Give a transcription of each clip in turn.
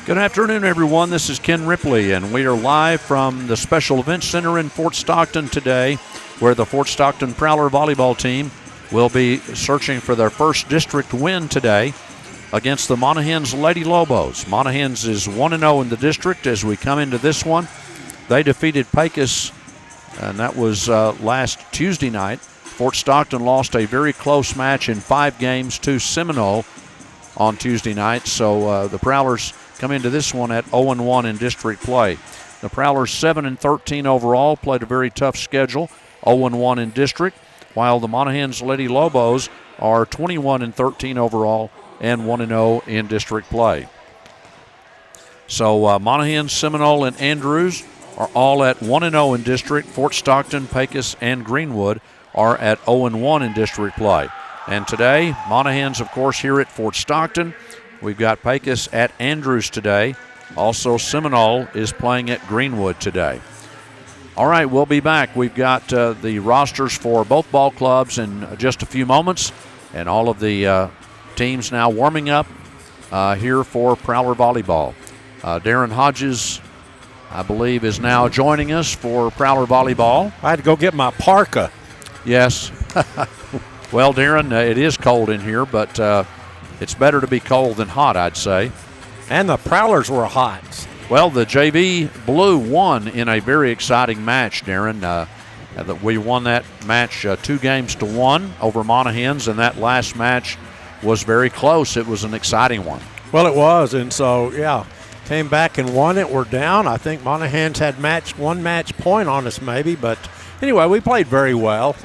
Good afternoon, everyone. This is Ken Ripley, and we are live from the Special Events Center in Fort Stockton today, where the Fort Stockton Prowler volleyball team will be searching for their first district win today against the Monahans Lady Lobos. Monahans is 1-0 in the district as we come into this one. They defeated Pecos, and that was last Tuesday night. Fort Stockton lost a very close match in 5 games to Seminole on Tuesday night, so the Prowlers come into this one at 0-1 in district play. The Prowlers 7-13 overall, played a very tough schedule, 0-1 in district, while the Monahans Lady Lobos are 21-13 overall and 1-0 in district play. So Monahans, Seminole, and Andrews are all at 1-0 in district. Fort Stockton, Pecos, and Greenwood are at 0-1 in district play. And today, Monahans, of course, here at Fort Stockton. We've got Pecos at Andrews today. Also, Seminole is playing at Greenwood today. All right, we'll be back. We've got the rosters for both ball clubs in just a few moments, and all of the teams now warming up here for Prowler Volleyball. Darren Hodges, I believe, is now joining us for Prowler Volleyball. I had to go get my parka. Yes. Well, Darren, it is cold in here, but it's better to be cold than hot, I'd say. And the Prowlers were hot. Well, the JV Blue won in a very exciting match, Darren. We won that match 2-1 over Monahans, and that last match was very close. It was an exciting one. Well, it was, and so, yeah, came back and won it. We're down. I think Monahans had one match point on us maybe, but anyway, we played very well.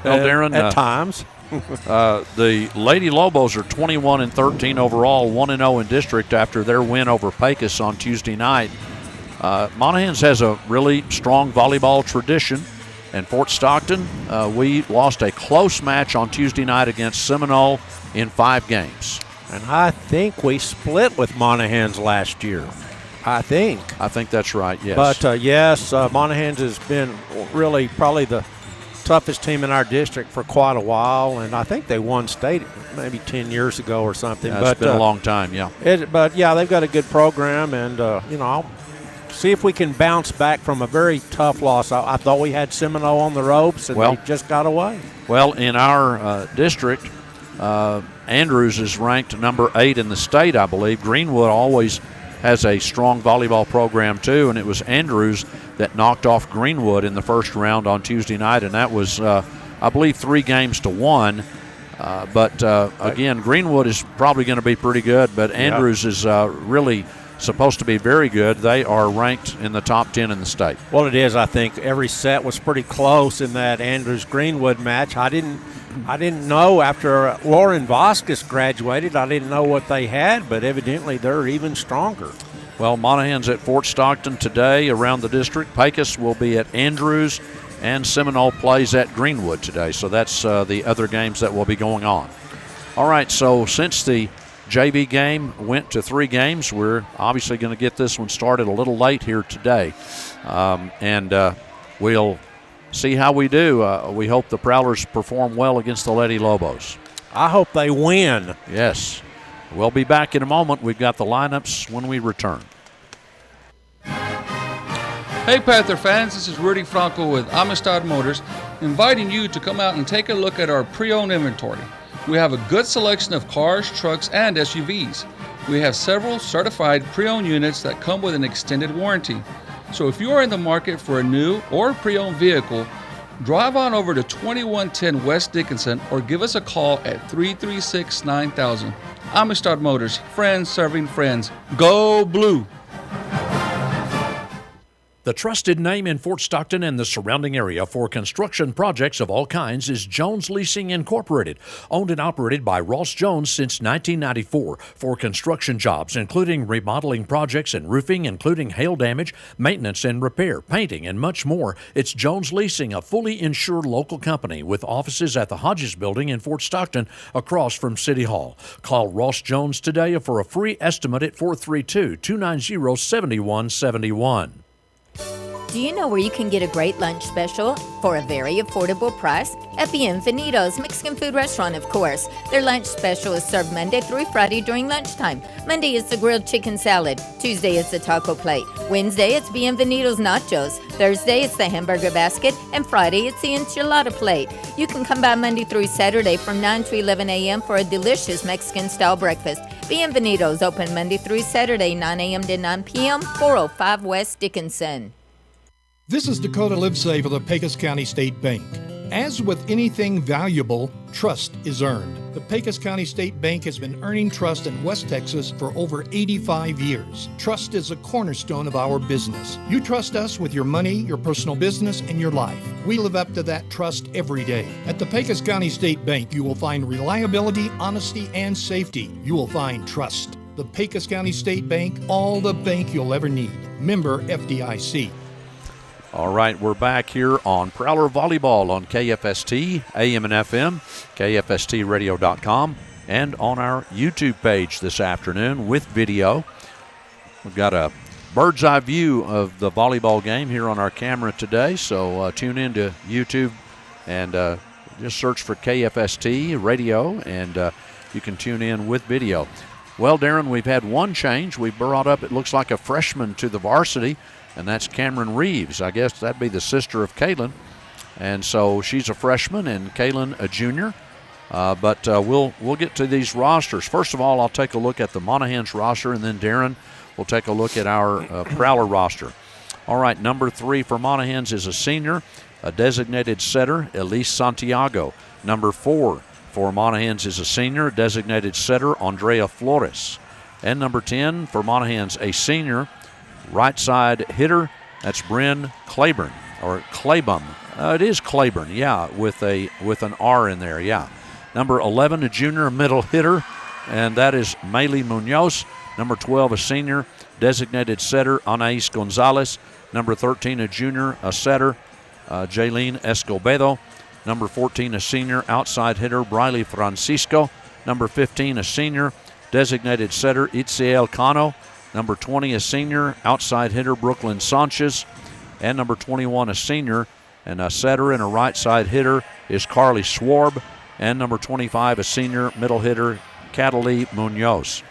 Well, Darren, at times. The Lady Lobos are 21-13 overall, 1-0 in district after their win over Pecos on Tuesday night. Monahans has a really strong volleyball tradition, and Fort Stockton, we lost a close match on Tuesday night against Seminole in 5 games. And I think we split with Monahans last year. I think that's right, yes. But, yes, Monahans has been really probably the toughest team in our district for quite a while, and I think they won state maybe 10 years ago or something. Yeah, it's been a long time, yeah. But yeah, they've got a good program, and I'll see if we can bounce back from a very tough loss. I thought we had Seminole on the ropes, and they just got away. Well, in our district, Andrews is ranked number 8 in the state, I believe. Greenwood always has a strong volleyball program too, and it was Andrews that knocked off Greenwood in the first round on Tuesday night, and that was, I believe, 3-1. But again, Greenwood is probably going to be pretty good, but Andrews is really supposed to be very good. They are ranked in the top 10 in the state. Well, it is. I think every set was pretty close in that Andrews-Greenwood match. I didn't know after Lauren Vasquez graduated, I didn't know what they had, but evidently they're even stronger. Well, Monahans at Fort Stockton today around the district. Pecos will be at Andrews, and Seminole plays at Greenwood today. So that's the other games that will be going on. All right, so since the JV game went to 3 games, we're obviously going to get this one started a little late here today. And we'll see how we do. We hope the Prowlers perform well against the Lady Lobos. I hope they win. Yes. We'll be back in a moment. We've got the lineups when we return. Hey Panther fans, this is Rudy Franco with Amistad Motors, inviting you to come out and take a look at our pre-owned inventory. We have a good selection of cars, trucks, and SUVs. We have several certified pre-owned units that come with an extended warranty. So if you are in the market for a new or pre-owned vehicle, drive on over to 2110 West Dickinson or give us a call at 336-9000. Amistad Motors, friends serving friends. Go Blue! The trusted name in Fort Stockton and the surrounding area for construction projects of all kinds is Jones Leasing Incorporated, owned and operated by Ross Jones since 1994 for construction jobs, including remodeling projects and roofing, including hail damage, maintenance and repair, painting, and much more. It's Jones Leasing, a fully insured local company with offices at the Hodges Building in Fort Stockton across from City Hall. Call Ross Jones today for a free estimate at 432-290-7171. Do you know where you can get a great lunch special for a very affordable price? At Bienvenidos Mexican food restaurant, of course. Their lunch special is served Monday through Friday during lunchtime. Monday is the grilled chicken salad. Tuesday is the taco plate. Wednesday it's Bienvenidos nachos. Thursday it's the hamburger basket. And Friday it's the enchilada plate. You can come by Monday through Saturday from 9 to 11 a.m. for a delicious Mexican-style breakfast. Bienvenidos open Monday through Saturday, 9 a.m. to 9 p.m., 405 West Dickinson. This is Dakota Livesay for the Pecos County State Bank. As with anything valuable, trust is earned. The Pecos County State Bank has been earning trust in West Texas for over 85 years. Trust is a cornerstone of our business. You trust us with your money, your personal business, and your life. We live up to that trust every day. At the Pecos County State Bank, you will find reliability, honesty, and safety. You will find trust. The Pecos County State Bank, all the bank you'll ever need. Member FDIC. All right, we're back here on Prowler Volleyball on KFST, AM and FM, KFSTradio.com, and on our YouTube page this afternoon with video. We've got a bird's eye view of the volleyball game here on our camera today, so tune in to YouTube and just search for KFST Radio, and you can tune in with video. Well, Darren, we've had one change. We brought up, it looks like a freshman to the varsity, and that's Cameron Reeves. I guess that'd be the sister of Kaylin. And so she's a freshman and Kaylin a junior. But we'll get to these rosters. First of all, I'll take a look at the Monahans roster, and then Darren will take a look at our Prowler roster. All right, number 3 for Monahans is a senior, a designated setter, Elise Santiago. Number 4 for Monahans is a senior, designated setter, Andrea Flores. And number 10 for Monahans, a senior, right side hitter, that's Bryn Claiborne, or Claybum. It is Claiborne, yeah, with an R in there, yeah. Number 11, a junior middle hitter, and that is Maylee Munoz. Number 12, a senior, designated setter, Anais Gonzalez. Number 13, a junior, a setter, Jaylene Escobedo. Number 14, a senior, outside hitter, Briley Francisco. Number 15, a senior, designated setter, Itziel Cano. Number 20, a senior, outside hitter, Brooklyn Sanchez. And number 21, a senior, and a setter and a right side hitter is Carly Schwarb. And number 25, a senior, middle hitter, Cataly Munoz.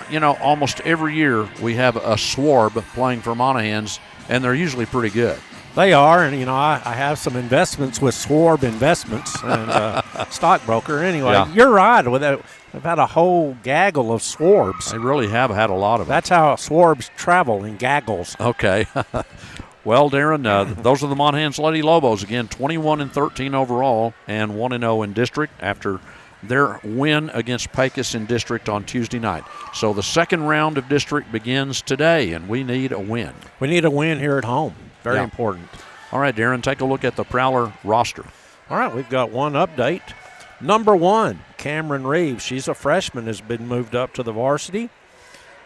You know, almost every year we have a Schwarb playing for Monahans, and they're usually pretty good. They are, and, you know, I have some investments with Schwarb Investments and stockbroker. Anyway, yeah. You're right. They've had a whole gaggle of Schwarbs. They really have had a lot of them. That's how Schwarbs travel, in gaggles. Okay. Well, Darren, those are the Monahans Lady Lobos. Again, 21-13 overall and 1-0 in district after their win against Pecos in district on Tuesday night. So the second round of district begins today, and we need a win. We need a win here at home. Very important. All right, Darren, take a look at the Prowler roster. All right, we've got one update. Number 1, Cameron Reeves. She's a freshman, has been moved up to the varsity.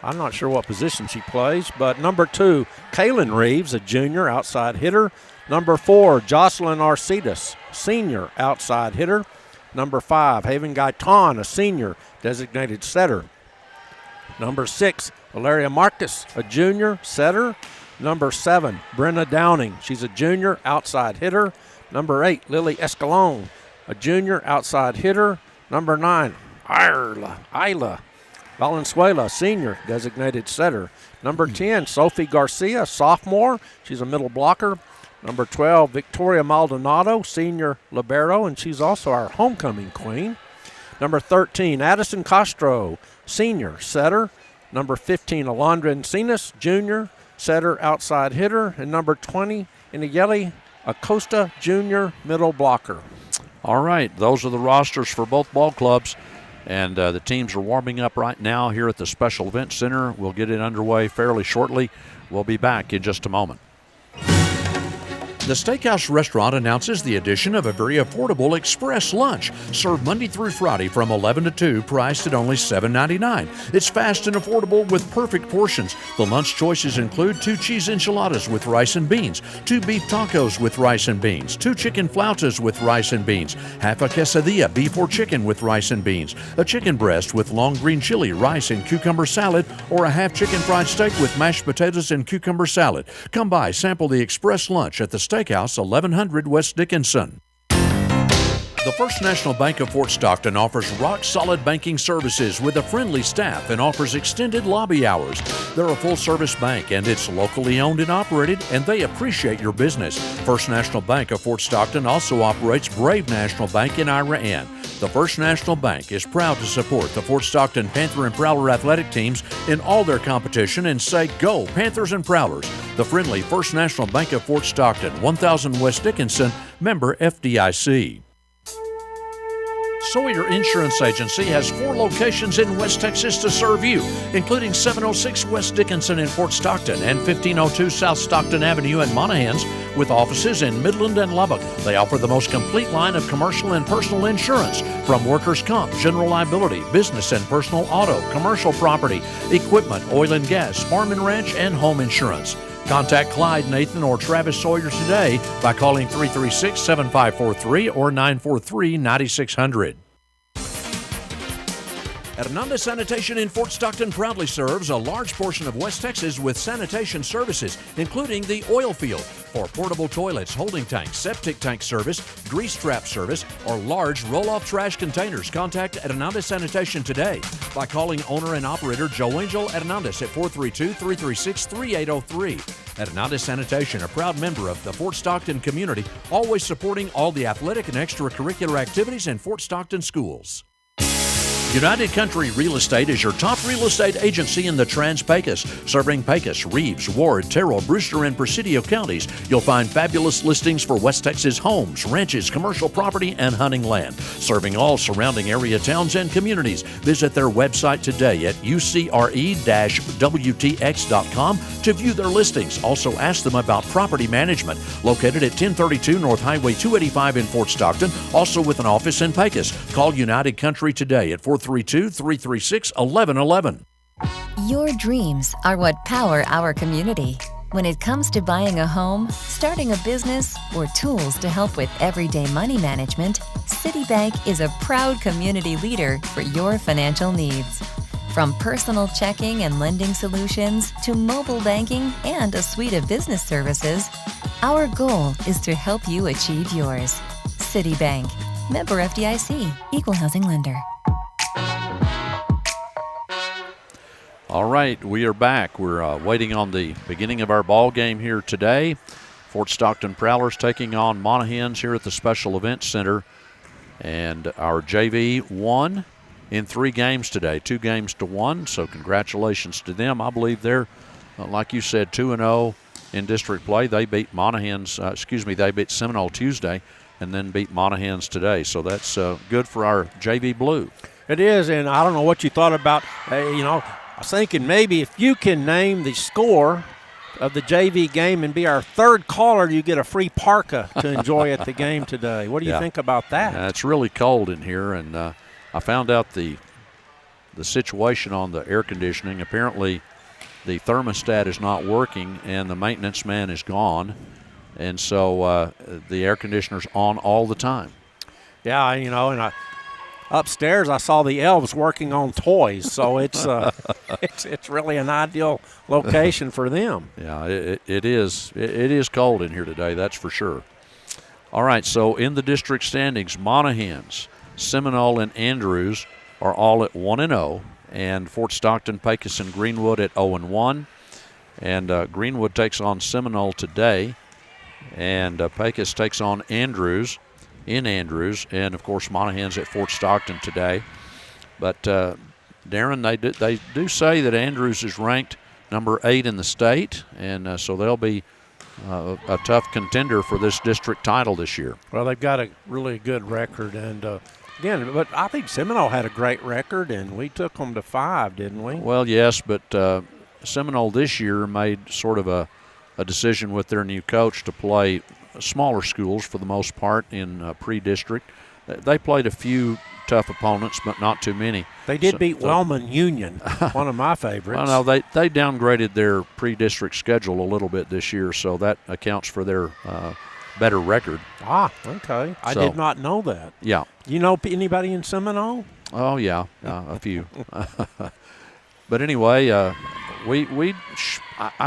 I'm not sure what position she plays, but number 2, Kaylin Reeves, a junior, outside hitter. Number 4, Jocelyn Arcidas, senior, outside hitter. Number 5, Haven Gaitan, a senior, designated setter. Number 6, Valeria Marcus, a junior, setter. Number 7, Brenna Downing. She's a junior, outside hitter. Number 8, Lily Escalon, a junior, outside hitter. Number 9, Isla Valenzuela, senior, designated setter. Number 10, Sophie Garcia, sophomore. She's a middle blocker. Number 12, Victoria Maldonado, senior libero, and she's also our homecoming queen. Number 13, Addison Castro, senior, setter. Number 15, Alondra Encinas, junior, setter, outside hitter. And number 20, Inayeli Acosta, junior, middle blocker. All right, those are the rosters for both ball clubs. And the teams are warming up right now here at the Special Event Center. We'll get it underway fairly shortly. We'll be back in just a moment. The Steakhouse Restaurant announces the addition of a very affordable express lunch, served Monday through Friday from 11 to 2, priced at only $7.99. It's fast and affordable with perfect portions. The lunch choices include 2 cheese enchiladas with rice and beans, 2 beef tacos with rice and beans, 2 chicken flautas with rice and beans, half a quesadilla, beef or chicken with rice and beans, a chicken breast with long green chili, rice and cucumber salad, or a half chicken fried steak with mashed potatoes and cucumber salad. Come by, sample the express lunch at the Steakhouse, 1100 West Dickinson. The First National Bank of Fort Stockton offers rock-solid banking services with a friendly staff and offers extended lobby hours. They're a full-service bank, and it's locally owned and operated, and they appreciate your business. First National Bank of Fort Stockton also operates Brave National Bank in Ira. The First National Bank is proud to support the Fort Stockton Panther and Prowler athletic teams in all their competition and say, "Go Panthers and Prowlers." The friendly First National Bank of Fort Stockton, 1000 West Dickinson, member FDIC. Sawyer Insurance Agency has 4 locations in West Texas to serve you, including 706 West Dickinson in Fort Stockton and 1502 South Stockton Avenue in Monahans, with offices in Midland and Lubbock. They offer the most complete line of commercial and personal insurance, from workers' comp, general liability, business and personal auto, commercial property, equipment, oil and gas, farm and ranch, and home insurance. Contact Clyde, Nathan, or Travis Sawyer today by calling 336-7543 or 943-9600. Hernandez Sanitation in Fort Stockton proudly serves a large portion of West Texas with sanitation services, including the oil field for portable toilets, holding tanks, septic tank service, grease trap service, or large roll-off trash containers. Contact Hernandez Sanitation today by calling owner and operator Joe Angel Hernandez at 432-336-3803. Hernandez Sanitation, a proud member of the Fort Stockton community, always supporting all the athletic and extracurricular activities in Fort Stockton schools. United Country Real Estate is your top real estate agency in the Trans-Pecos, serving Pecos, Reeves, Ward, Terrell, Brewster, and Presidio counties. You'll find fabulous listings for West Texas homes, ranches, commercial property, and hunting land, serving all surrounding area towns and communities. Visit their website today at ucre-wtx.com to view their listings. Also ask them about property management, located at 1032 North Highway 285 in Fort Stockton, also with an office in Pecos. Call United Country today at 432-336-1111. Your dreams are what power our community. When it comes to buying a home, starting a business, or tools to help with everyday money management, Citibank is a proud community leader for your financial needs. From personal checking and lending solutions to mobile banking and a suite of business services, our goal is to help you achieve yours. Citibank, member FDIC, equal housing lender. All right, we are back. We're waiting on the beginning of our ball game here today. Fort Stockton Prowlers taking on Monahans here at the Special Events Center. And our JV won in 3 games today, 2 games to 1. So congratulations to them. I believe they're, like you said, 2-0 in district play. They beat they beat Seminole Tuesday and then beat Monahans today. So that's good for our JV Blue. It is, and I don't know what you thought about, I was thinking maybe if you can name the score of the JV game and be our third caller, you get a free parka to enjoy at the game today. What do you think about that? It's really cold in here, and I found out the situation on the air conditioning. Apparently the thermostat is not working and the maintenance man is gone, and so the air conditioner's on all the time. Yeah, and upstairs, I saw the elves working on toys, so it's it's really an ideal location for them. Yeah, it is. It is cold in here today, that's for sure. All right, so in the district standings, Monahans, Seminole, and Andrews are all at 1-0, and Fort Stockton, Pecos, and Greenwood at 0-1. And Greenwood takes on Seminole today, and Pecos takes on Andrews in Andrews, and of course Monahans at Fort Stockton today. But Darren, they do say that Andrews is ranked number 8 in the state, and so they'll be a tough contender for this district title this year. Well, they've got a really good record, and again, but I think Seminole had a great record, and we took them to 5, didn't we? Well, yes, but Seminole this year made sort of a decision with their new coach to play smaller schools for the most part in pre-district. They played a few tough opponents, but not too many. They did beat Wellman Union, one of my favorites. Well, no, they downgraded their pre-district schedule a little bit this year, so that accounts for their better record. Ah, okay. I did not know that. Yeah. You know anybody in Seminole? Oh, yeah, a few. But anyway, I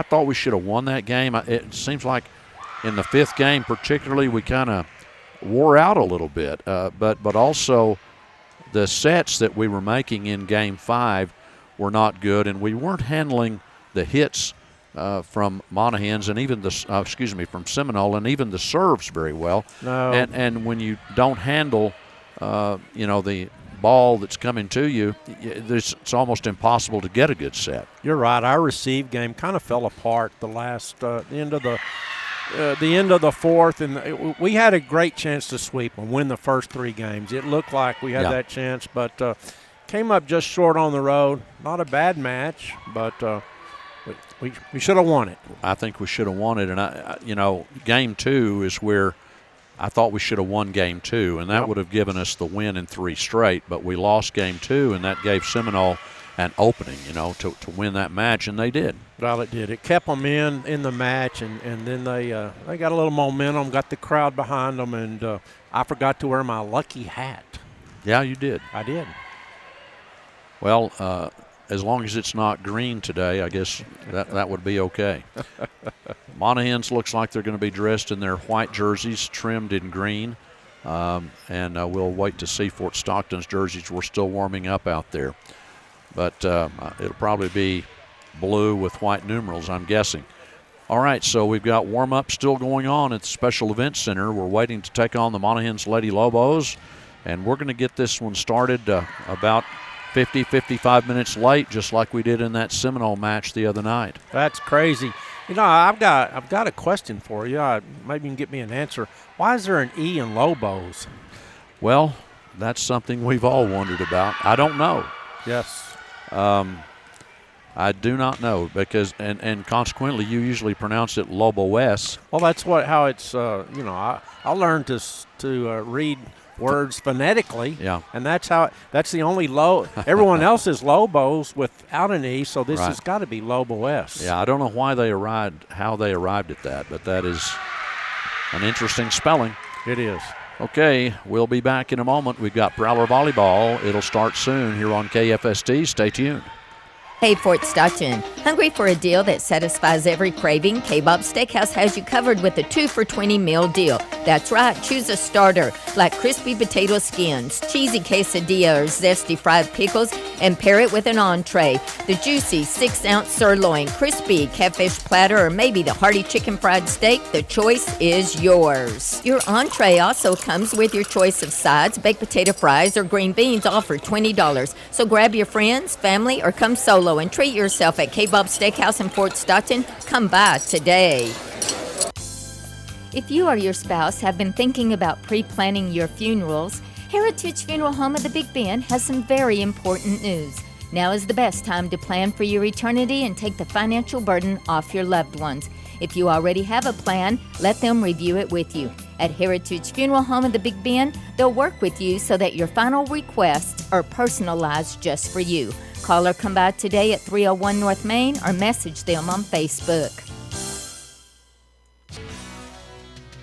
thought we should have won that game. It seems like in the fifth game particularly we kind of wore out a little bit. But also the sets that we were making in Game 5 were not good, and we weren't handling the hits from Monahans and even from Seminole, and even the serves very well. No. And when you don't handle, the ball that's coming to you, it's almost impossible to get a good set. You're right. Our receive game kind of fell apart the end of the fourth, and we had a great chance to sweep and win the first three games. It looked like we had that chance, but came up just short on the road. Not a bad match, but we should have won it. I think we should have won it, and Game 2 is where I thought we should have won Game 2, and that would have given us the win in 3 straight. But we lost Game 2, and that gave Seminole an opening, to win that match, and they did. Well, it did. It kept them in the match, and then they got a little momentum, got the crowd behind them, and I forgot to wear my lucky hat. Yeah, you did. I did. Well, as long as it's not green today, I guess that would be okay. Monahans looks like they're going to be dressed in their white jerseys, trimmed in green, and we'll wait to see Fort Stockton's jerseys. We're still warming up out there. But it'll probably be blue with white numerals, I'm guessing. All right, so we've got warm-up still going on at the Special Events Center. We're waiting to take on the Monahans Lady Lobos, and we're going to get this one started about 55 minutes late, just like we did in that Seminole match the other night. That's crazy. I've got a question for you. Maybe you can get me an answer. Why is there an E in Lobos? Well, that's something we've all wondered about. I don't know. Yes. I do not know, because and consequently you usually pronounce it Lobos. Well, that's how it's. I learned to read words phonetically. Yeah. And that's the only everyone else is Lobos without an E, so this has got to be Lobos. Yeah, I don't know how they arrived at that, but that is an interesting spelling. It is. Okay, we'll be back in a moment. We've got Prowler Volleyball. It'll start soon here on KFST. Stay tuned. Hey, Fort Stockton. Hungry for a deal that satisfies every craving? K-Bob's Steakhouse has you covered with a 2 for $20 meal deal. That's right, choose a starter like crispy potato skins, cheesy quesadilla or zesty fried pickles, and pair it with an entree. The juicy 6-ounce sirloin, crispy catfish platter, or maybe the hearty chicken fried steak. The choice is yours. Your entree also comes with your choice of sides, baked potato fries, or green beans, all for $20. So grab your friends, family, or come solo and treat yourself at K-Bob's Steakhouse in Fort Stockton. Come by today. If you or your spouse have been thinking about pre-planning your funerals, Heritage Funeral Home of the Big Bend has some very important news. Now is the best time to plan for your eternity and take the financial burden off your loved ones. If you already have a plan, let them review it with you. At Heritage Funeral Home of the Big Bend, they'll work with you so that your final requests are personalized just for you. Call or come by today at 301 North Main or message them on Facebook.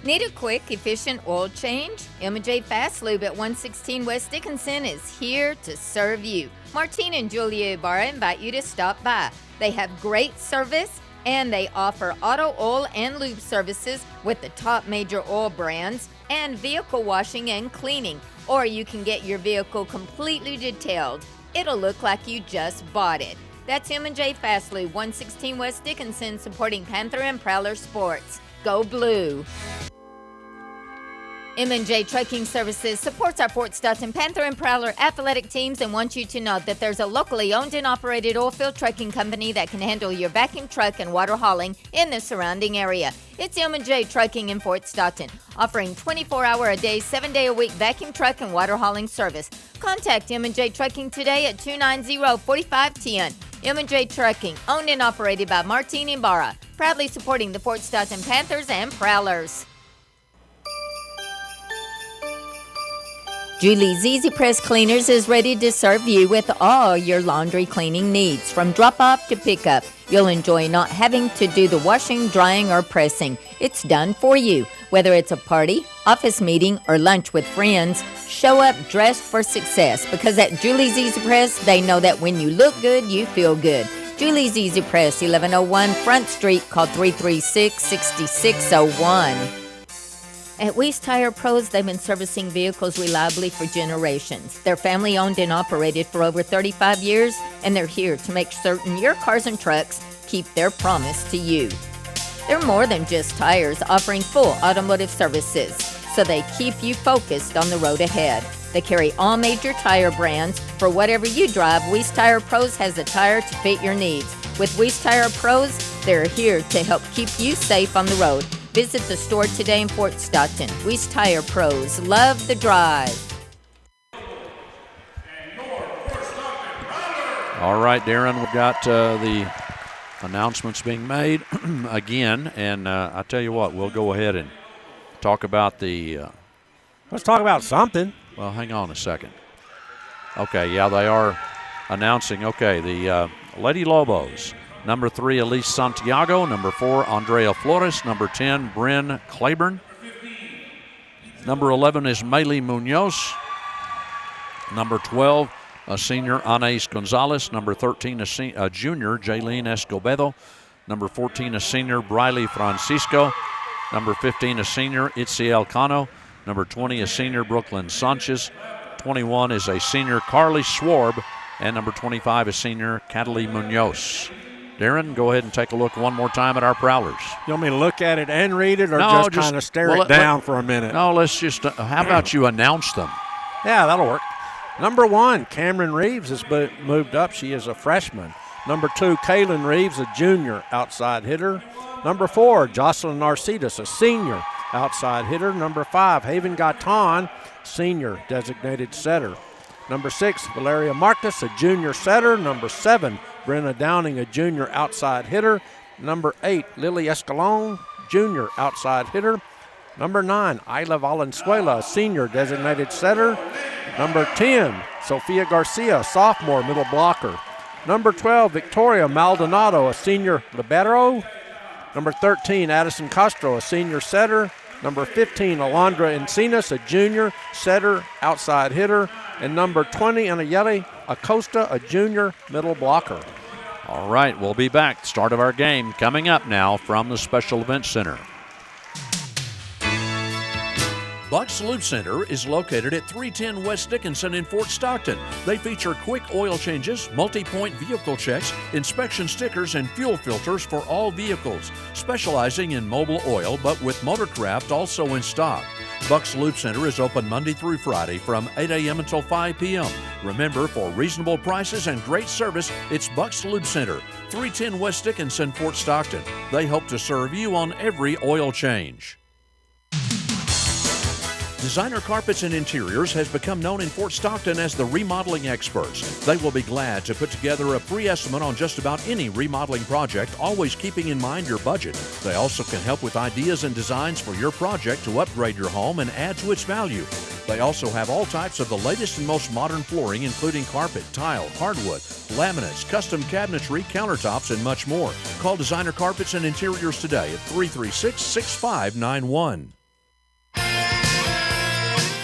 Need a quick, efficient oil change? M&J Fast Lube at 116 West Dickinson is here to serve you. Martine and Julia Ibarra invite you to stop by. They have great service, and they offer auto oil and lube services with the top major oil brands and vehicle washing and cleaning. Or you can get your vehicle completely detailed. It'll look like you just bought it. That's M&J Fast Lube, 116 West Dickinson, supporting Panther and Prowler Sports. Go Blue! M&J Trucking Services supports our Fort Stockton Panther and Prowler athletic teams and wants you to know that there's a locally owned and operated oilfield trucking company that can handle your vacuum truck and water hauling in the surrounding area. It's M&J Trucking in Fort Stockton, offering 24-hour-a-day, 7-day-a-week vacuum truck and water hauling service. Contact M&J Trucking today at 290-4510. M&J Trucking, owned and operated by Martine Ibarra, proudly supporting the Fort Stockton Panthers and Prowlers. Julie's Easy Press Cleaners is ready to serve you with all your laundry cleaning needs. From drop-off to pickup, you'll enjoy not having to do the washing, drying, or pressing. It's done for you. Whether it's a party, office meeting, or lunch with friends, show up dressed for success, because at Julie's Easy Press, they know that when you look good, you feel good. Julie's Easy Press, 1101 Front Street. Call 336-6601. At Weiss Tire Pros, they've been servicing vehicles reliably for generations. They're family-owned and operated for over 35 years, and they're here to make certain your cars and trucks keep their promise to you. They're more than just tires, offering full automotive services, so they keep you focused on the road ahead. They carry all major tire brands. For whatever you drive, Weiss Tire Pros has a tire to fit your needs. With Weiss Tire Pros, they're here to help keep you safe on the road. Visit the store today in Fort Stockton. Weiss Tire Pros. Love the drive. All right, Darren, we've got the announcements being made again. And I tell you what, we'll go ahead and talk about the... Let's talk about something. Well, hang on a second. Okay, yeah, they are announcing, the Lady Lobos. Number 3, Elise Santiago. Number 4, Andrea Flores. Number 10, Bryn Claiborne. Number 11 is Maylee Munoz. Number 12, a senior, Anais Gonzalez. Number 13, a junior, Jaylene Escobedo. Number 14, a senior, Briley Francisco. Number 15, a senior, Itziel Cano. Number 20, a senior, Brooklyn Sanchez. 21 is a senior, Carly Schwarb. And number 25, a senior, Cataly Munoz. Darren, go ahead and take a look one more time at our Prowlers. You want me to look at it and read it, or No, just kind of stare it down for a minute? No, let's just, how about you announce them? Yeah, that'll work. Number 1, Cameron Reeves has moved up. She is a freshman. Number 2, Kaylin Reeves, a junior outside hitter. Number 4, Jocelyn Narcidas, a senior outside hitter. Number 5, Haven Gatan, senior designated setter. Number 6, Valeria Marcus, a junior setter. Number 7, Brenna Downing, a junior outside hitter. Number 8, Lily Escalon, junior outside hitter. Number 9, Isla Valenzuela, a senior designated setter. Number 10, Sofia Garcia, sophomore middle blocker. Number 12, Victoria Maldonado, a senior libero. Number 13, Addison Castro, a senior setter. Number 15, Alondra Encinas, a junior setter, outside hitter. And number 20, Anayeli Acosta, a junior middle blocker. All right, we'll be back. Start of our game coming up now from the Special Events Center. Buck's Lube Center is located at 310 West Dickinson in Fort Stockton. They feature quick oil changes, multi-point vehicle checks, inspection stickers, and fuel filters for all vehicles, specializing in mobile oil but with Motorcraft also in stock. Buck's Lube Center is open Monday through Friday from 8 a.m. until 5 p.m. Remember, for reasonable prices and great service, it's Buck's Lube Center, 310 West Dickinson, Fort Stockton. They hope to serve you on every oil change. Designer Carpets and Interiors has become known in Fort Stockton as the remodeling experts. They will be glad to put together a free estimate on just about any remodeling project, always keeping in mind your budget. They also can help with ideas and designs for your project to upgrade your home and add to its value. They also have all types of the latest and most modern flooring, including carpet, tile, hardwood, laminates, custom cabinetry, countertops, and much more. Call Designer Carpets and Interiors today at 336-6591.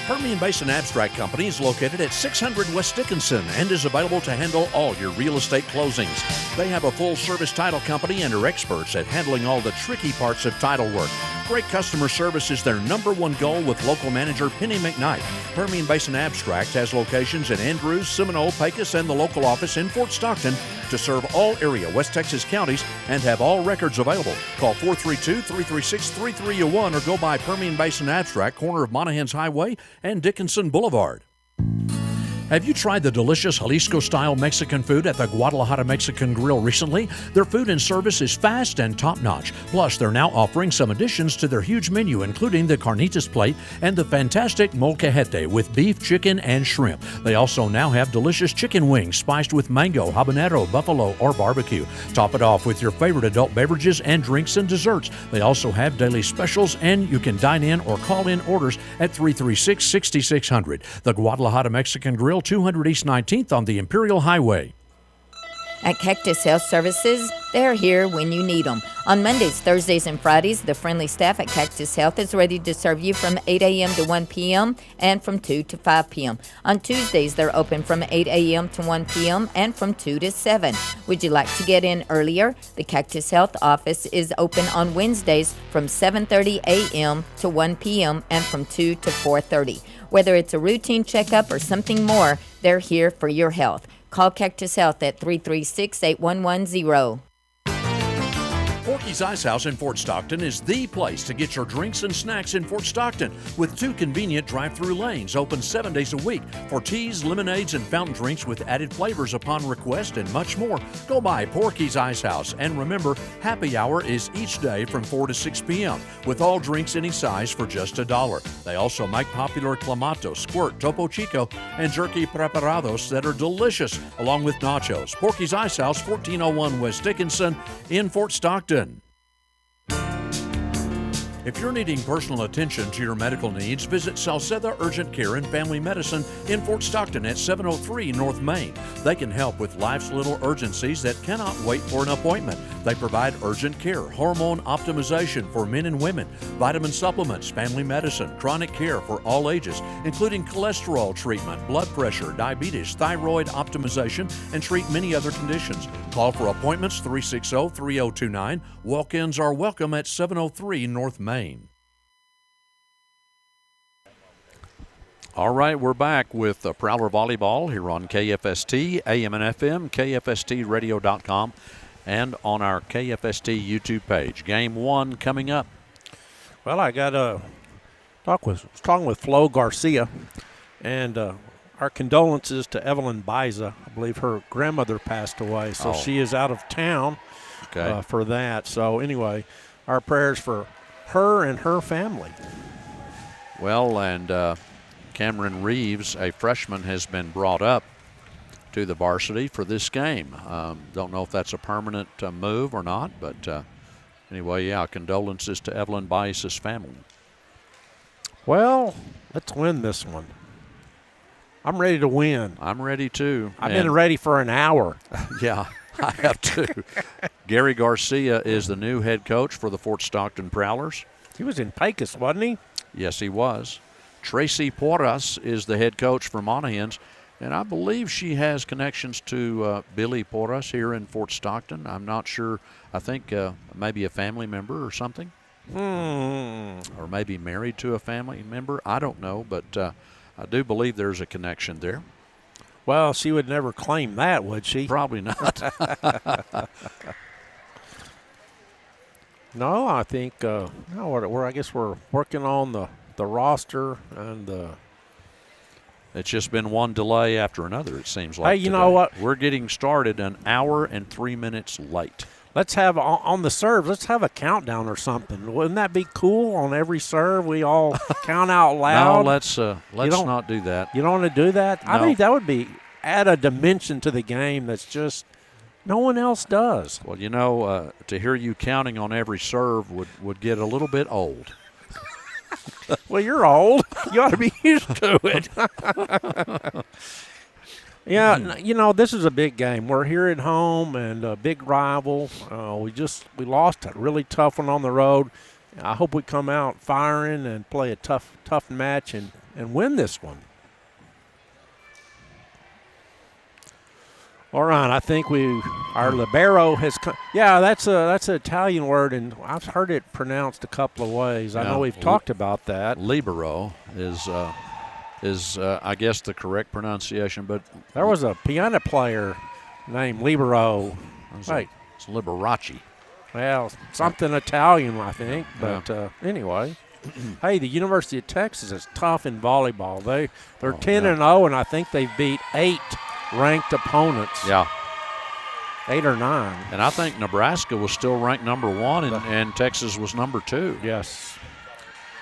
Permian Basin Abstract Company is located at 600 West Dickinson and is available to handle all your real estate closings. They have a full-service title company and are experts at handling all the tricky parts of title work. Great customer service is their #1 goal with local manager Penny McKnight. Permian Basin Abstract has locations in Andrews, Seminole, Pecos, and the local office in Fort Stockton to serve all area West Texas counties and have all records available. Call 432-336-3301 or go by Permian Basin Abstract, corner of Monahans Highway and Dickinson Boulevard. Have you tried the delicious Jalisco-style Mexican food at the Guadalajara Mexican Grill recently? Their food and service is fast and top-notch. Plus, they're now offering some additions to their huge menu, including the carnitas plate and the fantastic molcajete with beef, chicken, and shrimp. They also now have delicious chicken wings spiced with mango, habanero, buffalo, or barbecue. Top it off with your favorite adult beverages and drinks and desserts. They also have daily specials, and you can dine in or call in orders at 336-6600. The Guadalajara Mexican Grill, 200 East 19th on the Imperial Highway. At Cactus Health Services, they're here when you need them. On Mondays, Thursdays, and Fridays, the friendly staff at Cactus Health is ready to serve you from 8 a.m. to 1 p.m. and from 2 to 5 p.m. On Tuesdays, they're open from 8 a.m. to 1 p.m. and from 2 to 7. Would you like to get in earlier? The Cactus Health office is open on Wednesdays from 7:30 a.m. to 1 p.m. and from 2 to 4:30. Whether it's a routine checkup or something more, they're here for your health. Call Cactus Health at 336-8110. Porky's Ice House in Fort Stockton is the place to get your drinks and snacks in Fort Stockton, with 2 convenient drive-through lanes open 7 days a week for teas, lemonades, and fountain drinks with added flavors upon request and much more. Go by Porky's Ice House, and remember, happy hour is each day from 4 to 6 p.m. with all drinks any size for just $1. They also make popular clamato, squirt, topo chico, and jerky preparados that are delicious, along with nachos. Porky's Ice House, 1401 West Dickinson in Fort Stockton. If you're needing personal attention to your medical needs, visit Salceda Urgent Care and Family Medicine in Fort Stockton at 703 North Main. They can help with life's little urgencies that cannot wait for an appointment. They provide urgent care, hormone optimization for men and women, vitamin supplements, family medicine, chronic care for all ages, including cholesterol treatment, blood pressure, diabetes, thyroid optimization, and treat many other conditions. Call for appointments 360-3029. Walk-ins are welcome at 703 North Main. All right, we're back with Prowler Volleyball here on KFST, AM and FM, KFSTradio.com, and on our KFST YouTube page. Game 1 coming up. Well, I got talking with Flo Garcia, and our condolences to Evelyn Biza. I believe her grandmother passed away, so she is out of town for that. So anyway, our prayers for her and her family. Well, and Cameron Reeves, a freshman, has been brought up to the varsity for this game. Don't know if that's a permanent move or not, but anyway, yeah, condolences to Evelyn Bice's family. Well, let's win this one. I'm ready to win. I'm ready too. I've been ready for an hour. Yeah, I have too. Gary Garcia is the new head coach for the Fort Stockton Prowlers. He was in Pecos, wasn't he? Yes, he was. Tracy Porras is the head coach for Monahans, and I believe she has connections to Billy Porras here in Fort Stockton. I'm not sure. I think maybe a family member or something. Or maybe married to a family member. I don't know, but I do believe there's a connection there. Well, she would never claim that, would she? Probably not. No, I think I guess we're working on the roster and it's just been one delay after another, it seems like. Hey, you know what? We're getting started an hour and 3 minutes late. Let's have on the serve. Let's have a countdown or something. Wouldn't that be cool? On every serve, we all count out loud. No, let's not do that. You don't want to do that? No. I think that would be add a dimension to the game that's just no one else does. Well, you know, to hear you counting on every serve would get a little bit old. Well, you're old. You ought to be used to it. Yeah, you know, this is a big game. We're here at home and a big rival. We lost a really tough one on the road. I hope we come out firing and play a tough match and win this one. All right, I think our libero has come. Yeah, that's an Italian word, and I've heard it pronounced a couple of ways. I know we've talked about that. Libero is I guess the correct pronunciation, but there was a piano player named Libero. Right, it's Liberace. Well, something Italian, I think. But anyway, Hey, the University of Texas is tough in volleyball. They're 10-0, and I think they've beat 8 ranked opponents. Yeah. 8 or 9. And I think Nebraska was still ranked number 1, and Texas was number 2. Yes.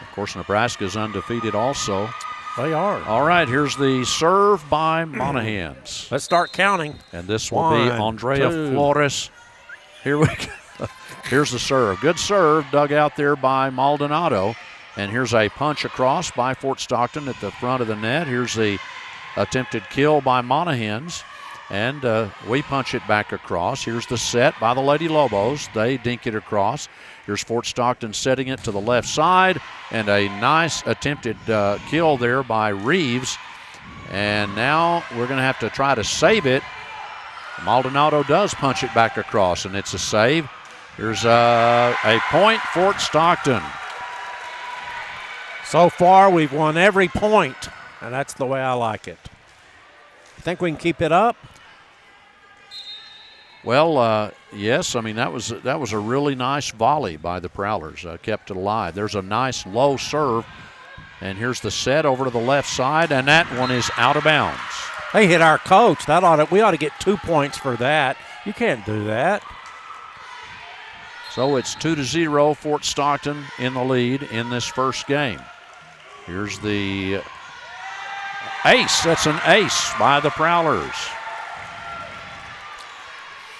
Of course, Nebraska is undefeated also. They are. All right, here's the serve by Monahans. Let's start counting. And this will be Andrea Flores. Here we go. Here's the serve. Good serve dug out there by Maldonado. And here's a punch across by Fort Stockton at the front of the net. Here's the attempted kill by Monahans. And we punch it back across. Here's the set by the Lady Lobos. They dink it across. Here's Fort Stockton setting it to the left side. And a nice attempted kill there by Reeves. And now we're going to have to try to save it. Maldonado does punch it back across, and it's a save. Here's a point, Fort Stockton. So far, we've won every point, and that's the way I like it. Think we can keep it up? Well, yes. I mean, that was a really nice volley by the Prowlers. Kept it alive. There's a nice low serve, and here's the set over to the left side, and that one is out of bounds. They hit our coach. We ought to get 2 points for that. You can't do that. So it's 2-0, Fort Stockton in the lead in this first game. Here's the ace. That's an ace by the Prowlers.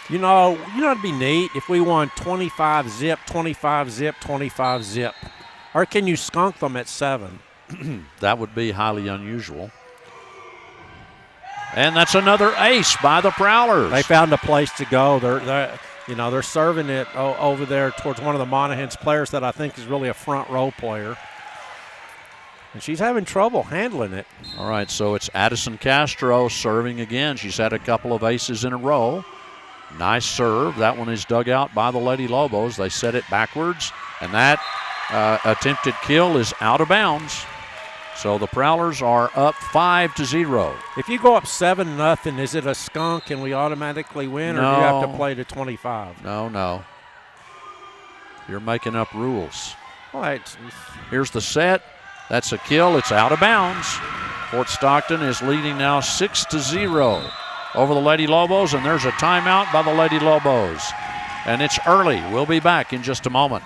You know, it'd be neat if we won 25-zip, 25-zip, 25-zip. Or can you skunk them at 7? That would be highly unusual. And that's another ace by the Prowlers. They found a place to go. They're serving it over there towards one of the Monahans players that I think is really a front row player. And she's having trouble handling it. All right, so it's Addison Castro serving again. She's had a couple of aces in a row. Nice serve. That one is dug out by the Lady Lobos. They set it backwards, and that attempted kill is out of bounds. So the Prowlers are up 5-0. If you go up 7-0, is it a skunk and we automatically win, or do you have to play to 25? No. You're making up rules. All right. Here's the set. That's a kill. It's out of bounds. Fort Stockton is leading now 6-0 over the Lady Lobos, and there's a timeout by the Lady Lobos. And it's early. We'll be back in just a moment.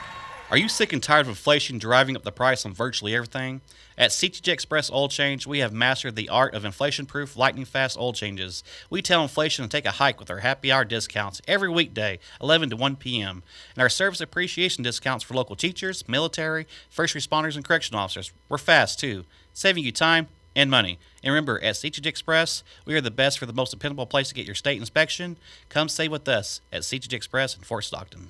Are you sick and tired of inflation driving up the price on virtually everything? At CTJ Express Oil Change, we have mastered the art of inflation-proof, lightning-fast oil changes. We tell inflation to take a hike with our happy hour discounts every weekday, 11 to 1 p.m., and our service appreciation discounts for local teachers, military, first responders, and correctional officers. We're fast, too, saving you time and money. And remember, at CTJ Express, we are the best for the most dependable place to get your state inspection. Come save with us at CTJ Express in Fort Stockton.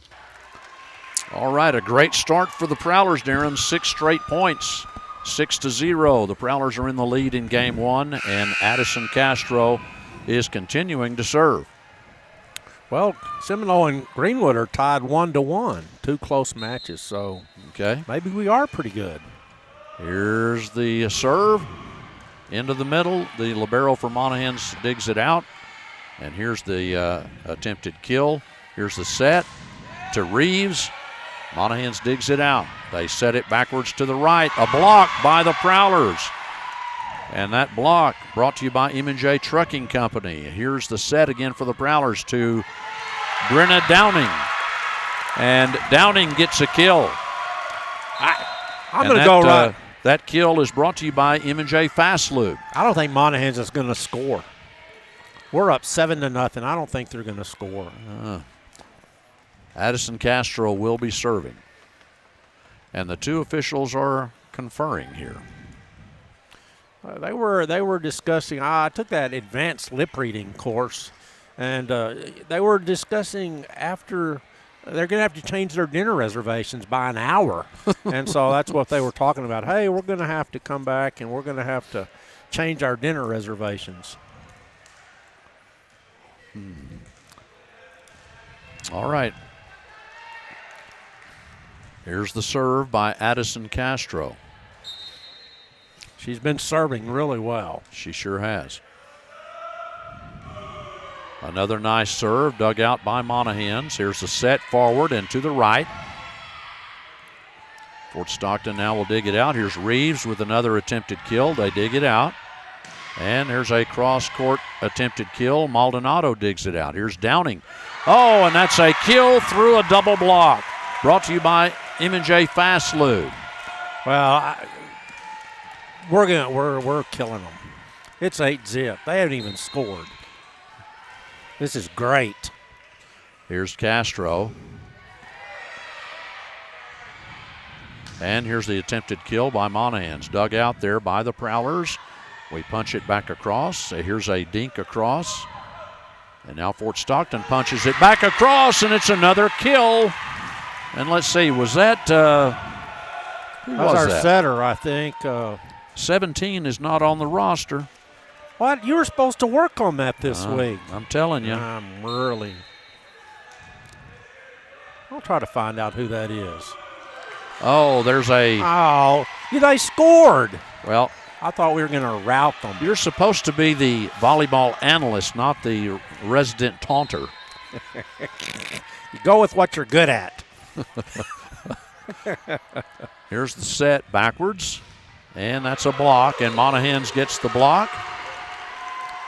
All right, a great start for the Prowlers, Darren. 6 straight points, 6-0. The Prowlers are in the lead in game 1, and Addison Castro is continuing to serve. Well, Seminole and Greenwood are tied 1-1. 2 close matches, so maybe we are pretty good. Here's the serve into the middle. The libero for Monahans digs it out, and here's the attempted kill. Here's the set to Reeves. Monahans digs it out. They set it backwards to the right. A block by the Prowlers. And that block brought to you by M&J Trucking Company. Here's the set again for the Prowlers to Brenna Downing. And Downing gets a kill. I'm going to go right. That kill is brought to you by M&J Fast Lube. I don't think Monahans is going to score. We're up 7-0. I don't think they're going to score. Addison Castro will be serving. And the 2 officials are conferring here. They were discussing. I took that advanced lip reading course, and they were discussing after they're going to have to change their dinner reservations by an hour. And so that's what they were talking about. Hey, we're going to have to come back, and we're going to have to change our dinner reservations. All right. Here's the serve by Addison Castro. She's been serving really well. She sure has. Another nice serve dug out by Monahans. Here's the set forward and to the right. Fort Stockton now will dig it out. Here's Reeves with another attempted kill. They dig it out. And there's a cross-court attempted kill. Maldonado digs it out. Here's Downing. Oh, and that's a kill through a double block. Brought to you by M&J Fast Lube. Well, we're killing them. It's 8-zip. They haven't even scored. This is great. Here's Castro. And here's the attempted kill by Monahans. Dug out there by the Prowlers. We punch it back across. Here's a dink across. And now Fort Stockton punches it back across, and it's another kill. And let's see, was that who was our that? setter, I think. 17 is not on the roster. What? You were supposed to work on that this week. I'm telling you. I'll try to find out who that is. Oh, there's a... Oh, they scored. Well, I thought we were going to rout them. You're supposed to be the volleyball analyst, not the resident taunter. You go with what you're good at. Here's the set backwards, and that's a block, and Monahans gets the block.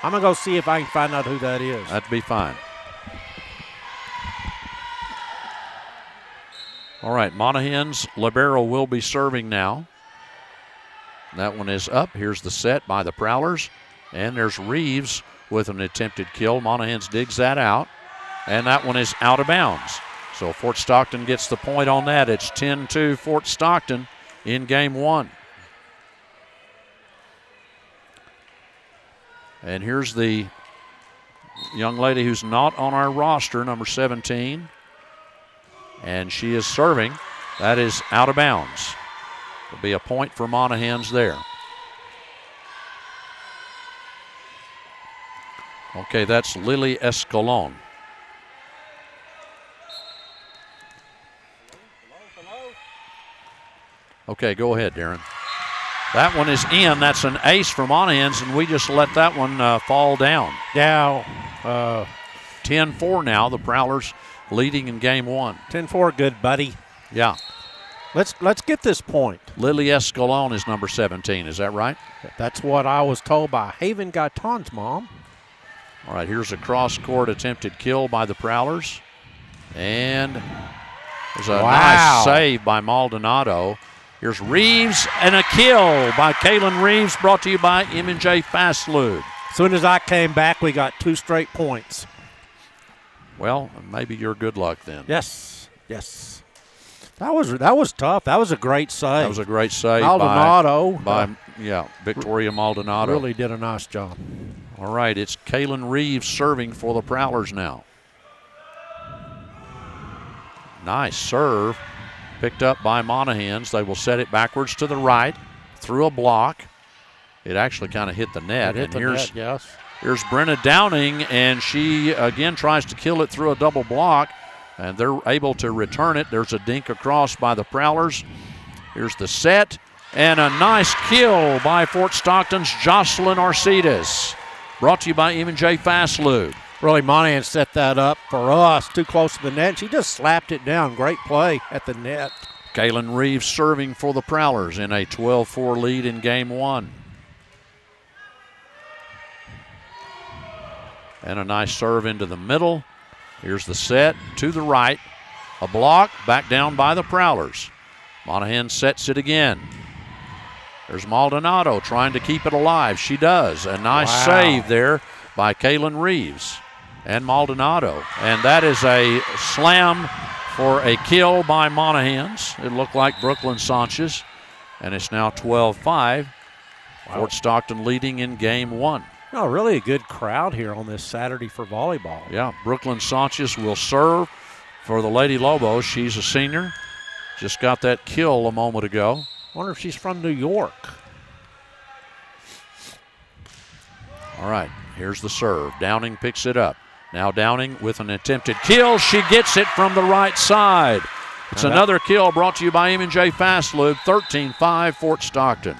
I'm going to go see if I can find out who that is. That'd be fine. All right, Monahans libero will be serving now. That one is up. Here's the set by the Prowlers. And there's Reeves with an attempted kill. Monahans digs that out. And that one is out of bounds. So Fort Stockton gets the point on that. It's 10-2 Fort Stockton in game one. And here's the young lady who's not on our roster, number 17. And she is serving. That is out of bounds. It'll be a point for Monahans there. Okay, that's Lily Escalon. Okay, go ahead, Darren. That one is in. That's an ace for Monahans, and we just let that one fall down. Now, 10-4 now. The Prowlers leading in game one. 10-4, good buddy. Yeah. Let's get this point. Lily Escalon is number 17. Is that right? That's what I was told by Haven Gaitan's mom. All right, here's a cross-court attempted kill by the Prowlers. And there's a nice save by Maldonado. Here's Reeves and a kill by Kaylin Reeves, brought to you by M&J Fast Lube. As soon as I came back, we got 2 straight points. Well, maybe your good luck then. Yes. That was tough. That was a great save. That was a great save Maldonado. by Victoria Maldonado. Really did a nice job. All right, it's Kaylin Reeves serving for the Prowlers now. Nice serve. Picked up by Monahans. They will set it backwards to the right through a block. It actually kind of hit the net. Net, yes. Here's Brenna Downing, and she again tries to kill it through a double block, and they're able to return it. There's a dink across by the Prowlers. Here's the set, and a nice kill by Fort Stockton's Jocelyn Arcides. Brought to you by M&J Fast Lube. Really, Monahan set that up for us, too close to the net. She just slapped it down. Great play at the net. Kaylin Reeves serving for the Prowlers in a 12-4 lead in game one. And a nice serve into the middle. Here's the set to the right. A block, back down by the Prowlers. Monahan sets it again. There's Maldonado trying to keep it alive. She does. A nice save there by Kaylin Reeves and Maldonado. And that is a slam for a kill by Monahans. It looked like Brooklyn Sanchez. And it's now 12-5. Fort Stockton leading in game one. Oh, really a good crowd here on this Saturday for volleyball. Yeah, Brooklyn Sanchez will serve for the Lady Lobos. She's a senior. Just got that kill a moment ago. Wonder if she's from New York. All right, here's the serve. Downing picks it up. Now Downing with an attempted kill. She gets it from the right side. It's another kill brought to you by M&J Fast Lube. 13-5 Fort Stockton.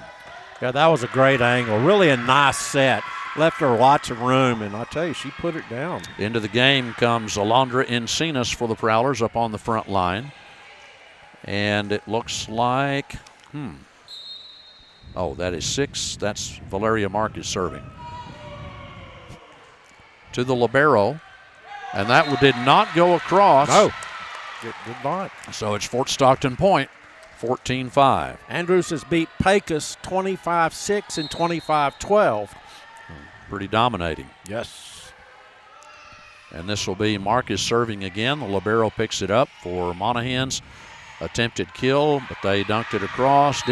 Yeah, that was a great angle. Really a nice set. Left her lots of room, and I tell you, she put it down. Into the game comes Alondra Encinas for the Prowlers up on the front line. And it looks like, oh, that is 6. That's Valeria Marcus serving. To the libero. And that did not go across. No. Good line. So it's Fort Stockton point, 14-5. Andrews has beat Pecos 25-6 and 25-12. Pretty dominating. Yes. And this will be Marcus serving again. The libero picks it up for Monahans. Attempted kill, but they dinked it across.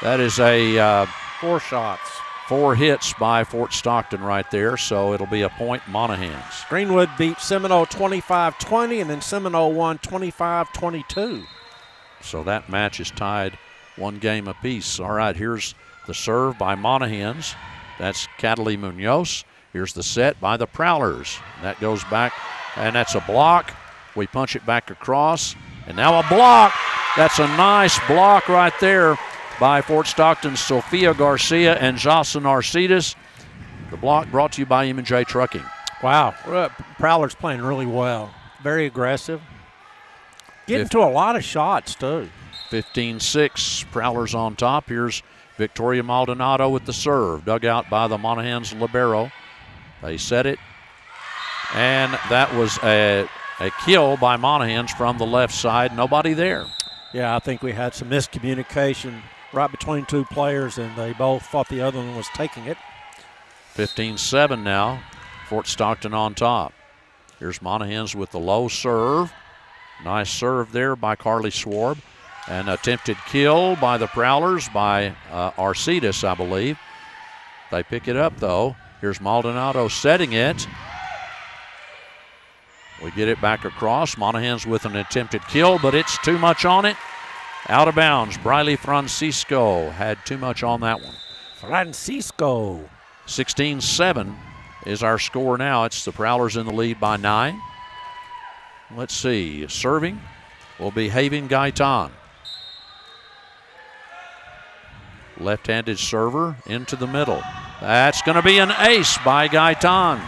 That is a 4 shots. 4 hits by Fort Stockton right there, so it'll be a point Monahans. Greenwood beat Seminole 25-20, and then Seminole won 25-22. So that match is tied 1 game apiece. All right, here's the serve by Monahans. That's Cataly Munoz. Here's the set by the Prowlers. That goes back, and that's a block. We punch it back across, and now a block. That's a nice block right there by Fort Stockton's Sophia Garcia and Jocelyn Arcides. The block brought to you by M&J Trucking. Wow, Prowler's playing really well. Very aggressive. Getting to a lot of shots, too. 15-6, Prowler's on top. Here's Victoria Maldonado with the serve. Dug out by the Monahans libero. They set it. And that was a kill by Monahans from the left side. Nobody there. Yeah, I think we had some miscommunication right between 2 players, and they both thought the other one was taking it. 15-7 now. Fort Stockton on top. Here's Monahans with the low serve. Nice serve there by Carly Schwarb. An attempted kill by the Prowlers by Arcides, I believe. They pick it up, though. Here's Maldonado setting it. We get it back across. Monahans with an attempted kill, but it's too much on it. Out of bounds. Briley Francisco had too much on that one. Francisco. 16-7 is our score now. It's the Prowlers in the lead by 9. Let's see. Serving will be Haven Gaitan. Left-handed server into the middle. That's going to be an ace by Gaitan.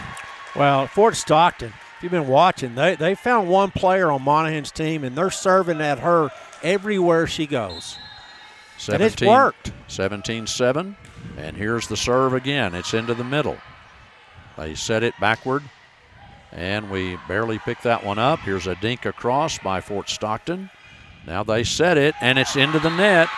Well, Fort Stockton, if you've been watching, they found one player on Monahan's team, and they're serving at her everywhere she goes. And it's worked. 17-7, and here's the serve again. It's into the middle. They set it backward, and we barely picked that one up. Here's a dink across by Fort Stockton. Now they set it, and it's into the net.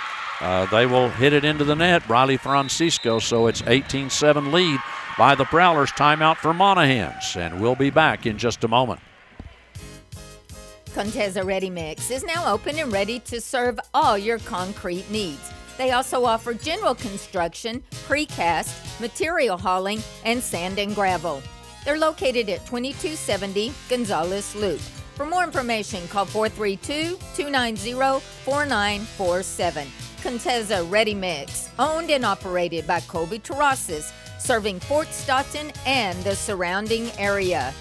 They will hit it into the net, Briley Francisco, so it's 18-7 lead by the Prowlers. Timeout for Monahans, and we'll be back in just a moment. Contessa Ready Mix is now open and ready to serve all your concrete needs. They also offer general construction, precast, material hauling, and sand and gravel. They're located at 2270 Gonzales Loop. For more information, call 432-290-4947. Contessa Ready Mix, owned and operated by Colby Terraces, serving Fort Stockton and the surrounding area.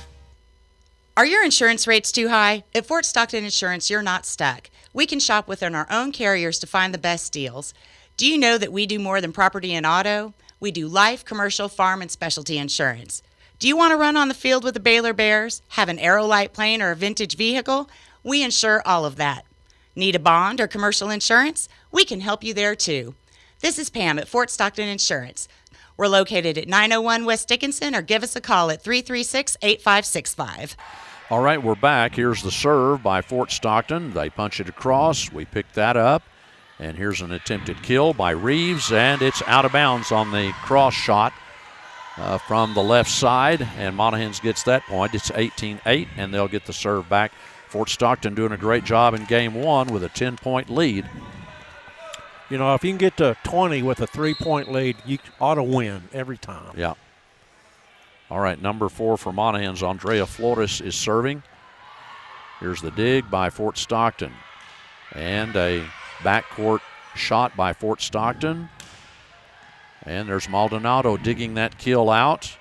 Are your insurance rates too high? At Fort Stockton Insurance, you're not stuck. We can shop within our own carriers to find the best deals. Do you know that we do more than property and auto? We do life, commercial, farm, and specialty insurance. Do you want to run on the field with the Baylor Bears, have an Aerolite plane or a vintage vehicle? We insure all of that. Need a bond or commercial insurance? We can help you there too. This is Pam at Fort Stockton Insurance. We're located at 901 West Dickinson, or give us a call at 336-8565. All right, we're back. Here's the serve by Fort Stockton. They punch it across. We pick that up. And here's an attempted kill by Reeves, and it's out of bounds on the cross shot from the left side. And Monahans gets that point. It's 18-8, and they'll get the serve back. Fort Stockton doing a great job in game one with a 10-point lead. You know, if you can get to 20 with a 3-point lead, you ought to win every time. Yeah. All right, number 4 for Monahans, Andrea Flores is serving. Here's the dig by Fort Stockton. And a backcourt shot by Fort Stockton. And there's Maldonado digging that kill out.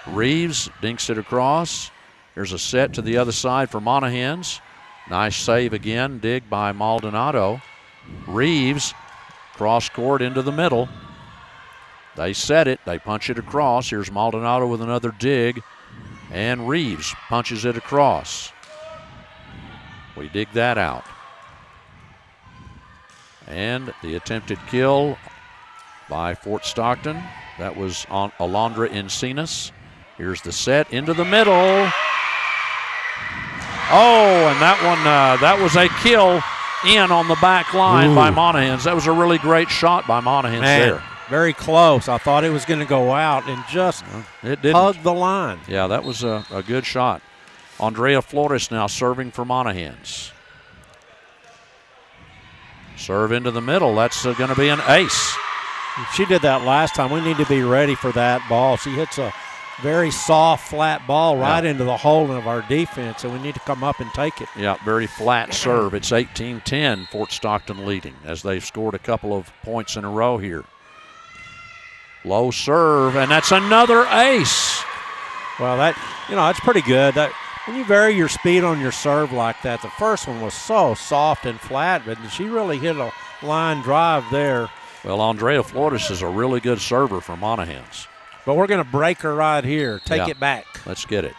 Reeves dinks it across. There's a set to the other side for Monahans. Nice save again, dig by Maldonado. Reeves, cross court into the middle. They set it, they punch it across. Here's Maldonado with another dig, and Reeves punches it across. We dig that out. And the attempted kill by Fort Stockton. That was on Alondra Encinas. Here's the set into the middle. Oh, and that one, that was a kill in on the back line by Monahans. That was a really great shot by Monahans there. Very close. I thought it was going to go out and just hugged the line. Yeah, that was a good shot. Andrea Flores now serving for Monahans. Serve into the middle. That's going to be an ace. She did that last time. We need to be ready for that ball. She hits a very soft, flat ball right into the hole of our defense, and we need to come up and take it. Yeah, very flat serve. It's 18-10, Fort Stockton leading as they've scored a couple of points in a row here. Low serve, and that's another ace. Well, that's pretty good. When you vary your speed on your serve like that, the first one was so soft and flat, but she really hit a line drive there. Well, Andrea Flores is a really good server for Monahans. But we're going to break her right here. Take it back. Let's get it.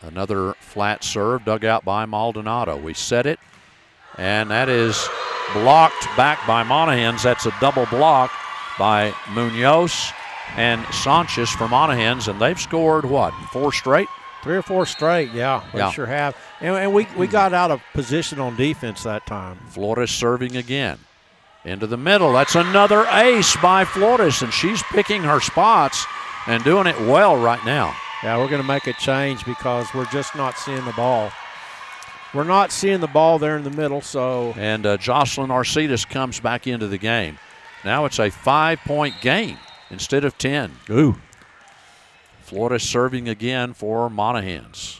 Another flat serve dug out by Maldonado. We set it, and that is blocked back by Monahans. That's a double block by Munoz and Sanchez for Monahans, and they've scored, what, 4 straight? 3 or 4 straight, yeah. We sure have. And we got out of position on defense that time. Flores serving again. Into the middle. That's another ace by Flores, and she's picking her spots and doing it well right now. Yeah, we're going to make a change because we're just not seeing the ball. We're not seeing the ball there in the middle, so. And Jocelyn Arcidas comes back into the game. Now it's a 5-point game instead of 10. Ooh. Flores serving again for Monahans.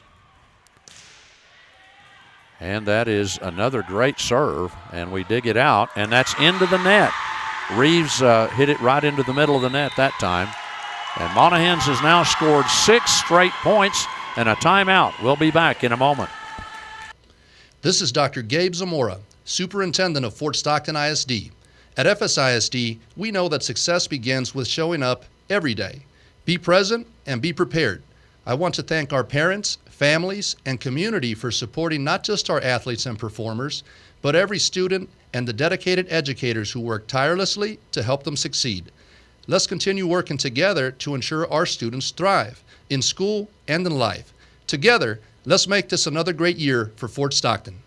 And that is another great serve, and we dig it out, and that's into the net. Reeves hit it right into the middle of the net that time. And Monahans has now scored 6 straight points and a timeout. We'll be back in a moment. This is Dr. Gabe Zamora, Superintendent of Fort Stockton ISD. At FSISD, we know that success begins with showing up every day. Be present and be prepared. I want to thank our parents, families, and community for supporting not just our athletes and performers, but every student and the dedicated educators who work tirelessly to help them succeed. Let's continue working together to ensure our students thrive in school and in life. Together, let's make this another great year for Fort Stockton.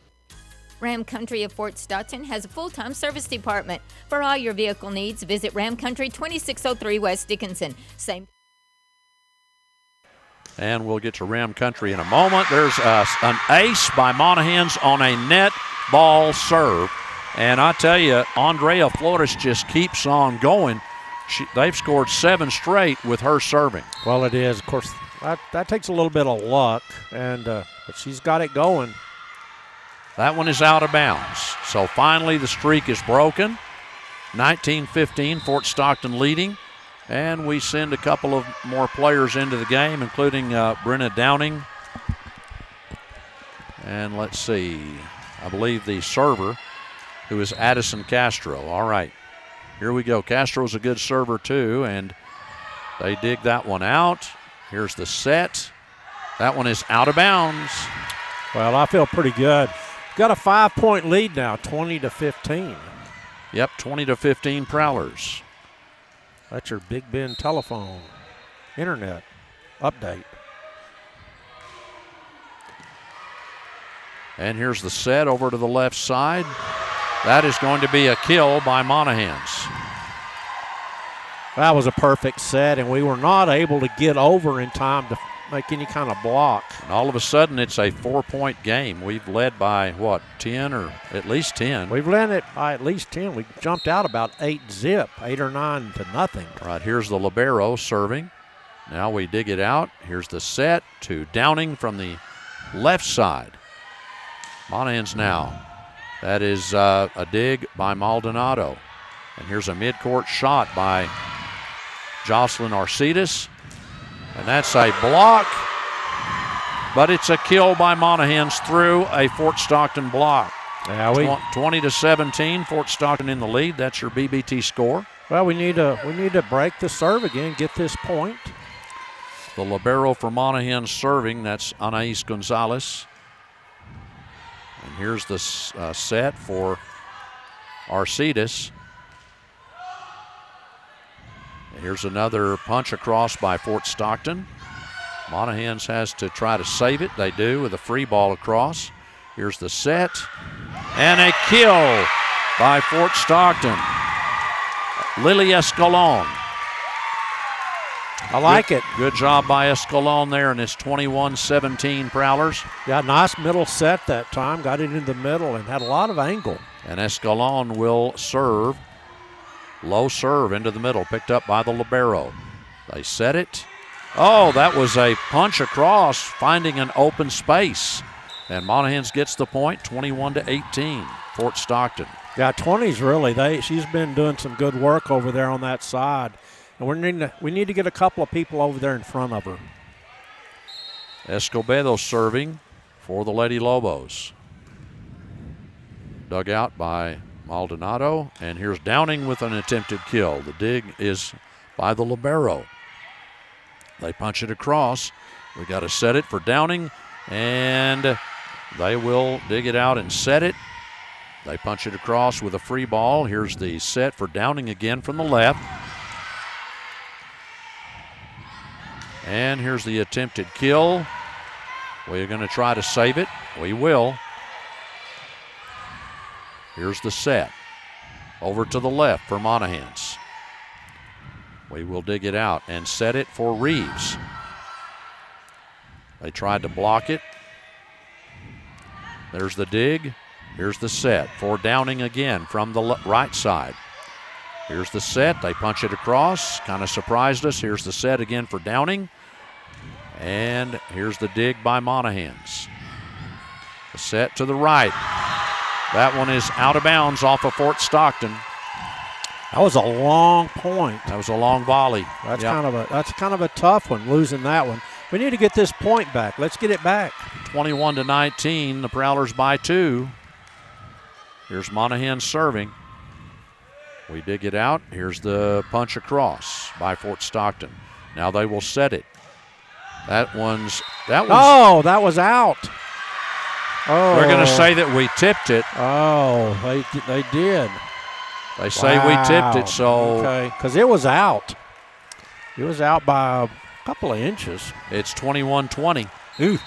Ram Country of Fort Stockton has a full-time service department. For all your vehicle needs, visit Ram Country, 2603 West Dickinson. Same. And we'll get to Ram Country in a moment. There's an ace by Monahans on a net ball serve. And I tell you, Andrea Flores just keeps on going. They've scored 7 straight with her serving. Well, it is. Of course, that takes a little bit of luck, but she's got it going. That one is out of bounds. So finally the streak is broken. 19-15, Fort Stockton leading. And we send a couple of more players into the game, including Brenna Downing. And let's see, I believe the server, who is Addison Castro. All right, here we go. Castro's a good server too, and they dig that one out. Here's the set. That one is out of bounds. Well, I feel pretty good. Got a 5-point lead now, 20-15. Yep, 20-15 Prowlers. That's your Big Ben telephone internet update. And here's the set over to the left side. That is going to be a kill by Monahans. That was a perfect set, and we were not able to get over in time to make any kind of block. And all of a sudden, it's a 4-point game. We've led by, 10 or at least 10? We've led it by at least 10. We jumped out about 8 or 9 to nothing. Right, here's the libero serving. Now we dig it out. Here's the set to Downing from the left side. Monahans now. That is a dig by Maldonado. And here's a midcourt shot by Jocelyn Arcidas. And that's a block, but it's a kill by Monahans through a Fort Stockton block. Yeah, 20-17, Fort Stockton in the lead. That's your BBT score. Well, we need to break the serve again, get this point. The libero for Monahans serving, that's Anais Gonzalez. And here's the set for Arcides. Here's another punch across by Fort Stockton. Monahans has to try to save it. They do with a free ball across. Here's the set. And a kill by Fort Stockton. Lily Escalon. I like it. Good job by Escalon there, and it's 21-17 Prowlers. Yeah, nice middle set that time. Got it in the middle and had a lot of angle. And Escalon will serve. Low serve into the middle, picked up by the libero. They set it. Oh, that was a punch across, finding an open space. And Monahans gets the point, 21-18, Fort Stockton. Yeah, 20s really. She's been doing some good work over there on that side. And we need to get a couple of people over there in front of her. Escobedo serving for the Lady Lobos. Dug out by Maldonado, and here's Downing with an attempted kill. The dig is by the libero. They punch it across. We got to set it for Downing, and they will dig it out and set it. They punch it across with a free ball. Here's the set for Downing again from the left. And here's the attempted kill. We're going to try to save it. We will. Here's the set. Over to the left for Monahans. We will dig it out and set it for Reeves. They tried to block it. There's the dig. Here's the set for Downing again from the right side. Here's the set. They punch it across. Kind of surprised us. Here's the set again for Downing. And here's the dig by Monahans. The set to the right. That one is out of bounds off of Fort Stockton. That was a long point. That was a long volley. That's kind of a tough one, losing that one. We need to get this point back. Let's get it back. 21-19. The Prowlers by 2. Here's Monahan serving. We dig it out. Here's the punch across by Fort Stockton. Now they will set it. That was out. Oh. We're going to say that we tipped it. Oh, they did. They say we tipped it, so. Okay, because it was out. It was out by a couple of inches. It's 21-20. Ooh.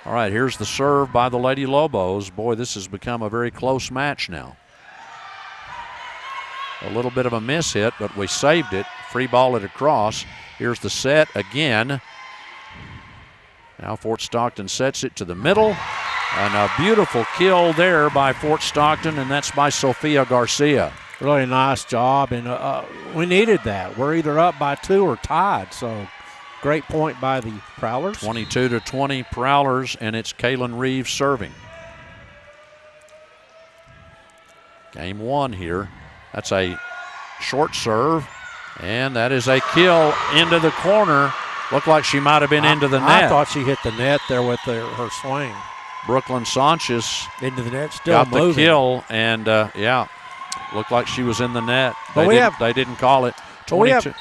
All right, here's the serve by the Lady Lobos. Boy, this has become a very close match now. A little bit of a miss hit, but we saved it. Free ball it across. Here's the set again. Now Fort Stockton sets it to the middle. And a beautiful kill there by Fort Stockton, and that's by Sofia Garcia. Really nice job, and we needed that. We're either up by 2 or tied, so great point by the Prowlers. 22-20 Prowlers, and it's Kaylin Reeves serving. Game 1 here. That's a short serve, and that is a kill into the corner. Looked like she might have been into the net. I thought she hit the net there with her swing. Brooklyn Sanchez into the net, still got moving. The kill, and looked like she was in the net. But they didn't call it. 22.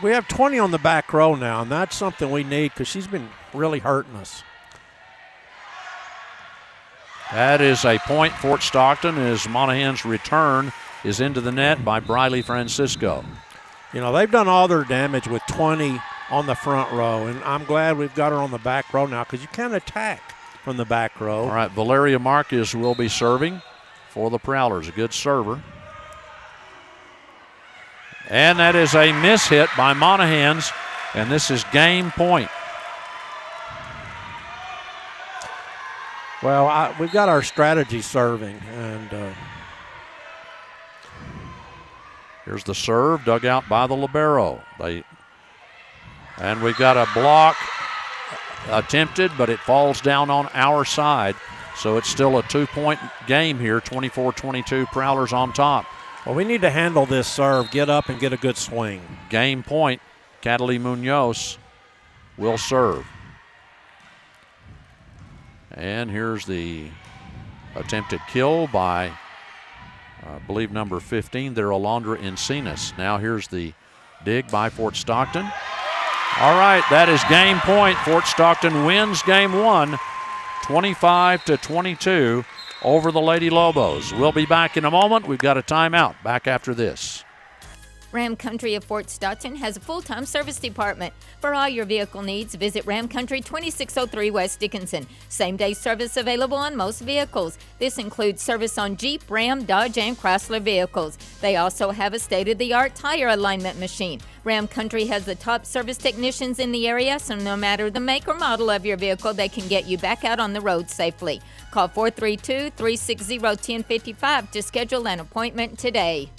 We have 20 on the back row now, and that's something we need because she's been really hurting us. That is a point. Fort Stockton as Monahan's return is into the net by Briley Francisco. You know, they've done all their damage with 20 on the front row, and I'm glad we've got her on the back row now because you can attack from the back row. All right, Valeria Marquez will be serving for the Prowlers. A good server. And that is a miss hit by Monahans, and this is game point. Well, we've got our strategy serving, and here's the serve dug out by the libero. And we've got a block attempted, but it falls down on our side. So it's still a 2-point game here, 24-22, Prowlers on top. Well, we need to handle this serve, get up and get a good swing. Game point, Cataly Munoz will serve. And here's the attempted kill by, I believe, number 15 there, Alondra Encinas. Now here's the dig by Fort Stockton. All right, that is game point. Fort Stockton wins game 1, 25-22 over the Lady Lobos. We'll be back in a moment. We've got a timeout. Back after this. Ram Country of Fort Stockton has a full-time service department. For all your vehicle needs, visit Ram Country 2603 West Dickinson. Same-day service available on most vehicles. This includes service on Jeep, Ram, Dodge, and Chrysler vehicles. They also have a state-of-the-art tire alignment machine. Ram Country has the top service technicians in the area, so no matter the make or model of your vehicle, they can get you back out on the road safely. Call 432-360-1055 to schedule an appointment today.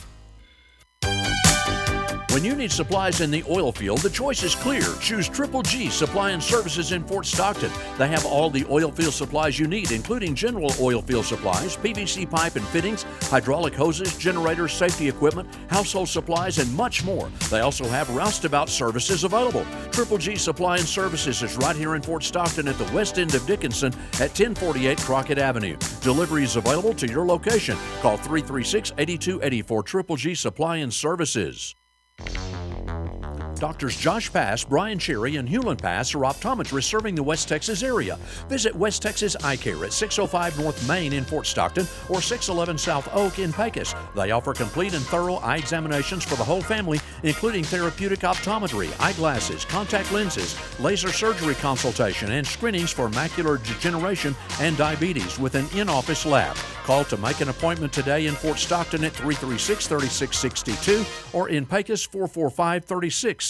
When you need supplies in the oil field, the choice is clear. Choose Triple G Supply and Services in Fort Stockton. They have all the oil field supplies you need, including general oil field supplies, PVC pipe and fittings, hydraulic hoses, generators, safety equipment, household supplies, and much more. They also have roustabout services available. Triple G Supply and Services is right here in Fort Stockton at the west end of Dickinson at 1048 Crockett Avenue. Delivery is available to your location. Call 336-8280 Triple G Supply and Services. Doctors Josh Pass, Brian Cherry, and Hewlin Pass are optometrists serving the West Texas area. Visit West Texas Eye Care at 605 North Main in Fort Stockton or 611 South Oak in Pecos. They offer complete and thorough eye examinations for the whole family, including therapeutic optometry, eyeglasses, contact lenses, laser surgery consultation, and screenings for macular degeneration and diabetes with an in-office lab. Call to make an appointment today in Fort Stockton at 336-3662 or in Pecos 445-3662.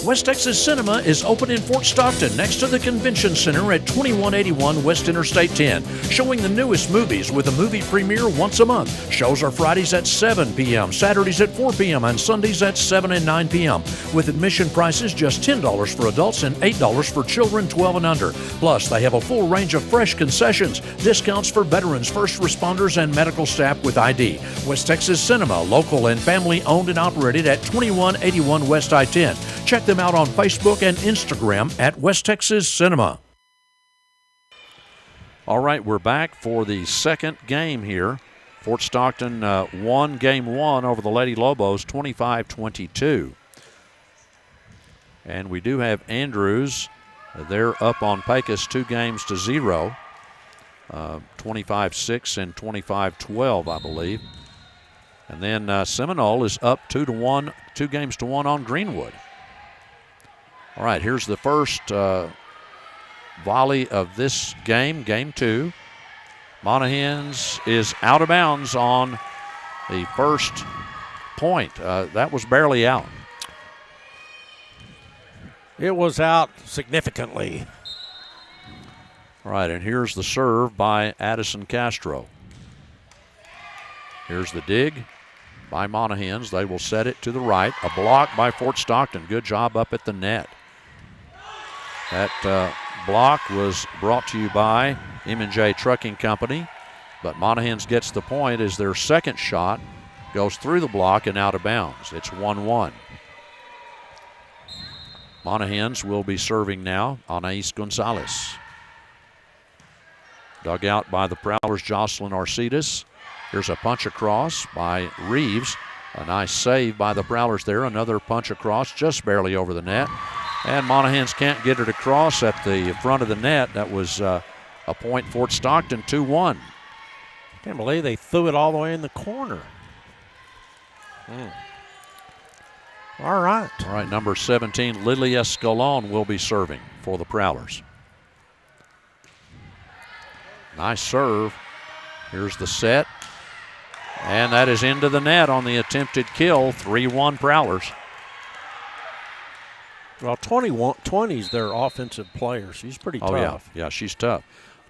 West Texas Cinema is open in Fort Stockton next to the Convention Center at 2181 West Interstate 10, showing the newest movies with a movie premiere once a month. Shows are Fridays at 7 p.m., Saturdays at 4 p.m., and Sundays at 7 and 9 p.m. with admission prices just $10 for adults and $8 for children 12 and under. Plus, they have a full range of fresh concessions, discounts for veterans, first responders, and medical staff with ID. West Texas Cinema, local and family owned and operated at 2181 West I-10. Check them out on Facebook and Instagram at West Texas Cinema. All right, we're back for the second game here. Fort Stockton won game one over the Lady Lobos, 25-22. And we do have Andrews. They're up on Pecos 2-0, 25-6 and 25-12, I believe. And then Seminole is up 2-1, 2-1 on Greenwood. All right, here's the first volley of this game, game two. Monahans is out of bounds on the first point. That was barely out. It was out significantly. All right, and here's the serve by Addison Castro. Here's the dig by Monahans. They will set it to the right. A block by Fort Stockton. Good job up at the net. That block was brought to you by M&J Trucking Company, but Monahans gets the point as their second shot goes through the block and out of bounds. It's 1-1. Monahans will be serving now. Anais Gonzalez. Dug out by the Prowlers, Jocelyn Arcidas. Here's a punch across by Reeves. A nice save by the Prowlers there. Another punch across, just barely over the net. And Monahans can't get it across at the front of the net. That was a point, Fort Stockton, 2-1. Can't believe they threw it all the way in the corner. All right. All right, number 17, Lily Escalon will be serving for the Prowlers. Nice serve. Here's the set. And that is into the net on the attempted kill. 3-1 Prowlers. Well, 20's their offensive player. She's pretty tough. Oh, yeah, she's tough.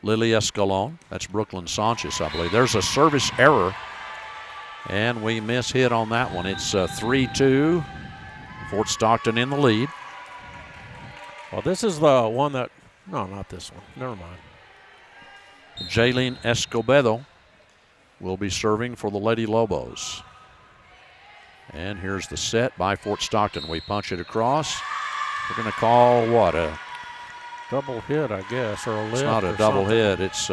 Lily Escalon, that's Brooklyn Sanchez, I believe. There's a service error, and we miss hit on that one. It's 3-2, Fort Stockton in the lead. Well, this is the one that, no, not this one. Never mind. Jaylene Escobedo will be serving for the Lady Lobos. And here's the set by Fort Stockton. We punch it across. We're going to call what? A double hit, I guess, or a lift. It's not a double hit. It's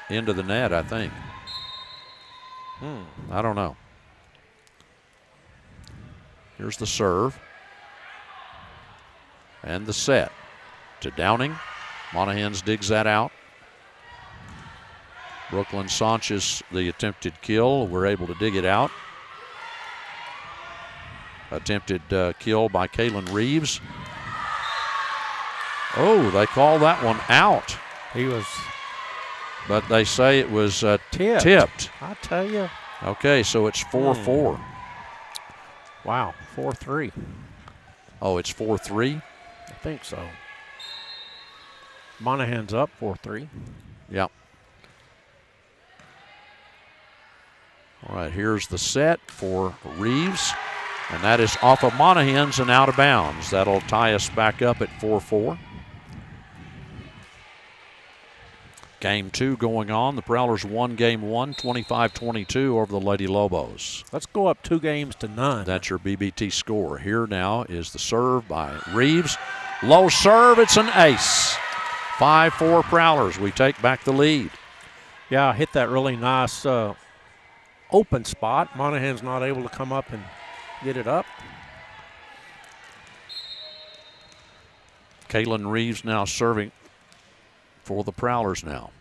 into the net, I think. I don't know. Here's the serve. And the set to Downing. Monahans digs that out. Brooklyn Sanchez, the attempted kill. We're able to dig it out. Attempted kill by Kaylin Reeves. Oh, they call that one out. He was. But they say it was tipped. I tell you. Okay, so it's 4-4. Wow, 4-3. Oh, it's 4-3? I think so. Monahans up 4-3. Yep. All right, here's the set for Reeves, and that is off of Monahans and out of bounds. That'll tie us back up at 4-4. Game 2 going on. The Prowlers won game 1, 25-22 over the Lady Lobos. Let's go up 2-0. That's your BBT score. Here now is the serve by Reeves. Low serve, it's an ace. 5-4 Prowlers. We take back the lead. Yeah, hit that really nice open spot. Monahan's not able to come up and get it up. Kaylin Reeves now serving for the Prowlers now.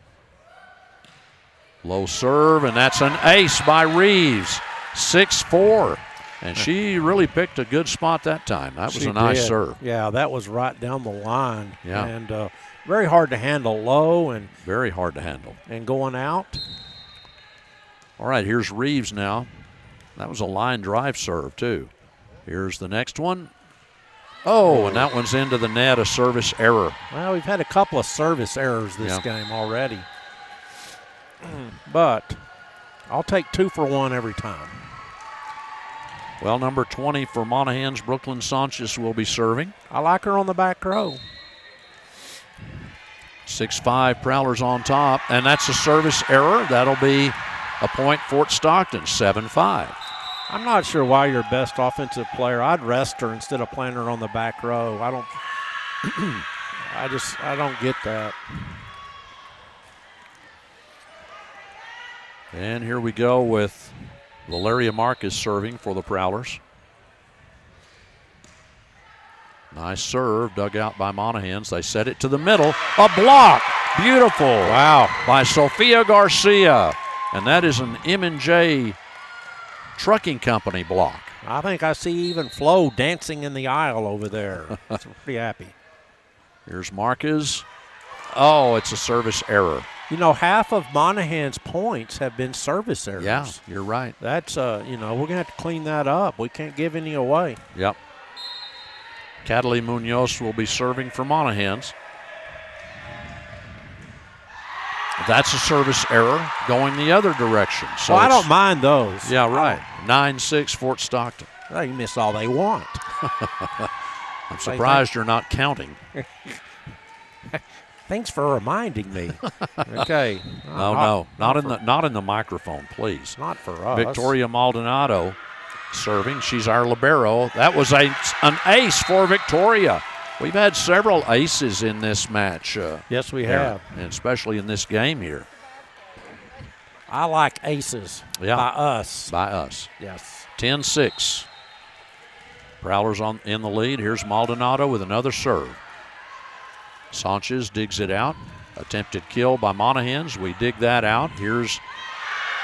Low serve, and that's an ace by Reeves. 6-4. And she really picked a good spot that time. That was a nice serve. Yeah, that was right down the line. Yeah. And very hard to handle low and very hard to handle. And going out. All right, here's Reeves now. That was a line drive serve, too. Here's the next one. Oh, and that one's into the net, a service error. Well, we've had a couple of service errors this game already. But I'll take 2 for 1 every time. Well, number 20 for Monahans, Brooklyn Sanchez will be serving. I like her on the back row. 6-5 Prowlers on top, and that's a service error. That'll be a point Fort Stockton, 7-5. I'm not sure why you're best offensive player. I'd rest her instead of playing her on the back row. I don't get that. And here we go with Valeria Marcus serving for the Prowlers. Nice serve, dug out by Monahans. They set it to the middle. A block. Beautiful. Wow. By Sophia Garcia. And that is an M&J Trucking Company block. I think I see even Flo dancing in the aisle over there. I'm pretty happy. Here's Marcus. Oh, it's a service error. You know, half of Monahan's points have been service errors. Yeah, you're right. That's, we're going to have to clean that up. We can't give any away. Yep. Cataly Munoz will be serving for Monahans. That's a service error going the other direction. So I don't mind those. Yeah, right. 9-6 Fort Stockton. Well, you miss all they want. I'm surprised you're not counting. Thanks for reminding me. Okay. No, not in the microphone, please. Not for us. Victoria Maldonado serving. She's our libero. That was an ace for Victoria. We've had several aces in this match. Yes, we have. And especially in this game here. I like aces. Yeah. By us. By us. Yes. 10-6. Prowlers in the lead. Here's Maldonado with another serve. Sanchez digs it out. Attempted kill by Monahans. We dig that out. Here's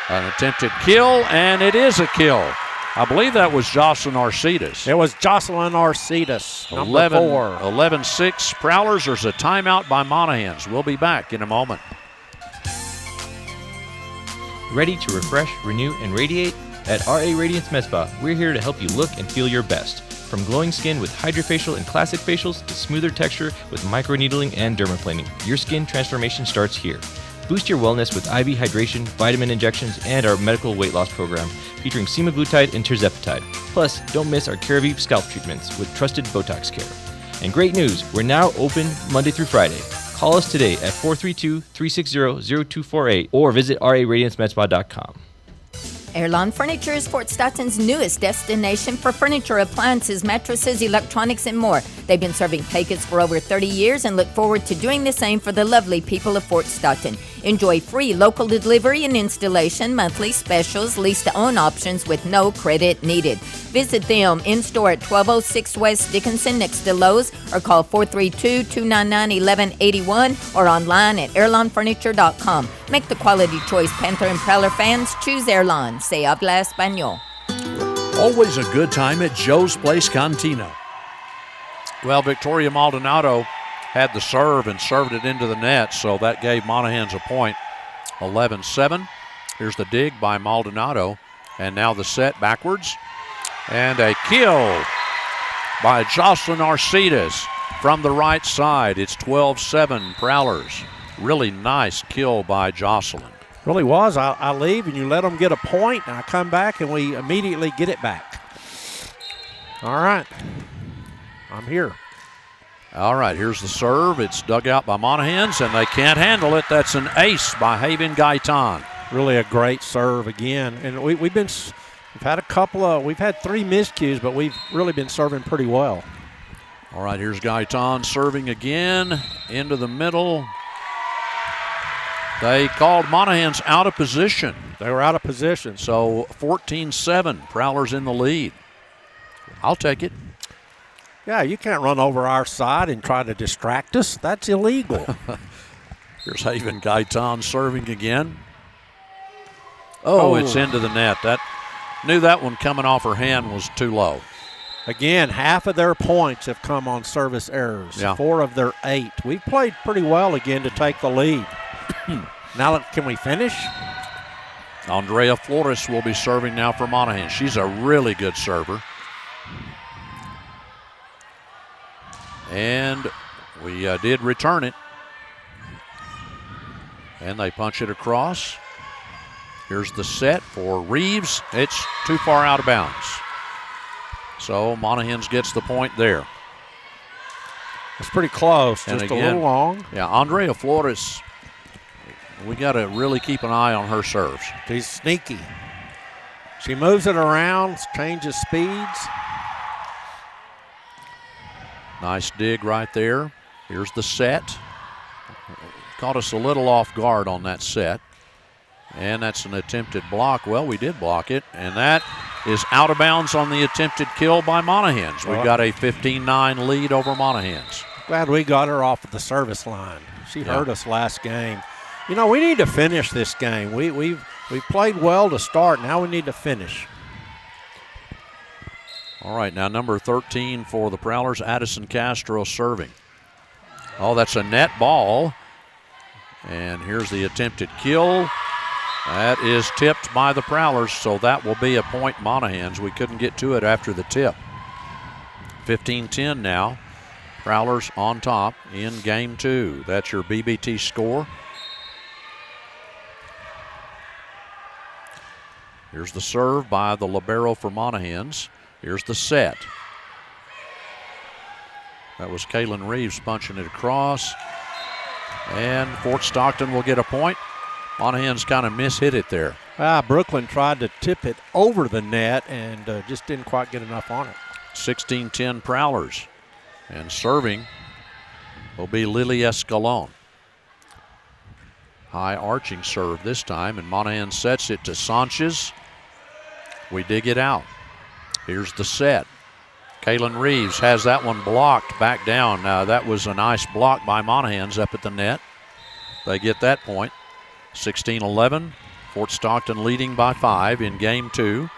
an attempted kill, and it is a kill. I believe that was Jocelyn Arcidas. It was Jocelyn Arcidas, number 4. 11-6 Prowlers. There's a timeout by Monahans. We'll be back in a moment. Ready to refresh, renew, and radiate? At RA Radiance Med Spa, we're here to help you look and feel your best. From glowing skin with Hydrofacial and Classic Facials to smoother texture with microneedling and dermaplaning, your skin transformation starts here. Boost your wellness with IV hydration, vitamin injections, and our medical weight loss program featuring semaglutide and tirzepatide. Plus, don't miss our CeraVe scalp treatments with trusted Botox care. And great news, we're now open Monday through Friday. Call us today at 432-360-0248 or visit raradiancemedspa.com. Airlawn Furniture is Fort Stockton's newest destination for furniture, appliances, mattresses, electronics, and more. They've been serving Pecos for over 30 years and look forward to doing the same for the lovely people of Fort Stockton. Enjoy free local delivery and installation, monthly specials, lease-to-own options with no credit needed. Visit them in-store at 1206 West Dickinson next to Lowe's or call 432-299-1181 or online at airlawnfurniture.com. Make the quality choice. Panther and Prowler fans, choose Airlawn. Se habla español. Always a good time at Joe's Place Cantina. Well, Victoria Maldonado had the serve and served it into the net, so that gave Monahans a point. 11-7. Here's the dig by Maldonado, and now the set backwards. And a kill by Jocelyn Arcides from the right side. It's 12-7 Prowlers. Really nice kill by Jocelyn. Really was. I leave and you let them get a point, and I come back and we immediately get it back. All right. I'm here. All right, here's the serve. It's dug out by Monahans, and they can't handle it. That's an ace by Haven Gaitan. Really a great serve again. And we've had we've had 3 miscues, but we've really been serving pretty well. All right, here's Gaitan serving again into the middle. They called Monahans out of position. They were out of position. So 14-7, Prowlers in the lead. I'll take it. Yeah, you can't run over our side and try to distract us. That's illegal. Here's Haven Gaitan serving again. Oh, it's into the net. Knew that one coming off her hand was too low. Again, half of their points have come on service errors. Yeah. 4 of their 8. We've played pretty well again to take the lead. Now, can we finish? Andrea Flores will be serving now for Monahans. She's a really good server. And we did return it. And they punch it across. Here's the set for Reeves. It's too far out of bounds. So Monahans gets the point there. It's pretty close, and just again, a little long. Yeah, Andrea Flores, we got to really keep an eye on her serves. She's sneaky. She moves it around, changes speeds. Nice dig right there. Here's the set. Caught us a little off guard on that set. And that's an attempted block. Well, we did block it, and that is out of bounds on the attempted kill by Monahans. We've got a 15-9 lead over Monahans. Glad we got her off of the service line. She hurt us last game. You know, we need to finish this game. We've played well to start. Now we need to finish. All right, now number 13 for the Prowlers, Addison Castro serving. Oh, that's a net ball. And here's the attempted kill. That is tipped by the Prowlers, so that will be a point Monahans. We couldn't get to it after the tip. 15-10 now. Prowlers on top in game 2. That's your BBT score. Here's the serve by the libero for Monahans. Here's the set. That was Kaylin Reeves punching it across. And Fort Stockton will get a point. Monahans kind of mishit it there. Brooklyn tried to tip it over the net and just didn't quite get enough on it. 16-10 Prowlers. And serving will be Lily Escalon. High arching serve this time, and Monahans sets it to Sanchez. We dig it out. Here's the set. Kaylin Reeves has that one blocked back down. That was a nice block by Monahans up at the net. They get that point. 16-11. Fort Stockton leading by 5 in game 2.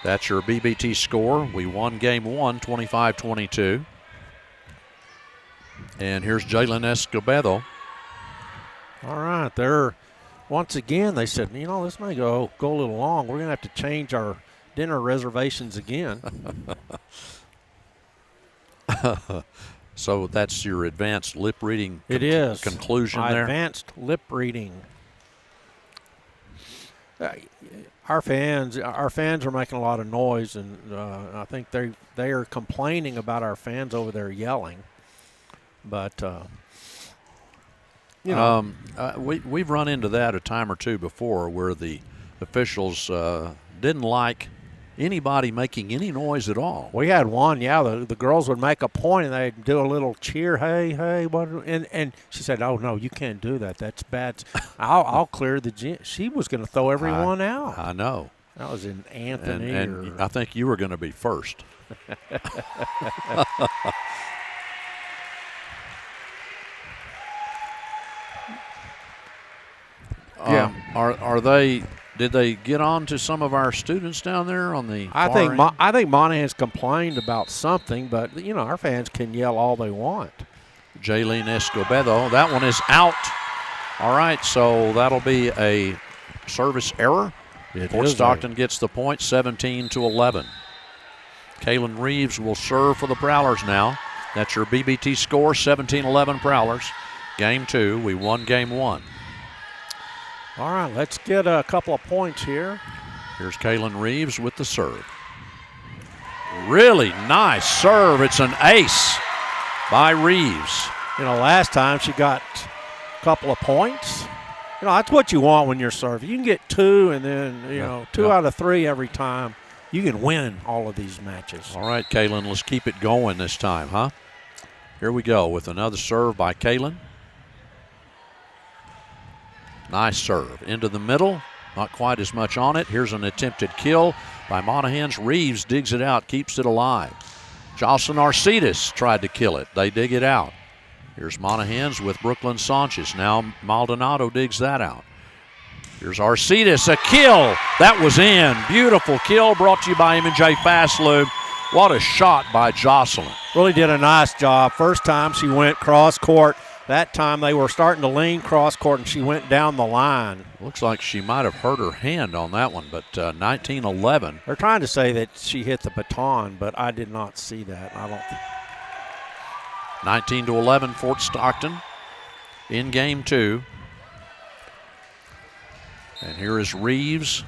That's your BBT score. We won game 1, 25-22. And here's Jalen Escobedo. All right, once again, they said, you know, this may go a little long. We're going to have to change our dinner reservations again. So that's your advanced lip reading it is. Conclusion My there? Advanced lip reading. Our fans are making a lot of noise, and I think they are complaining about our fans over there yelling. But you know, we've run into that a time or two before, where the officials didn't like anybody making any noise at all. We had one, the girls would make a point and they'd do a little cheer, hey, what? And she said, oh, no, you can't do that. That's bad. I'll clear the gym. She was going to throw everyone out. I know. That was in Anthony. And I think you were going to be first. Are they? Did they get on to some of our students down there on the? I think Monahans complained about something, but our fans can yell all they want. Jaylene Escobedo, that one is out. All right, so that'll be a service error. Fort Stockton gets the point, 17-11. Kaylin Reeves will serve for the Prowlers now. That's your BBT score, 17-11 Prowlers. Game 2, we won game 1. All right, let's get a couple of points here. Here's Kaylin Reeves with the serve. Really nice serve. It's an ace by Reeves. Last time she got a couple of points. That's what you want when you're serving. You can get 2 and then, 2 out of 3 every time. You can win all of these matches. All right, Kaylin, let's keep it going this time, huh? Here we go with another serve by Kaylin. Nice serve. Into the middle. Not quite as much on it. Here's an attempted kill by Monahans. Reeves digs it out, keeps it alive. Jocelyn Arcides tried to kill it. They dig it out. Here's Monahans with Brooklyn Sanchez. Now Maldonado digs that out. Here's Arcides, a kill. That was in. Beautiful kill brought to you by M&J Fast Lube. What a shot by Jocelyn. Really did a nice job. First time she went cross court. That time they were starting to lean cross court and she went down the line. Looks like she might have hurt her hand on that one, but 19-11. They're trying to say that she hit the baton, but I did not see that. I don't think. 19-11 Fort Stockton in game 2. And here is Reeves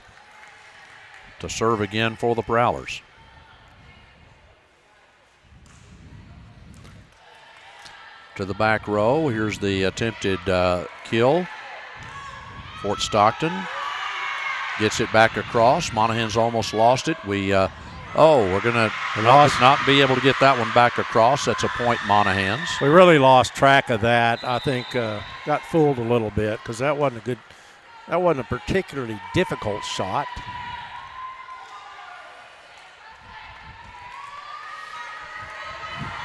to serve again for the Prowlers. To the back row. Here's the attempted kill. Fort Stockton gets it back across. Monahans almost lost it. We're going to not be able to get that one back across. That's a point, Monahans. We really lost track of that. I think got fooled a little bit because that wasn't a particularly difficult shot.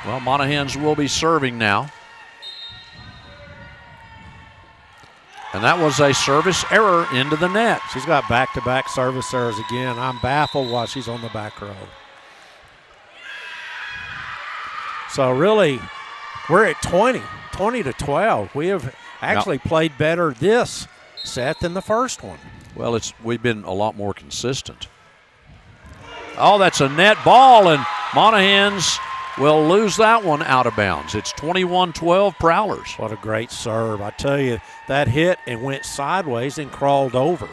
Well, Monahans will be serving now. And that was a service error into the net. She's got back-to-back service errors again. I'm baffled while she's on the back row. So really, we're at 20-12. We have actually played better this set than the first one. Well, we've been a lot more consistent. Oh, that's a net ball, and Monahans will lose that one out of bounds. It's 21-12 Prowlers. What a great serve. I tell you, that hit and went sideways and crawled over.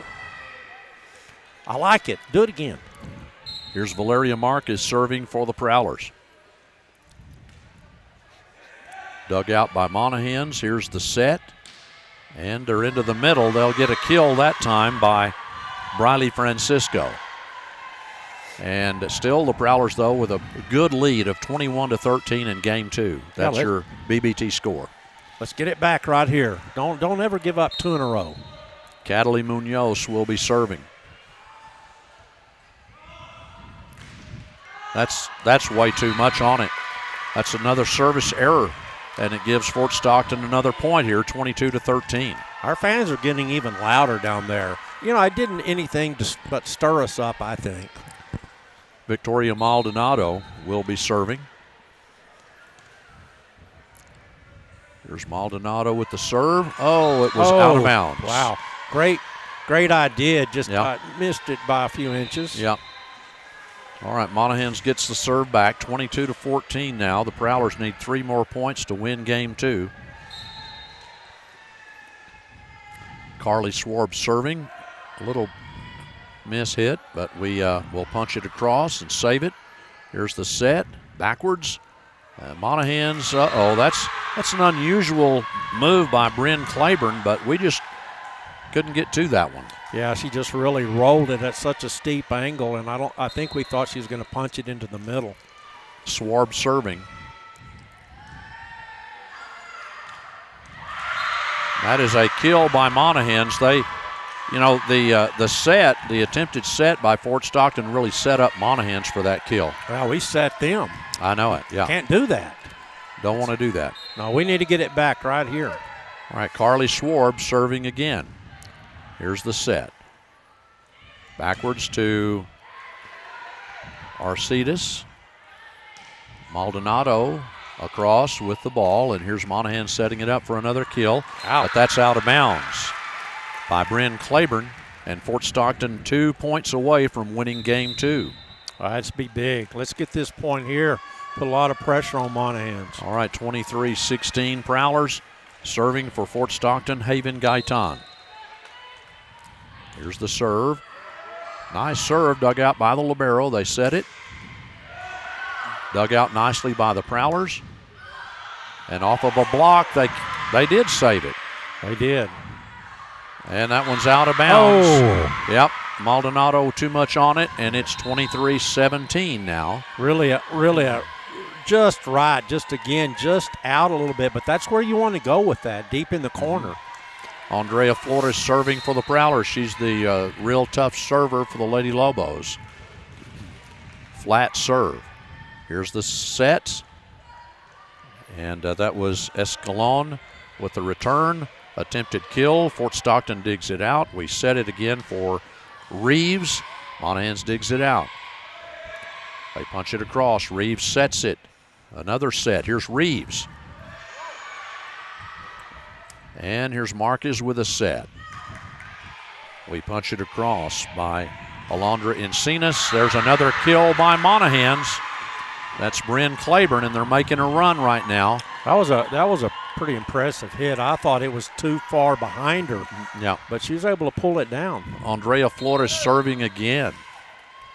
I like it. Do it again. Here's Valeria Marquez serving for the Prowlers. Dug out by Monahans. Here's the set. And they're into the middle. They'll get a kill that time by Briley Francisco. And still the Prowlers, though, with a good lead of 21-13 in game 2. That's your BBT score. Let's get it back right here. Don't ever give up 2 in a row. Cataly Munoz will be serving. That's way too much on it. That's another service error, and it gives Fort Stockton another point here, 22-13. Our fans are getting even louder down there. I didn't anything but stir us up, I think. Victoria Maldonado will be serving. Here's Maldonado with the serve. Oh, it was out of bounds. Wow. Great idea. Just missed it by a few inches. Yep. All right, Monahans gets the serve back, 22-14 now. The Prowlers need 3 more points to win game 2. Carly Schwarb serving. A little miss hit, but we will punch it across and save it. Here's the set, backwards. Monahans, that's an unusual move by Bryn Claiborne, but we just couldn't get to that one. Yeah, she just really rolled it at such a steep angle, and I think we thought she was going to punch it into the middle. Schwarb serving. That is a kill by Monahans. They, the attempted set by Fort Stockton really set up Monahans for that kill. Well, we set them. I know it, yeah. Can't do that. Don't want to do that. No, we need to get it back right here. All right, Carly Schwarb serving again. Here's the set. Backwards to Arcides. Maldonado across with the ball, and here's Monahan setting it up for another kill. But that's out of bounds by Bryn Claiborne, and Fort Stockton 2 points away from winning game 2. Let's be big. Let's get this point here. Put a lot of pressure on Monahans. All right, 23-16 Prowlers. Serving for Fort Stockton, Haven Gaitan. Here's the serve. Nice serve, dug out by the libero. They set it. Dug out nicely by the Prowlers. And off of a block, they did save it. They did. And that one's out of bounds. Oh. Yep, Maldonado too much on it, and it's 23-17 now. Really just right, just out a little bit, but that's where you want to go with that, deep in the corner. Andrea Flores serving for the Prowlers. She's the real tough server for the Lady Lobos. Flat serve. Here's the set. And that was Escalon with the return. Attempted kill. Fort Stockton digs it out. We set it again for Reeves. Monahans digs it out. They punch it across. Reeves sets it. Another set. Here's Reeves. And here's Marquez with a set. We punch it across by Alondra Encinas. There's another kill by Monahans. That's Bryn Claiborne, and they're making a run right now. That was a pretty impressive hit. I thought it was too far behind her. Yeah. But she was able to pull it down. Andrea Flores serving again.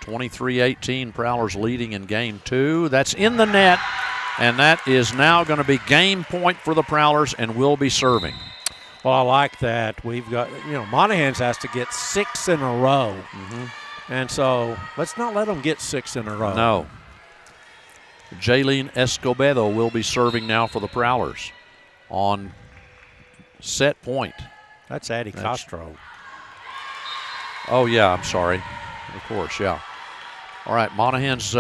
23-18, Prowlers leading in game 2. That's in the net, and that is now going to be game point for the Prowlers and will be serving. Well, I like that. We've got, Monahans has to get 6 in a row. And so let's not let them get 6 in a row. No. Jaylene Escobedo will be serving now for the Prowlers on set point. That's Addie Castro. Oh, yeah, I'm sorry. Of course, yeah. All right, Monahans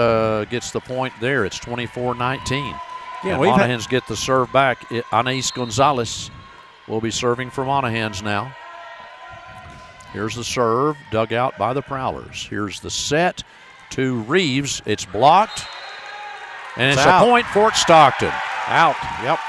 gets the point there. It's 24-19. Yeah, Monahans get the serve back. Anais Gonzalez will be serving for Monahans now. Here's the serve, dug out by the Prowlers. Here's the set to Reeves. It's blocked. And it's a point, Fort Stockton. Out, yep.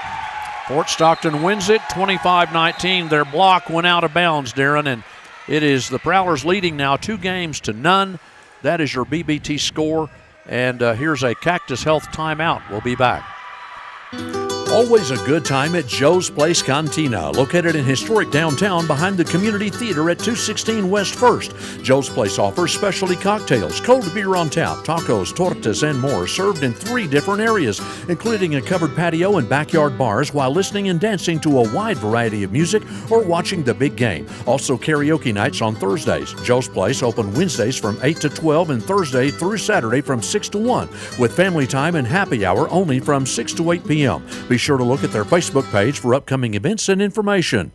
Fort Stockton wins it, 25-19. Their block went out of bounds, Darren, and it is the Prowlers leading now 2-0. That is your BBT score, and here's a Cactus Health timeout. We'll be back. Always a good time at Joe's Place Cantina, located in historic downtown behind the Community Theater at 216 West 1st. Joe's Place offers specialty cocktails, cold beer on tap, tacos, tortas, and more, served in 3 different areas, including a covered patio and backyard bars, while listening and dancing to a wide variety of music or watching the big game. Also karaoke nights on Thursdays. Joe's Place open Wednesdays from 8 to 12 and Thursday through Saturday from 6 to 1, with family time and happy hour only from 6 to 8 p.m. Be sure to look at their Facebook page for upcoming events and information.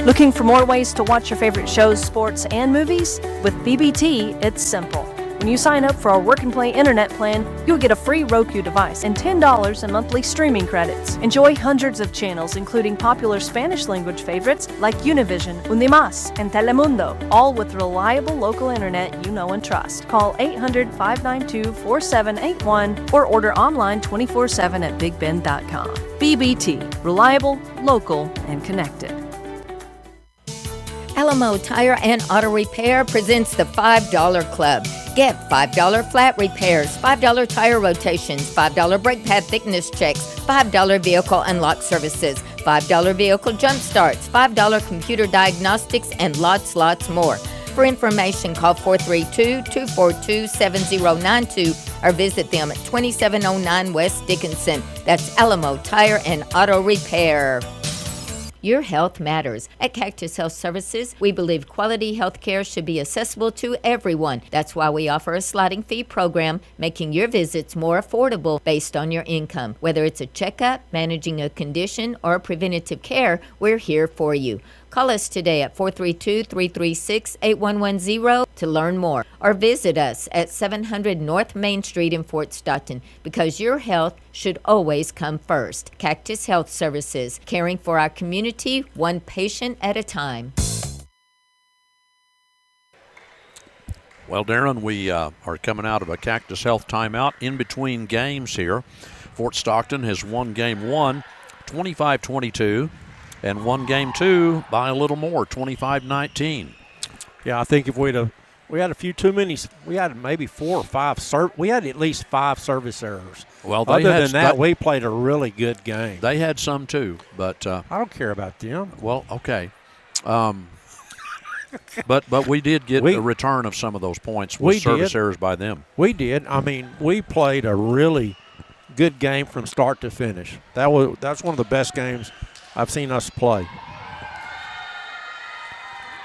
Looking for more ways to watch your favorite shows, sports, and movies? With BBT, it's simple. When you sign up for our Work and Play internet plan, you'll get a free Roku device and $10 in monthly streaming credits. Enjoy hundreds of channels, including popular Spanish language favorites like Univision, Unimas, and Telemundo, all with reliable local internet you know and trust. Call 800-592-4781 or order online 24/7 at bigbend.com. BBT, reliable, local, and connected. Alamo Tire and Auto Repair presents the $5 Club. Get $5 flat repairs, $5 tire rotations, $5 brake pad thickness checks, $5 vehicle unlock services, $5 vehicle jump starts, $5 computer diagnostics, and lots more. For information, call 432-242-7092 or visit them at 2709 West Dickinson. That's Alamo Tire and Auto Repair. Your health matters. At Cactus Health Services, we believe quality health care should be accessible to everyone. That's why we offer a sliding fee program, making your visits more affordable based on your income. Whether it's a checkup, managing a condition, or preventative care, we're here for you. Call us today at 432-336-8110 to learn more, or visit us at 700 North Main Street in Fort Stockton, because your health should always come first. Cactus Health Services, caring for our community one patient at a time. Well, Darren, we are coming out of a Cactus Health timeout in between games here. Fort Stockton has won game 1, 25-22. And won game 2 by a little more, 25-19. Yeah, I think if we had a few too many, we had maybe 4 or 5. We had at least 5 service errors. Well, other than that, we played a really good game. They had some too, but I don't care about them. Well, okay, but we did get a return of some of those points with service errors by them. We did. I mean, we played a really good game from start to finish. That's one of the best games I've seen us play.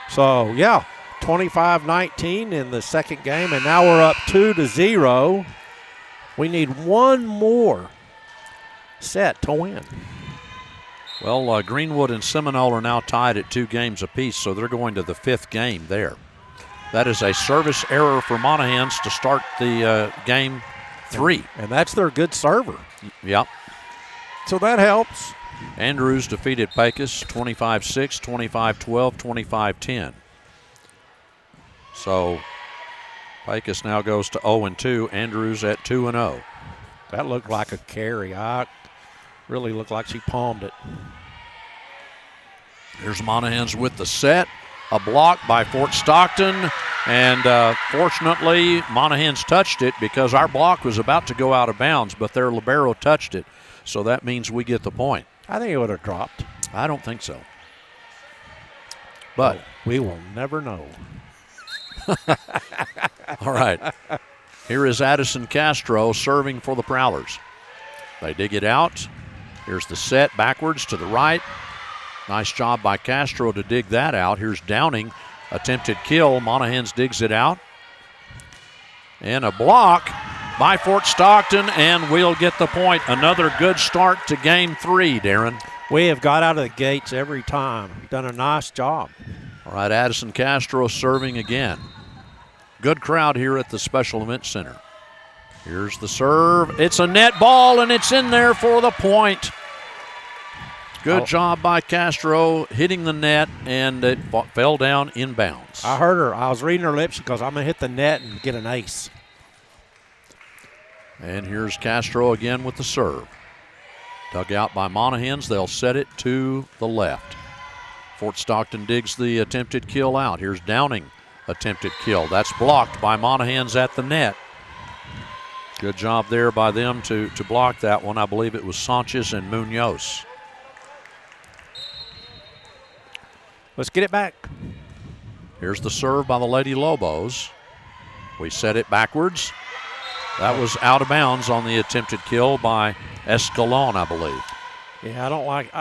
So, yeah, 25-19 in the second game, and now we're up 2-0. We need one more set to win. Well, Greenwood and Seminole are now tied at 2 games apiece, so they're going to the 5th game there. That is a service error for Monahans to start the game 3. And that's their good server. Yep. So that helps. Andrews defeated Pecos 25-6, 25-12, 25-10. So Pecos now goes to 0-2. Andrews at 2-0. That looked like a carry. I really looked like she palmed it. Here's Monahans with the set. A block by Fort Stockton. And fortunately, Monahans touched it because our block was about to go out of bounds, but their libero touched it. So that means we get the point. I think it would have dropped. I don't think so. But we will never know. All right. Here is Addison Castro serving for the Prowlers. They dig it out. Here's the set backwards to the right. Nice job by Castro to dig that out. Here's Downing. Attempted kill. Monahans digs it out. And a block by Fort Stockton, and we'll get the point. Another good start to game 3, Darren. We have got out of the gates every time. Done a nice job. All right, Addison Castro serving again. Good crowd here at the Special Event Center. Here's the serve. It's a net ball, and it's in there for the point. Good job by Castro hitting the net, and it fell down inbounds. I heard her. I was reading her lips. She goes, I'm going to hit the net and get an ace. And here's Castro again with the serve. Dug out by Monahans. They'll set it to the left. Fort Stockton digs the attempted kill out. Here's Downing. Attempted kill. That's blocked by Monahans at the net. Good job there by them to block that one. I believe it was Sanchez and Munoz. Let's get it back. Here's the serve by the Lady Lobos. We set it backwards. That was out of bounds on the attempted kill by Escalon, I believe. Yeah, I don't like,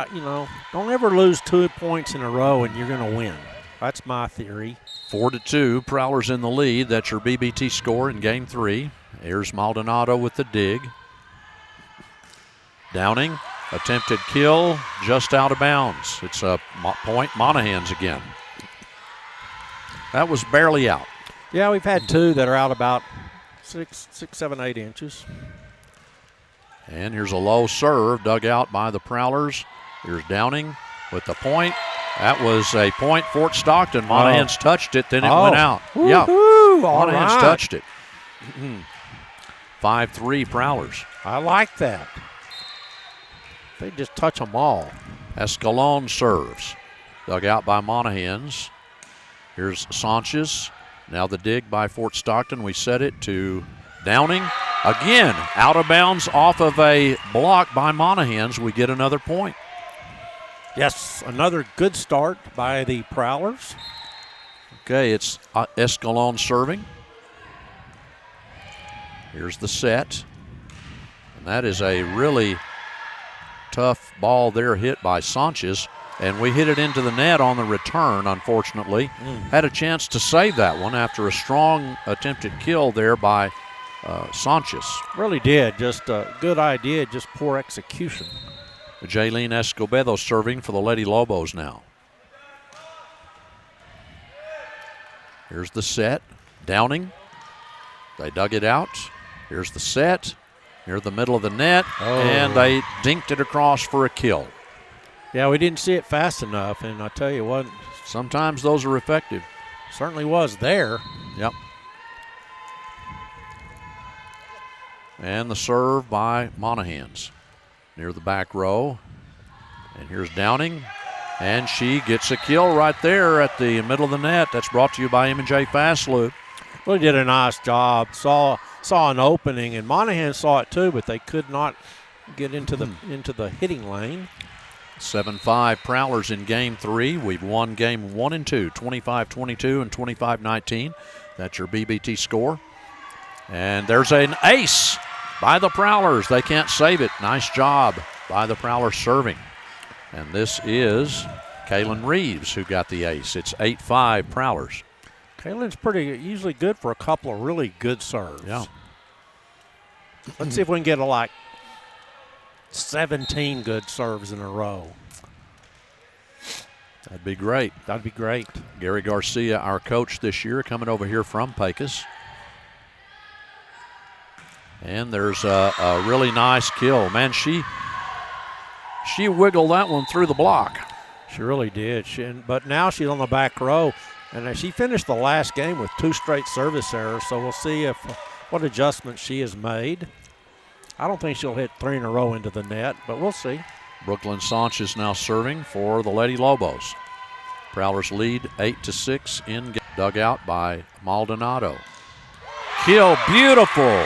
don't ever lose 2 points in a row and you're going to win. That's my theory. 4-2, Prowlers in the lead. That's your BBT score in game 3. Here's Maldonado with the dig. Downing, attempted kill, just out of bounds. It's a point, Monahans again. That was barely out. Yeah, we've had 2 that are out about 6, 7, 8 inches. And here's a low serve dug out by the Prowlers. Here's Downing with the point. That was a point, Fort Stockton. Monahans touched it, then it went out. Woo-hoo. Yeah, Monahans touched it. 5-3 Prowlers. I like that. They just touch them all. Escalon serves. Dug out by Monahans. Here's Sanchez. Now the dig by Fort Stockton. We set it to Downing. Again, out of bounds off of a block by Monahans. We get another point. Yes, another good start by the Prowlers. Okay, it's Escalon serving. Here's the set. And that is a really tough ball there hit by Sanchez. And we hit it into the net on the return, unfortunately. Had a chance to save that one after a strong attempted kill there by Sanchez. Really did. Just a good idea, just poor execution. Jaylene Escobedo serving for the Lady Lobos now. Here's the set. Downing. They dug it out. Here's the set. Near the middle of the net. And they dinked it across for a kill. Yeah, we didn't see it fast enough, and I tell you what. Sometimes those are effective. Certainly was there. Yep. And the serve by Monahans near the back row. And here's Downing. And she gets a kill right there at the middle of the net. That's brought to you by M&J Fast Loop. Well, he did a nice job. Saw an opening, and Monahan saw it too, but they could not get into the hitting lane. 7-5 Prowlers in Game 3. We've won Game 1 and 2, 25-22 and 25-19. That's your BBT score. And there's an ace by the Prowlers. They can't save it. Nice job by the Prowlers serving. And this is Kaylin Reeves who got the ace. It's 8-5 Prowlers. Kaylin's usually good for a couple of really good serves. Yeah. Let's see if we can get 17 good serves in a row. That'd be great. That'd be great. Gary Garcia, our coach this year, coming over here from Pecos. And there's a really nice kill. Man, she wiggled that one through the block. She really did. But now she's on the back row, and she finished the last game with 2 straight service errors, so we'll see what adjustments she has made. I don't think she'll hit 3 in a row into the net, but we'll see. Brooklyn Sanchez now serving for the Lady Lobos. Prowlers lead 8-6 in dugout by Maldonado. Kill, beautiful.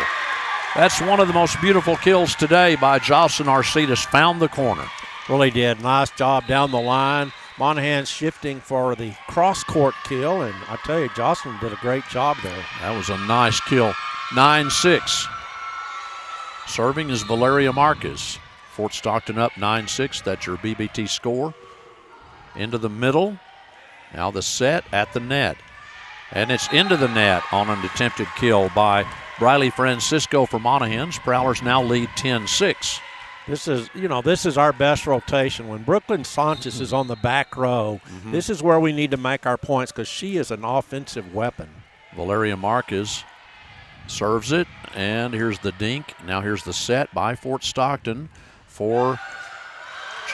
That's one of the most beautiful kills today by Jocelyn Arcidas. Found the corner. Really did. Nice job down the line. Monahan shifting for the cross-court kill, and I tell you, Jocelyn did a great job there. That was a nice kill. 9-6. Serving is Valeria Marquez. Fort Stockton up 9-6. That's your BBT score. Into the middle. Now the set at the net. And it's into the net on an attempted kill by Briley Francisco for Monahans. Prowlers now lead 10-6. This is our best rotation. When Brooklyn Sanchez is on the back row, this is where we need to make our points because she is an offensive weapon. Valeria Marquez serves it, and here's the dink. Now here's the set by Fort Stockton for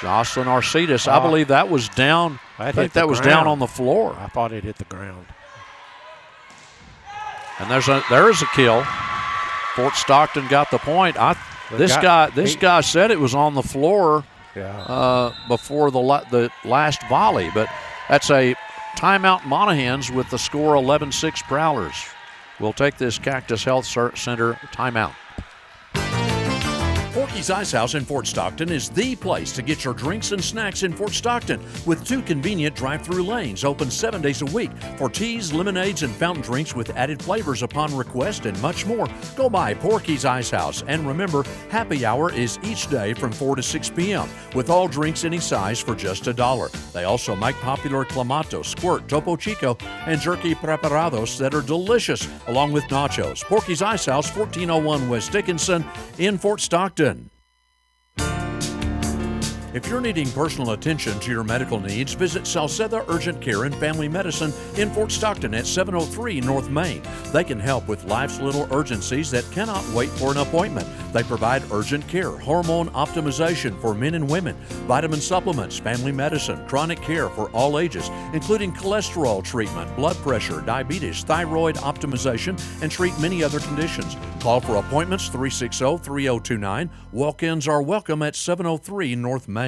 Jocelyn Arcidas. I believe that was down. I think that was down on the floor. I thought it hit the ground. And there is a kill. Fort Stockton got the point. This guy said it was on the floor before the last volley, but that's a timeout Monahans with the score 11-6 Prowlers. We'll take this Cactus Health Center timeout. Porky's Ice House in Fort Stockton is the place to get your drinks and snacks in Fort Stockton, with 2 convenient drive-through lanes open 7 days a week for teas, lemonades, and fountain drinks with added flavors upon request and much more. Go by Porky's Ice House, and remember, happy hour is each day from 4 to 6 p.m. with all drinks any size for just $1. They also make popular Clamato, Squirt, Topo Chico, and jerky preparados that are delicious, along with nachos. Porky's Ice House, 1401 West Dickinson in Fort Stockton. If you're needing personal attention to your medical needs, visit Salceda Urgent Care and Family Medicine in Fort Stockton at 703 North Main. They can help with life's little urgencies that cannot wait for an appointment. They provide urgent care, hormone optimization for men and women, vitamin supplements, family medicine, chronic care for all ages, including cholesterol treatment, blood pressure, diabetes, thyroid optimization, and treat many other conditions. Call for appointments 360-3029. Walk-ins are welcome at 703 North Main.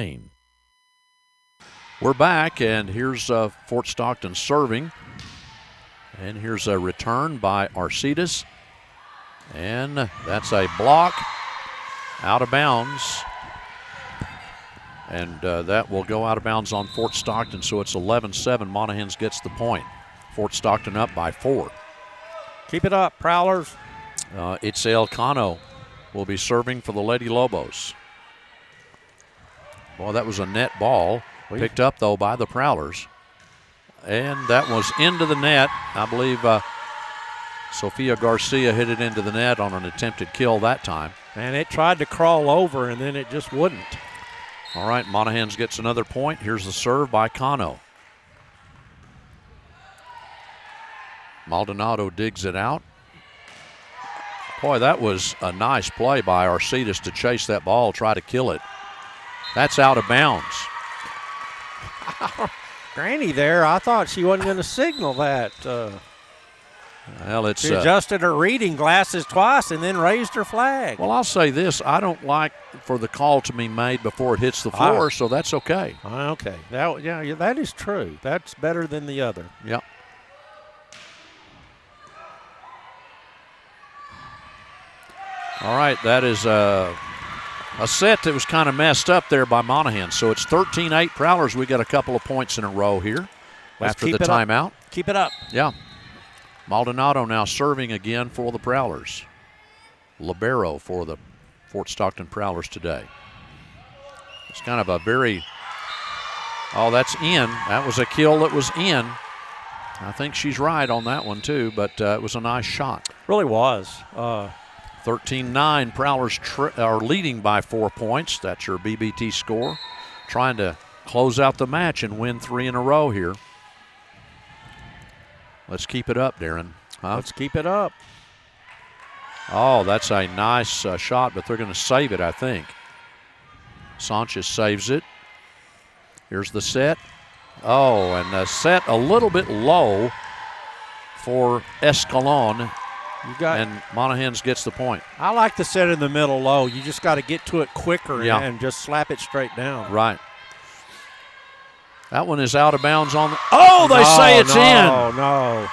We're back, and here's Fort Stockton serving. And here's a return by Arcidas. And that's a block out of bounds. And that will go out of bounds on Fort Stockton, so it's 11-7. Monahans gets the point. Fort Stockton up by 4. Keep it up, Prowlers. Itzel Cano will be serving for the Lady Lobos. Boy, that was a net ball. Picked up, though, by the Prowlers. And that was into the net. I believe Sophia Garcia hit it into the net on an attempted kill that time. And it tried to crawl over, and then it just wouldn't. All right, Monahans gets another point. Here's the serve by Cano. Maldonado digs it out. Boy, that was a nice play by Arcides to chase that ball, try to kill it. That's out of bounds. Granny there, I thought she wasn't going to signal that. Well, she adjusted her reading glasses twice and then raised her flag. Well, I'll say this. I don't like for the call to be made before it hits the floor, so that's okay. Okay. That is true. That's better than the other. Yep. All right, that is a set that was kind of messed up there by Monahan. So it's 13-8 Prowlers. We got a couple of points in a row here after the timeout. Keep it up. Yeah. Maldonado now serving again for the Prowlers. Libero for the Fort Stockton Prowlers today. It's kind of a very, that's in. That was a kill that was in. I think she's right on that one too, but it was a nice shot. Really was. 13-9, Prowlers are leading by 4 points. That's your BBT score. Trying to close out the match and win 3 in a row here. Let's keep it up, Darren. Let's keep it up. Oh, that's a nice shot, but they're going to save it, I think. Sanchez saves it. Here's the set. Oh, and the set a little bit low for Escalon. And Monahans gets the point. I like the set in the middle low. You just got to get to it quicker and just slap it straight down. Right. That one is out of bounds on the. Oh, they say it's in. No.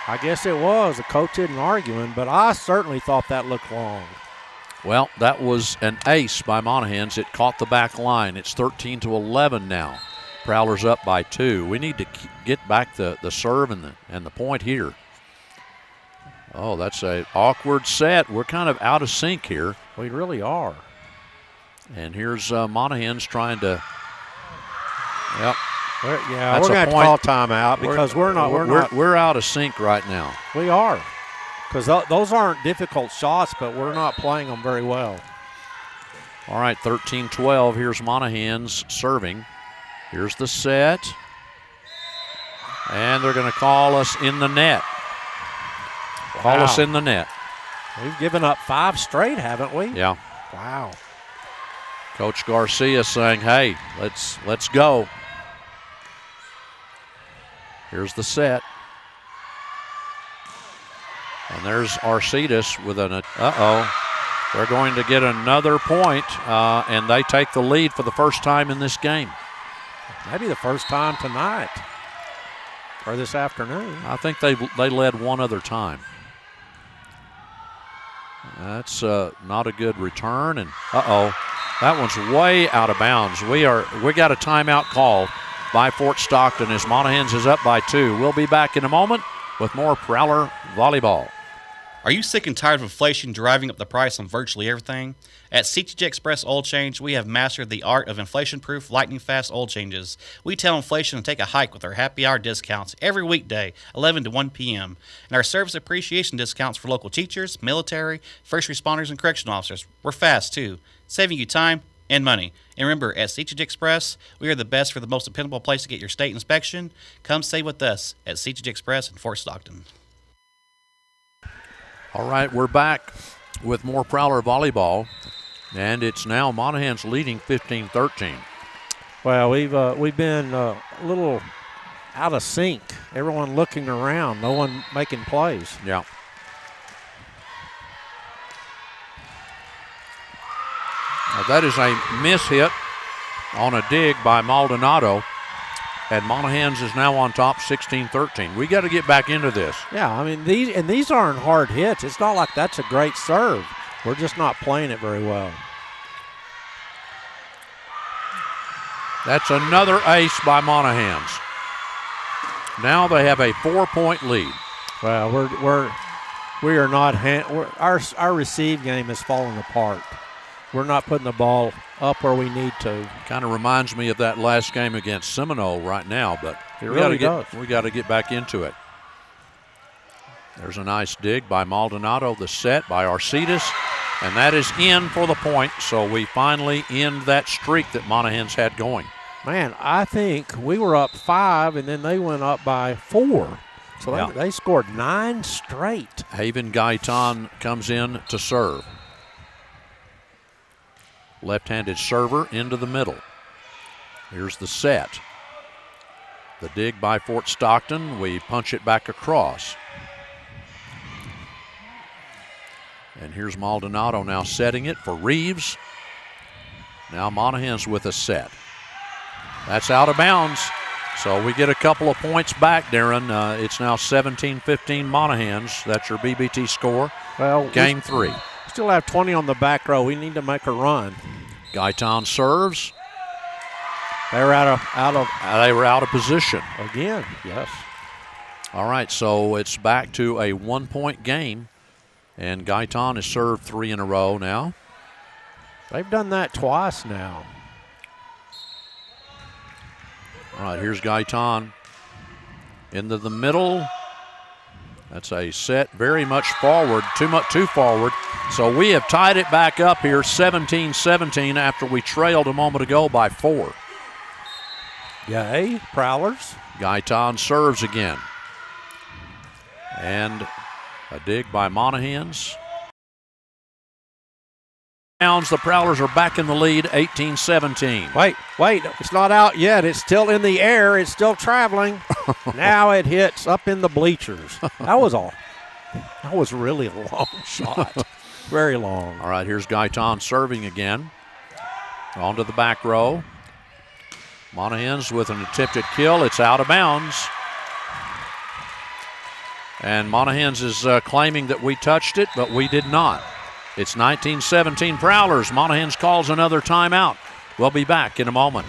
I guess it was. The coach isn't arguing, but I certainly thought that looked long. Well, that was an ace by Monahans. It caught the back line. It's 13-11 now. Prowlers up by 2. We need to get back the serve and the point here. Oh, that's an awkward set. We're kind of out of sync here. We really are. And here's Monahans trying to. Yep. We're going to have to call timeout because we're out of sync right now. We are, because those aren't difficult shots, but we're not playing them very well. All right, 13-12. Here's Monahans serving. Here's the set, and they're going to call us in the net. Call us in the net. We've given up 5 straight, haven't we? Yeah. Wow. Coach Garcia saying, "Hey, let's go." Here's the set. And there's Arcides with an, they're going to get another point, and they take the lead for the first time in this game. Maybe the first time tonight or this afternoon. I think they led one other time. That's not a good return, and that one's way out of bounds. We got a timeout call by Fort Stockton as Monahans is up by 2. We'll be back in a moment with more Prowler Volleyball. Are you sick and tired of inflation driving up the price on virtually everything? At CTJ Express Oil Change, we have mastered the art of inflation-proof, lightning-fast oil changes. We tell inflation to take a hike with our happy hour discounts every weekday, 11 to 1 p.m., and our service appreciation discounts for local teachers, military, first responders, and correctional officers. We're fast, too, saving you time and money. And remember, at CTJ Express, we are the best for the most dependable place to get your state inspection. Come stay with us at CTJ Express in Fort Stockton. All right, we're back with more Prowler Volleyball, and it's now Monahans leading 15-13. Well, we've been a little out of sync. Everyone looking around, no one making plays. Yeah. Now that is a miss hit on a dig by Maldonado, and Monahans is now on top 16-13. We got to get back into this. Yeah, I mean, these aren't hard hits. It's not like that's a great serve. We're just not playing it very well. That's another ace by Monahans. Now they have a 4-point lead. Well, we are not. Our receive game is falling apart. We're not putting the ball up where we need to. Kind of reminds me of that last game against Seminole right now, but It really does. We got to get back into it. There's a nice dig by Maldonado, the set by Arcides, and that is in for the point, so we finally end that streak that Monahans had going. Man, I think we were up 5, and then they went up by 4. So they scored 9 straight. Haven Gaitan comes in to serve. Left-handed server into the middle. Here's the set. The dig by Fort Stockton. We punch it back across. And here's Maldonado now setting it for Reeves. Now Monahans with a set. That's out of bounds. So we get a couple of points back, Darren. It's now 17-15 Monahans. That's your BBT score. Well, Game 3. Still have 20 on the back row. We need to make a run. Gaitan serves. They were out of position. Again, yes. All right, so it's back to a 1-point game. And Gaitan has served 3 in a row now. They've done that twice now. All right, here's Gaitan into the middle. That's a set very much forward, too forward. So we have tied it back up here, 17-17, after we trailed a moment ago by 4. Yay, Prowlers. Gaitan serves again. And a dig by Monahans. The Prowlers are back in the lead, 18-17. Wait, it's not out yet. It's still in the air. It's still traveling. Now it hits up in the bleachers. That was really a long shot. Very long. All right, here's Gaitan serving again. Onto the back row. Monahans with an attempted kill. It's out of bounds. And Monahans is claiming that we touched it, but we did not. It's 19-17 Prowlers. Monahans calls another timeout. We'll be back in a moment.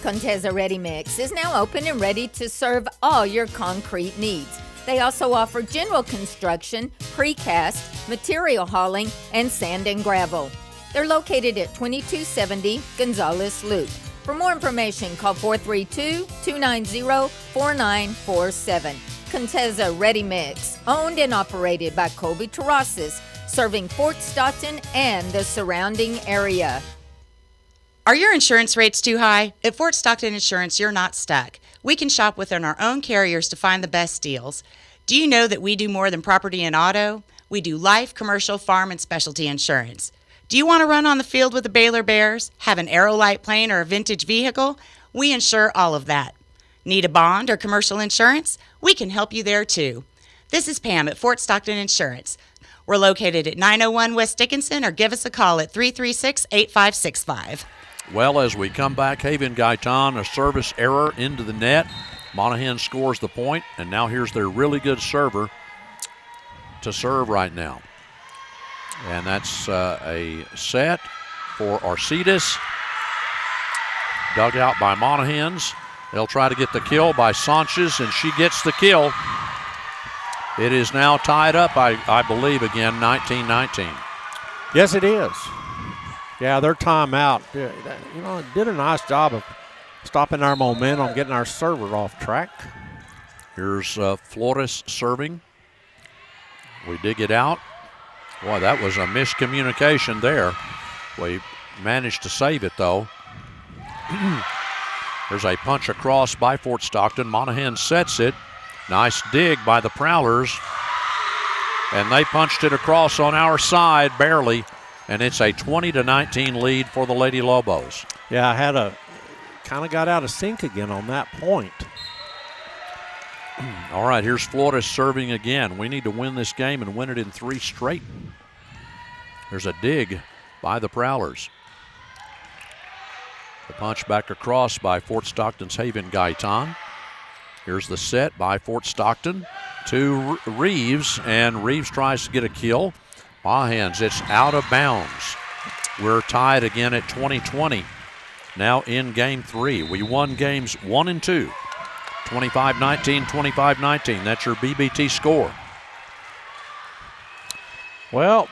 Contessa Ready Mix is now open and ready to serve all your concrete needs. They also offer general construction, precast, material hauling, and sand and gravel. They're located at 2270 Gonzales Loop. For more information, call 432-290-4947. Contessa Ready Mix, owned and operated by Colby Terraces, serving Fort Stockton and the surrounding area. Are your insurance rates too high? At Fort Stockton Insurance, you're not stuck. We can shop within our own carriers to find the best deals. Do you know that we do more than property and auto? We do life, commercial, farm, and specialty insurance. Do you want to run on the field with the Baylor Bears, have an Aerolite plane or a vintage vehicle? We insure all of that. Need a bond or commercial insurance? We can help you there too. This is Pam at Fort Stockton Insurance. We're located at 901 West Dickinson, or give us a call at 336-8565. Well, as we come back, Haven Gaitan, a service error into the net. Monahan scores the point, and now here's their really good server to serve right now. And that's a set for Arcides. Dug out by Monahans. They'll try to get the kill by Sanchez, and she gets the kill. It is now tied up, I believe, again, 19-19. Yes, it is. Yeah, their timeout, did a nice job of stopping our momentum, getting our server off track. Here's Flores serving. We dig it out. Boy, that was a miscommunication there. We managed to save it, though. There's a punch across by Fort Stockton. Monahan sets it. Nice dig by the Prowlers. And they punched it across on our side, barely. And it's a 20-19 lead for the Lady Lobos. Yeah, I kind of got out of sync again on that point. All right, here's Flores serving again. We need to win this game and win it in 3 straight. There's a dig by the Prowlers. The punch back across by Fort Stockton's Haven Gaitan. Here's the set by Fort Stockton to Reeves, and Reeves tries to get a kill. Monahans, it's out of bounds. We're tied again at 20-20. Now in game 3. We won games 1 and 2. 25-19, 25-19. That's your BBT score. Well,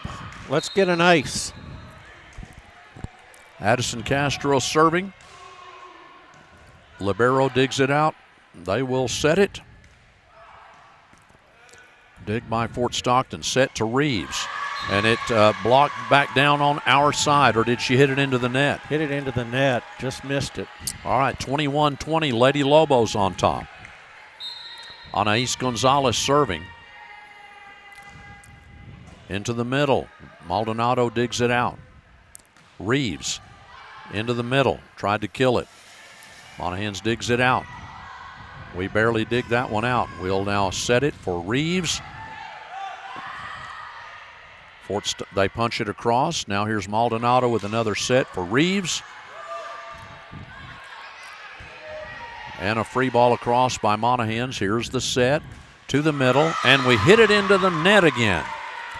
let's get an ace. Addison Castro serving. Libero digs it out. They will set it. Dig by Fort Stockton. Set to Reeves. And it blocked back down on our side, or did she hit it into the net? Hit it into the net. Just missed it. All right, 21-20, Lady Lobos on top. Anais Gonzalez serving. Into the middle. Maldonado digs it out. Reeves into the middle. Tried to kill it. Monahans digs it out. We barely dig that one out. We'll now set it for Reeves. They punch it across. Now here's Maldonado with another set for Reeves. And a free ball across by Monahans. Here's the set to the middle, and we hit it into the net again.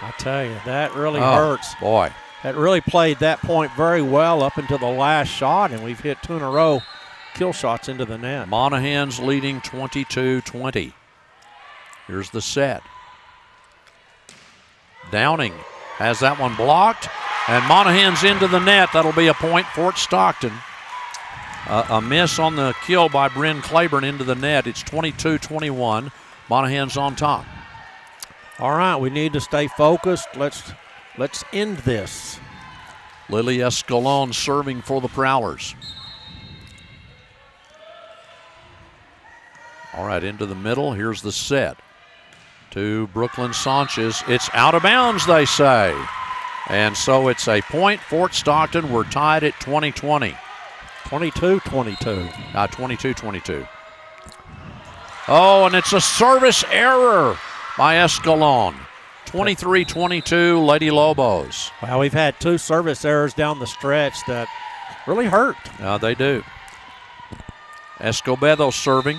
I tell you, that really hurts. Boy. That really played that point very well up until the last shot, and we've hit 2 in a row kill shots into the net. Monahans leading 22-20. Here's the set. Downing has that one blocked, and Monahans into the net. That'll be a point, Fort Stockton. A miss on the kill by Bryn Claiborne into the net. It's 22-21. Monahans on top. All right, we need to stay focused. Let's end this. Lily Escalon serving for the Prowlers. All right, into the middle. Here's the set to Brooklyn Sanchez. It's out of bounds, they say. And so it's a point. Fort Stockton, we're tied at 20-20. 22-22. 22-22. Oh, and it's a service error by Escalon. 23-22, Lady Lobos. Well, we've had 2 service errors down the stretch that really hurt. They do. Escobedo serving.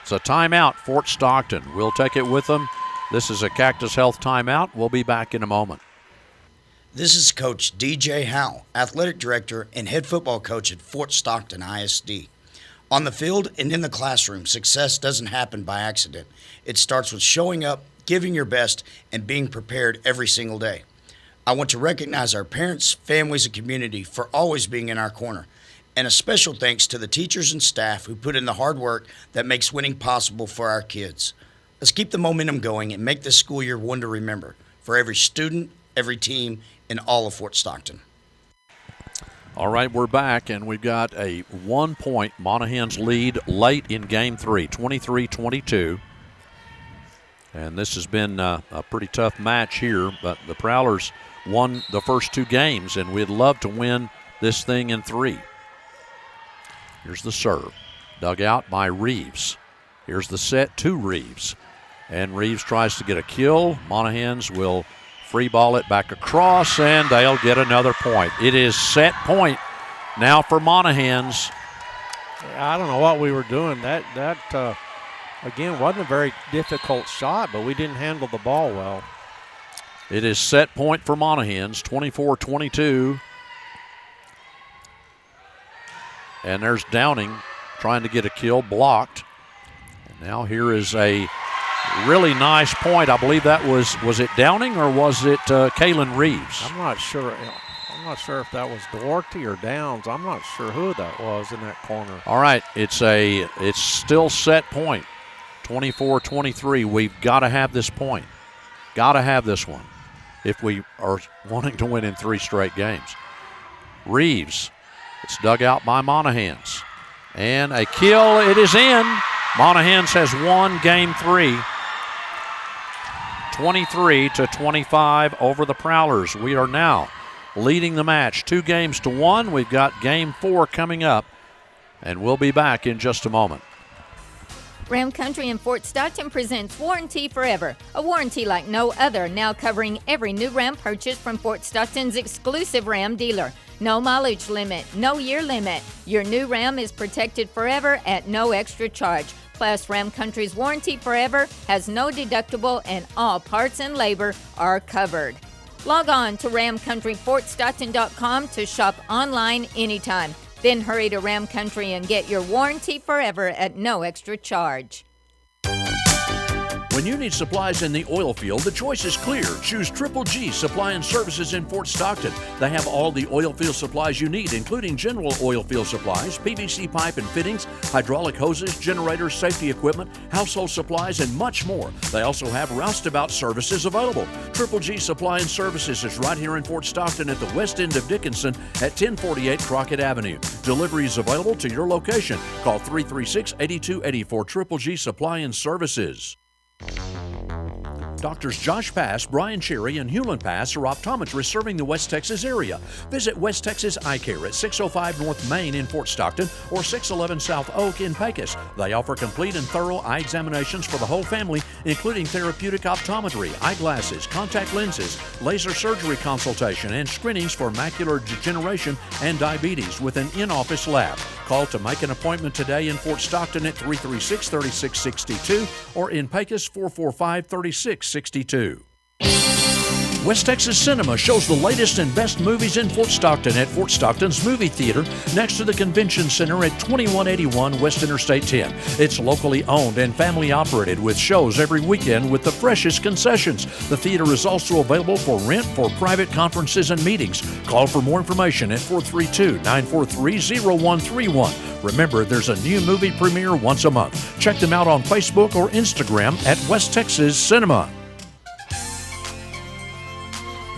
It's a timeout, Fort Stockton. We'll take it with them. This is a Cactus Health timeout. We'll be back in a moment. This is Coach DJ Howell, Athletic Director and Head Football Coach at Fort Stockton ISD. On the field and in the classroom, success doesn't happen by accident. It starts with showing up, giving your best, and being prepared every single day. I want to recognize our parents, families, and community for always being in our corner. And a special thanks to the teachers and staff who put in the hard work that makes winning possible for our kids. Let's keep the momentum going and make this school year one to remember for every student, every team, and all of Fort Stockton. All right, we're back, and we've got a 1-point Monahans lead late in Game 3, 23-22. And this has been a pretty tough match here, but the Prowlers won the first 2 games, and we'd love to win this thing in 3. Here's the serve, dug out by Reeves. Here's the set to Reeves, and Reeves tries to get a kill. Monahans will free ball it back across, and they'll get another point. It is set point now for Monahans. I don't know what we were doing. That again, wasn't a very difficult shot, but we didn't handle the ball well. It is set point for Monahans, 24-22. And there's Downing trying to get a kill, blocked. And now here is a really nice point. I believe that was it Downing or was it Kaylin Reeves? I'm not sure. I'm not sure if that was Duarte or Downs. I'm not sure who that was in that corner. All right, it's still set point, 24-23. We've got to have this point. Got to have this one if we are wanting to win in 3 straight games. Reeves, it's dug out by Monahans. And a kill, it is in. Monahans has won Game 3. 23-25 over the Prowlers. We are now leading the match 2-1. We've got Game 4 coming up, and we'll be back in just a moment. Ram Country in Fort Stockton presents Warranty Forever, a warranty like no other, now covering every new Ram purchase from Fort Stockton's exclusive Ram dealer. No mileage limit, no year limit. Your new Ram is protected forever at no extra charge. Plus, Ram Country's Warranty Forever has no deductible and all parts and labor are covered. Log on to RamCountryFortStockton.com to shop online anytime. Then hurry to Ram Country and get your Warranty Forever at no extra charge. When you need supplies in the oil field, the choice is clear. Choose Triple G Supply and Services in Fort Stockton. They have all the oil field supplies you need, including general oil field supplies, PVC pipe and fittings, hydraulic hoses, generators, safety equipment, household supplies, and much more. They also have roustabout services available. Triple G Supply and Services is right here in Fort Stockton at the west end of Dickinson at 1048 Crockett Avenue. Delivery is available to your location. Call 336-8280 for Triple G Supply and Services. Doctors Josh Pass, Brian Cherry, and Hewlin Pass are optometrists serving the West Texas area. Visit West Texas Eye Care at 605 North Main in Fort Stockton or 611 South Oak in Pecos. They offer complete and thorough eye examinations for the whole family, including therapeutic optometry, eyeglasses, contact lenses, laser surgery consultation, and screenings for macular degeneration and diabetes with an in-office lab. Call to make an appointment today in Fort Stockton at 336-3662 or in Pecos 445-3662. West Texas Cinema shows the latest and best movies in Fort Stockton at Fort Stockton's Movie Theater next to the Convention Center at 2181 West Interstate 10. It's locally owned and family operated with shows every weekend with the freshest concessions. The theater is also available for rent for private conferences and meetings. Call for more information at 432-943-0131. Remember, there's a new movie premiere once a month. Check them out on Facebook or Instagram at West Texas Cinema.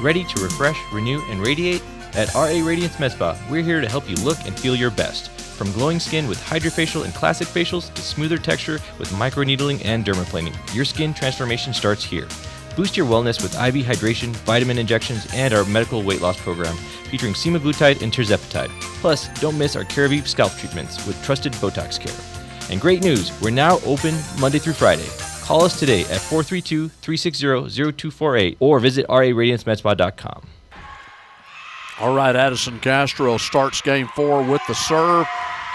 Ready to refresh, renew, and radiate? At RA Radiance Med Spa, we're here to help you look and feel your best. From glowing skin with hydrofacial and classic facials to smoother texture with microneedling and dermaplaning, your skin transformation starts here. Boost your wellness with IV hydration, vitamin injections, and our medical weight loss program featuring semaglutide and tirzepatide. Plus, don't miss our CareVive scalp treatments with trusted Botox care. And great news, we're now open Monday through Friday. Call us today at 432-360-0248 or visit raradiancemedspa.com. All right, Addison Castro starts game 4 with the serve,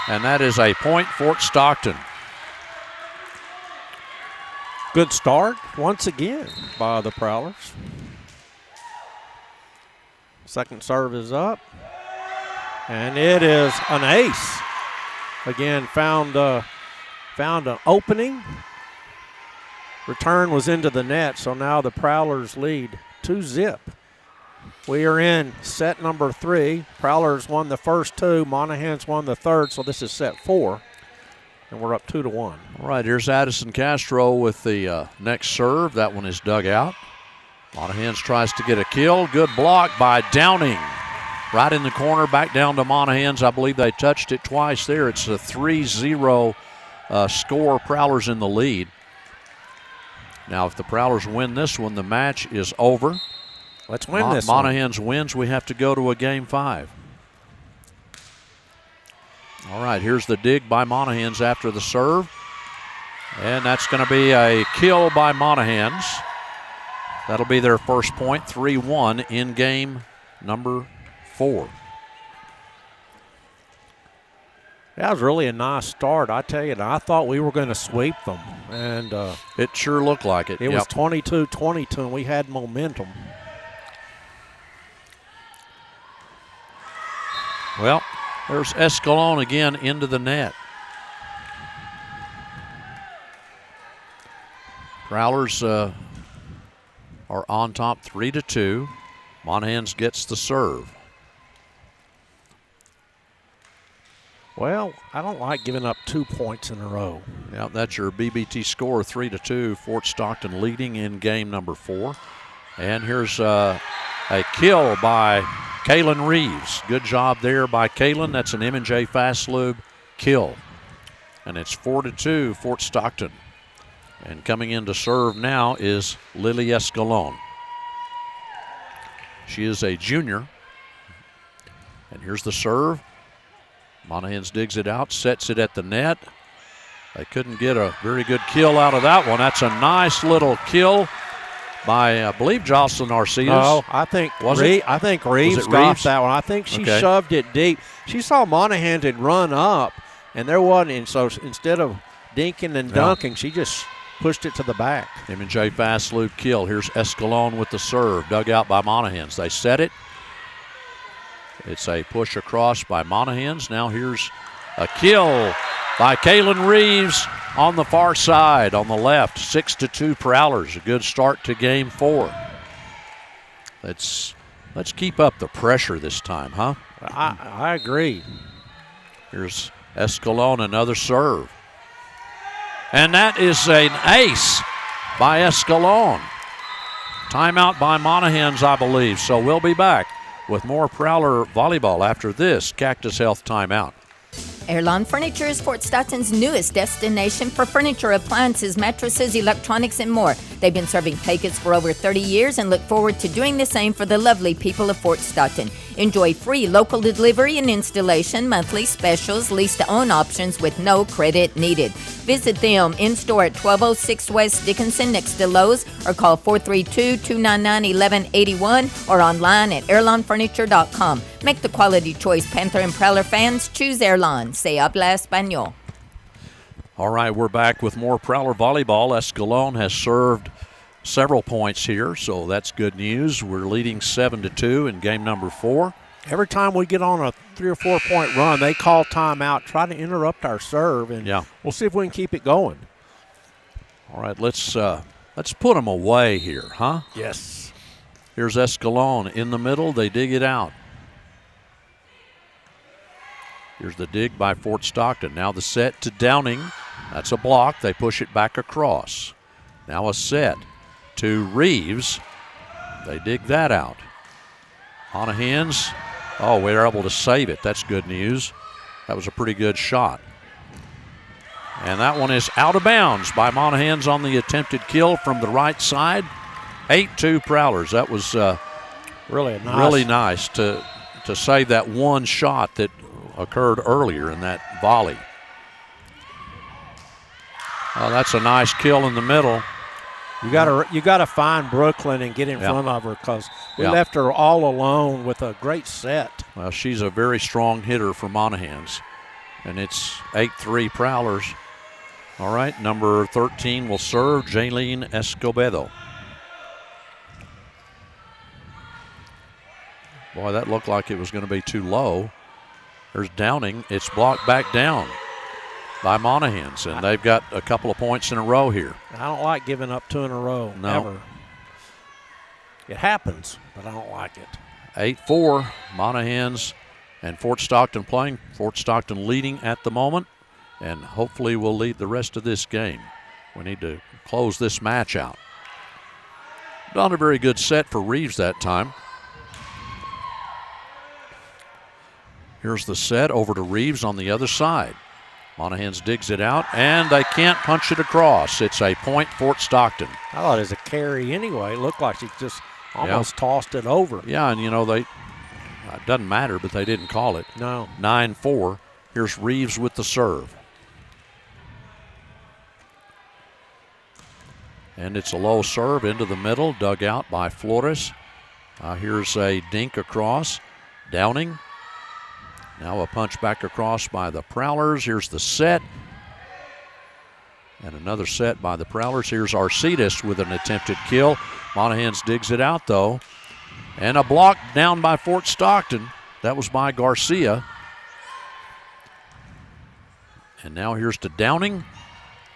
and that is a point, Fort Stockton. Good start once again by the Prowlers. Second serve is up, and it is an ace. Again, found an opening. Return was into the net, so now the Prowlers lead 2-0. We are in set number 3. Prowlers won the first 2. Monahans won the third, so this is set 4. And we're up 2-1. All right, here's Addison Castro with the next serve. That one is dug out. Monahans tries to get a kill. Good block by Downing. Right in the corner, back down to Monahans. I believe they touched it twice there. It's a 3-0 score. Prowlers in the lead. Now, if the Prowlers win this one, the match is over. Let's win this one. Monahans wins. We have to go to a game 5. All right, here's the dig by Monahans after the serve. And that's going to be a kill by Monahans. That'll be their first point, 3-1 in game number 4. That was really a nice start, I tell you. I thought we were going to sweep them. And it sure looked like it. It was 22-22, and we had momentum. Well, there's Escalon again into the net. Prowlers are on top 3-2. Monahans gets the serve. Well, I don't like giving up 2 points in a row. Yeah, that's your BBT score, 3-2. Fort Stockton leading in game number 4. And here's a kill by Kalen Reeves. Good job there by Kalen. That's an M&J Fast Lube kill. And it's 4-2 Fort Stockton. And coming in to serve now is Lily Escalon. She is a junior. And here's the serve. Monahans digs it out, sets it at the net. They couldn't get a very good kill out of that one. That's a nice little kill by, I believe, Jocelyn Arcidas. No, I think Reeves got that one. I think she shoved it deep. She saw Monahans had run up, and there wasn't. And so instead of dinking and dunking, she just pushed it to the back. M&J Fast Lube kill. Here's Escalon with the serve, dug out by Monahans. They set it. It's a push across by Monahans. Now here's a kill by Kaylin Reeves on the far side on the left. 6-2 Prowlers. A good start to game 4. Let's keep up the pressure this time, huh? I agree. Here's Escalon, another serve. And that is an ace by Escalon. Timeout by Monahans, I believe. So we'll be back with more Prowler volleyball after this Cactus Health timeout. Airlawn Furniture is Fort Stockton's newest destination for furniture, appliances, mattresses, electronics, and more. They've been serving Pecos for over 30 years and look forward to doing the same for the lovely people of Fort Stockton. Enjoy free local delivery and installation, monthly specials, lease-to-own options with no credit needed. Visit them in-store at 1206 West Dickinson next to Lowe's or call 432-299-1181 or online at airlawnfurniture.com. Make the quality choice. Panther and Prowler fans, choose Airlawn. Se habla español. All right, we're back with more Prowler volleyball. Escalon has served several points here, so that's good news. We're leading 7-2 in game number 4. Every time we get on a 3 or 4 point run, they call timeout, try to interrupt our serve, and we'll see if we can keep it going. All right, let's put them away here, huh? Yes. Here's Escalon in the middle. They dig it out. Here's the dig by Fort Stockton. Now the set to Downing. That's a block. They push it back across. Now a set to Reeves. They dig that out. Monahans. Oh, we were able to save it. That's good news. That was a pretty good shot. And that one is out of bounds by Monahans on the attempted kill from the right side. 8-2 Prowlers. That was really nice to save that one shot that occurred earlier in that volley. Oh, that's a nice kill in the middle. You gotta find Brooklyn and get in front of her because we left her all alone with a great set. Well, she's a very strong hitter for Monahans, and it's 8-3 Prowlers. All right, number 13 will serve, Jaylene Escobedo. Boy, that looked like it was going to be too low. There's Downing. It's blocked back down by Monahans, and they've got a couple of points in a row here. I don't like giving up 2 in a row, ever. It happens, but I don't like it. 8-4, Monahans and Fort Stockton playing. Fort Stockton leading at the moment, and hopefully will lead the rest of this game. We need to close this match out. Not a very good set for Reeves that time. Here's the set over to Reeves on the other side. Monahans digs it out, and they can't punch it across. It's a point, Fort Stockton. I thought it was a carry anyway. It looked like she just almost tossed it over. Yeah, and it doesn't matter, but they didn't call it. No. 9-4. Here's Reeves with the serve. And it's a low serve into the middle, dug out by Flores. Here's a dink across. Downing. Now a punch back across by the Prowlers. Here's the set. And another set by the Prowlers. Here's Arcides with an attempted kill. Monahans digs it out, though. And a block down by Fort Stockton. That was by Garcia. And now here's to Downing.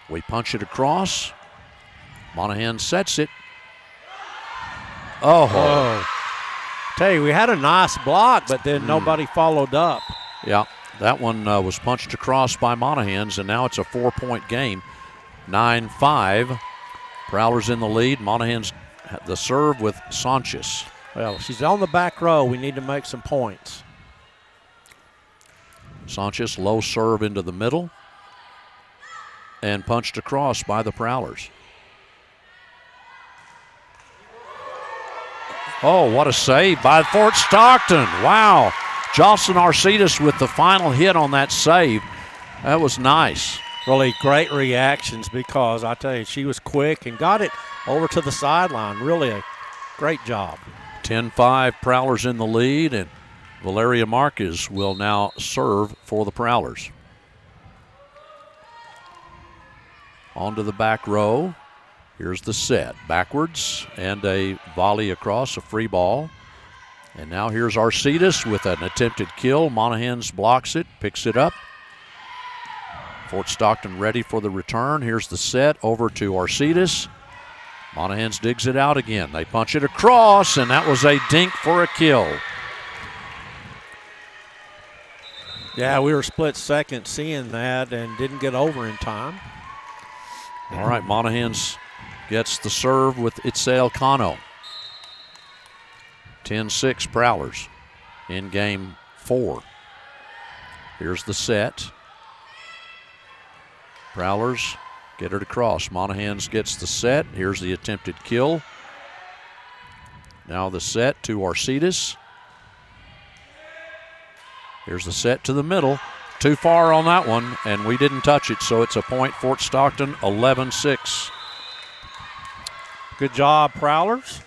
We punch it across. Monahan sets it. Oh. Tell you, we had a nice block, but then nobody followed up. Yeah, that one was punched across by Monahans, and now it's a 4-point game. 9-5. Prowlers in the lead. Monahans the serve with Sanchez. Well, she's on the back row. We need to make some points. Sanchez, low serve into the middle. And punched across by the Prowlers. Oh, what a save by Fort Stockton. Wow. Jocelyn Arcides with the final hit on that save. That was nice. Really great reactions because I tell you, she was quick and got it over to the sideline. Really a great job. 10-5, Prowlers in the lead, and Valeria Marquez will now serve for the Prowlers. On to the back row. Here's the set. Backwards and a volley across, a free ball. And now here's Arcides with an attempted kill. Monahans blocks it, picks it up. Fort Stockton ready for the return. Here's the set over to Arcides. Monahans digs it out again. They punch it across, and that was a dink for a kill. Yeah, we were split second seeing that and didn't get over in time. All right, Monahans gets the serve with Itzel Cano. 10-6 Prowlers in game 4. Here's the set. Prowlers get it across. Monahans gets the set. Here's the attempted kill. Now the set to Arcides. Here's the set to the middle. Too far on that one, and we didn't touch it, so it's a point. Fort Stockton, 11-6. Good job, Prowlers.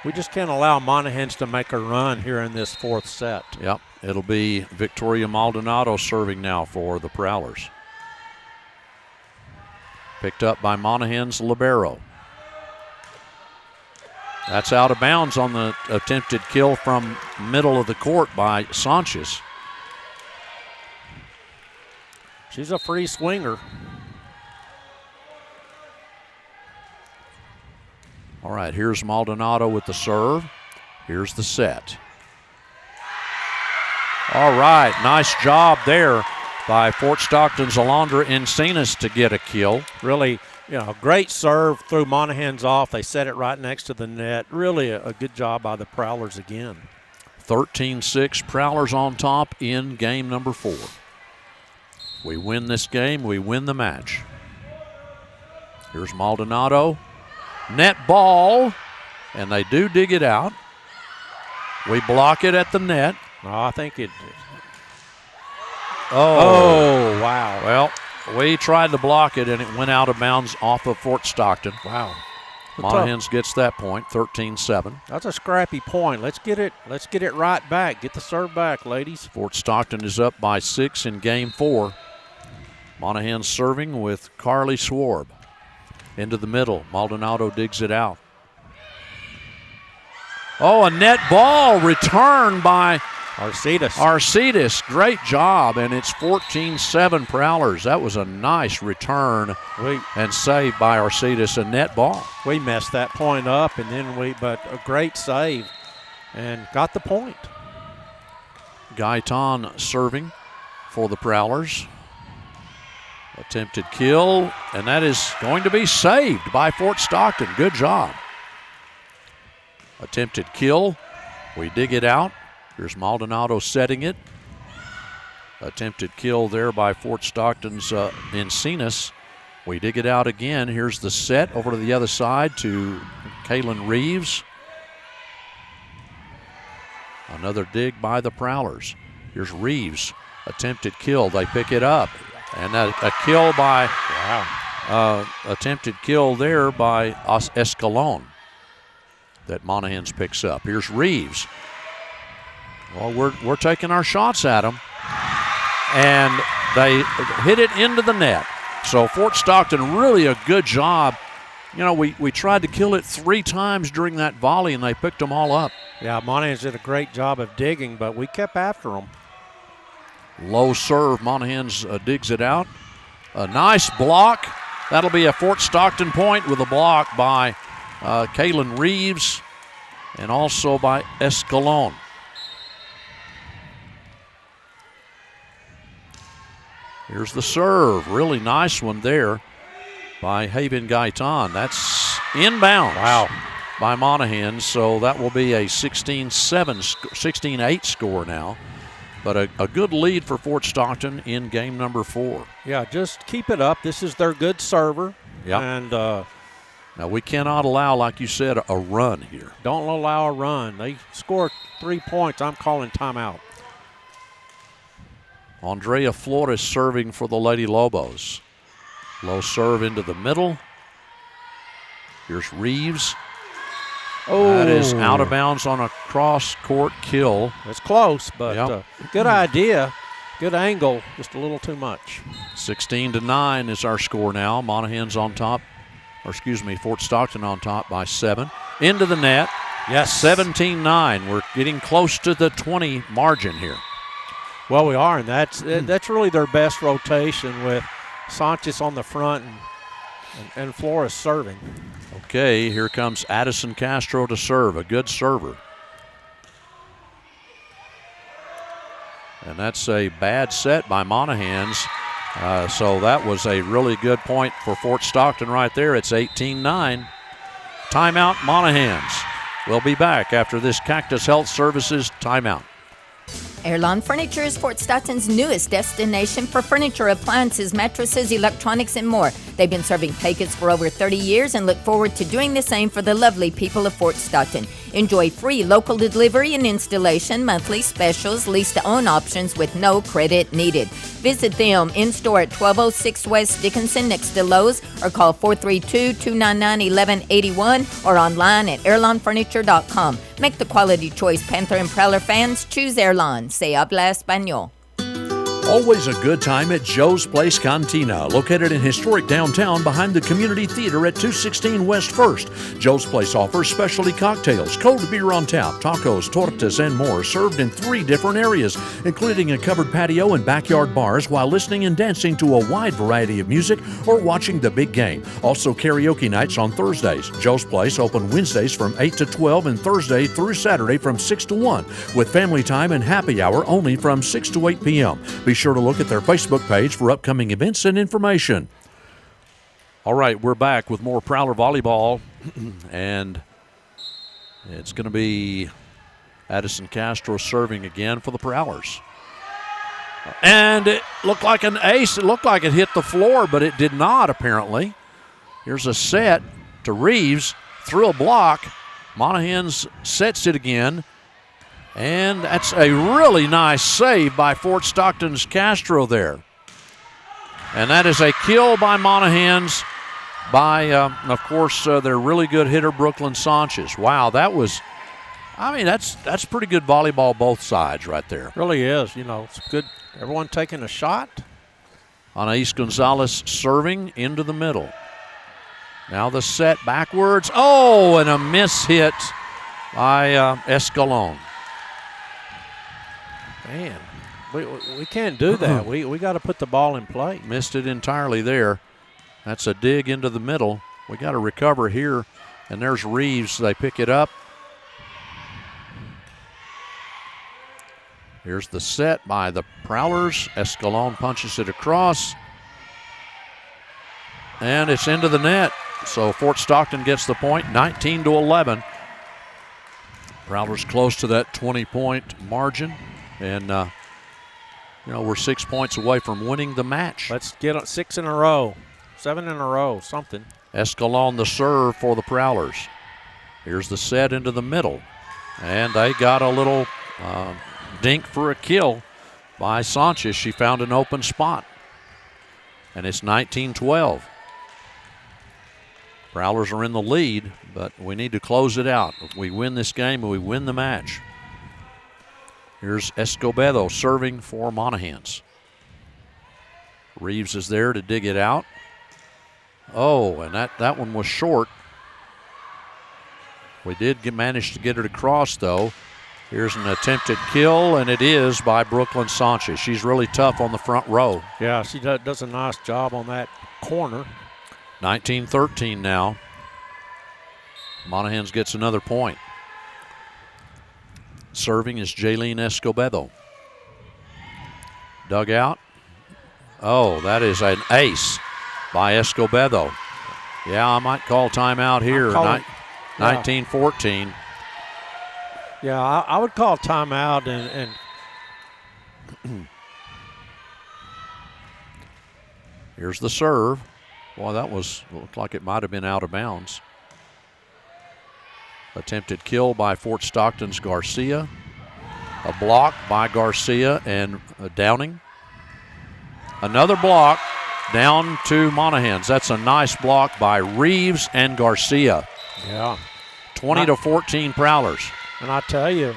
We just can't allow Monahans to make a run here in this 4th set. Yep, it'll be Victoria Maldonado serving now for the Prowlers. Picked up by Monahans' libero. That's out of bounds on the attempted kill from middle of the court by Sanchez. She's a free swinger. All right, here's Maldonado with the serve. Here's the set. All right, nice job there by Fort Stockton's Alondra Encinas to get a kill. Really, great serve, threw Monahans off. They set it right next to the net. Really a good job by the Prowlers again. 13-6, Prowlers on top in game number 4. We win this game, we win the match. Here's Maldonado. Net ball, and they do dig it out. We block it at the net. Oh, I think it. Oh, wow. Well, we tried to block it, and it went out of bounds off of Fort Stockton. Wow. Monahans gets that point, 13-7. That's a scrappy point. Let's get it right back. Get the serve back, ladies. Fort Stockton is up by 6 in game 4. Monahans serving with Carly Swarb. Into the middle. Maldonado digs it out. Oh, a net ball returned by Arcides. Great job, and it's 14-7 Prowlers. That was a nice return and save by Arcides, a net ball. We messed that point up, and then but a great save and got the point. Gaitan serving for the Prowlers. Attempted kill, and that is going to be saved by Fort Stockton. Good job. Attempted kill. We dig it out. Here's Maldonado setting it. Attempted kill there by Fort Stockton's Encinas. We dig it out again. Here's the set over to the other side to Kaylin Reeves. Another dig by the Prowlers. Here's Reeves. Attempted kill. They pick it up. And a kill by, attempted kill there by Escalon that Monahans picks up. Here's Reeves. Well, we're taking our shots at them. And they hit it into the net. So Fort Stockton, really a good job. We tried to kill it 3 times during that volley, and they picked them all up. Yeah, Monahans did a great job of digging, but we kept after them. Low serve, Monahans digs it out. A nice block. That'll be a Fort Stockton point with a block by Kaylin Reeves and also by Escalon. Here's the serve. Really nice one there by Haven Gaitan. That's inbound. Wow. By Monahans, so that will be a 16-8 score now. But a good lead for Fort Stockton in game number 4. Yeah, just keep it up. This is their good server. Yeah. And now we cannot allow, like you said, a run here. Don't allow a run. They score 3 points. I'm calling timeout. Andrea Flores serving for the Lady Lobos. Low serve into the middle. Here's Reeves. Oh, that is out of bounds on a cross-court kill. It's close, but good idea. Good angle, just a little too much. 16-9 is our score now. Monahans on top, Fort Stockton on top by 7. Into the net. Yes. 17-9. We're getting close to the 20 margin here. Well, we are, and that's really their best rotation with Sanchez on the front and Flores serving. Okay, here comes Addison Castro to serve, a good server. And that's a bad set by Monahans. So that was a really good point for Fort Stockton right there. It's 18-9. Timeout, Monahans. We'll be back after this Cactus Health Services timeout. Airlawn Furniture is Fort Stockton's newest destination for furniture, appliances, mattresses, electronics, and more. They've been serving Pecos for over 30 years and look forward to doing the same for the lovely people of Fort Stockton. Enjoy free local delivery and installation, monthly specials, lease-to-own options with no credit needed. Visit them in-store at 1206 West Dickinson next to Lowe's or call 432-299-1181 or online at airlawnfurniture.com. Make the quality choice. Panther and Prowler fans, choose Airlawn. Se habla español. Always a good time at Joe's Place Cantina, located in historic downtown behind the Community Theater at 216 West 1st. Joe's Place offers specialty cocktails, cold beer on tap, tacos, tortas, and more, served in 3 different areas, including a covered patio and backyard bars, while listening and dancing to a wide variety of music or watching the big game. Also karaoke nights on Thursdays. Joe's Place open Wednesdays from 8 to 12 and Thursday through Saturday from 6 to 1, with family time and happy hour only from 6 to 8 p.m. Be sure to look at their Facebook page for upcoming events and information. All right, we're back with more Prowler volleyball, and it's going to be Addison Castro serving again for the Prowlers. And it looked like an ace. It looked like it hit the floor, but it did not, apparently. Here's a set to Reeves through a block. Monahans sets it again. And that's a really nice save by Fort Stockton's Castro there. And that is a kill by Monahans by, of course, their really good hitter, Brooklyn Sanchez. Wow, that was, that's pretty good volleyball both sides right there. Really is. It's good. Everyone taking a shot. Anais Gonzalez serving into the middle. Now the set backwards. Oh, and a miss hit by Escalon. Man, we can't do that. We got to put the ball in play. Missed it entirely there. That's a dig into the middle. We got to recover here. And there's Reeves. They pick it up. Here's the set by the Prowlers. Escalon punches it across. And it's into the net. So Fort Stockton gets the point, 19-11. Prowlers close to that 20-point margin. And, we're 6 points away from winning the match. Let's get 6 in a row, 7 in a row, something. Escalon the serve for the Prowlers. Here's the set into the middle. And they got a little dink for a kill by Sanchez. She found an open spot. And it's 19-12. Prowlers are in the lead, but we need to close it out. If we win this game, we win the match. Here's Escobedo serving for Monahans. Reeves is there to dig it out. Oh, and that one was short. We did manage to get it across, though. Here's an attempted kill, and it is by Brooklyn Sanchez. She's really tough on the front row. Yeah, she does a nice job on that corner. 19-13 now. Monahans gets another point. Serving is Jaylene Escobedo. Dug out. Oh, that is an ace by Escobedo. Yeah, I might call timeout here. 19-14. Yeah, I would call timeout and here's the serve. Boy, that looked like it might have been out of bounds. Attempted kill by Fort Stockton's Garcia. A block by Garcia and Downing. Another block down to Monahans. That's a nice block by Reeves and Garcia. Yeah. 20-14 Prowlers. And I tell you,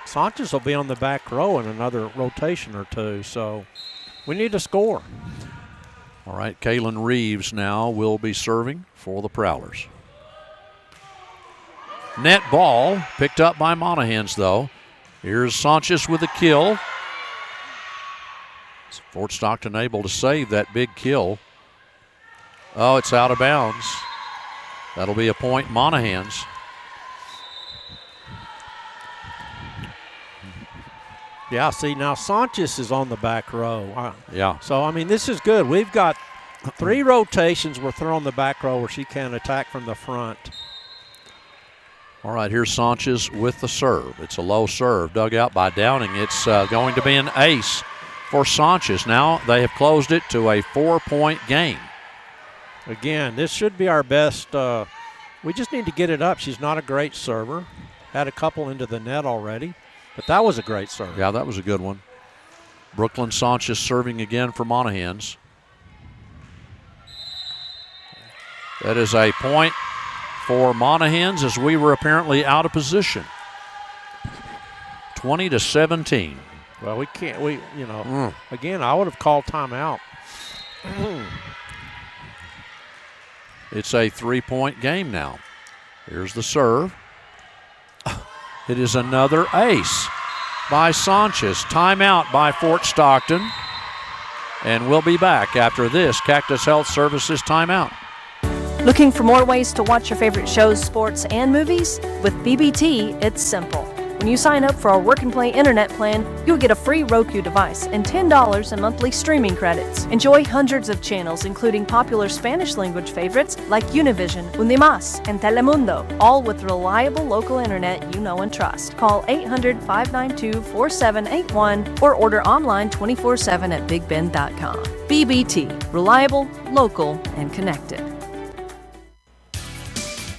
Sanchez will be on the back row in another rotation or two, so we need to score. All right, Kaylin Reeves now will be serving for the Prowlers. Net ball picked up by Monahans, though. Here's Sanchez with a kill. Fort Stockton able to save that big kill. Oh, it's out of bounds. That'll be a point, Monahans. Yeah, see, now Sanchez is on the back row. Yeah. So, I mean, this is good. We've got 3 rotations with her on the back row where she can attack from the front. All right, here's Sanchez with the serve. It's a low serve dug out by Downing. It's going to be an ace for Sanchez. Now they have closed it to a 4-point game. Again, this should be our best. We just need to get it up. She's not a great server. Had a couple into the net already, but that was a great serve. Yeah, that was a good one. Brooklyn Sanchez serving again for Monahans. That is a point for Monahans as we were apparently out of position. 20-17. Well, we can't, again, I would have called timeout. It's a 3-point game now. Here's the serve. It is another ace by Sanchez. Timeout by Fort Stockton. And we'll be back after this Cactus Health Services timeout. Looking for more ways to watch your favorite shows, sports, and movies? With BBT, it's simple. When you sign up for our Work and Play internet plan, you'll get a free Roku device and $10 in monthly streaming credits. Enjoy hundreds of channels, including popular Spanish language favorites like Univision, Unimas, and Telemundo, all with reliable local internet you know and trust. Call 800-592-4781 or order online 24/7 at bigbend.com. BBT, reliable, local, and connected.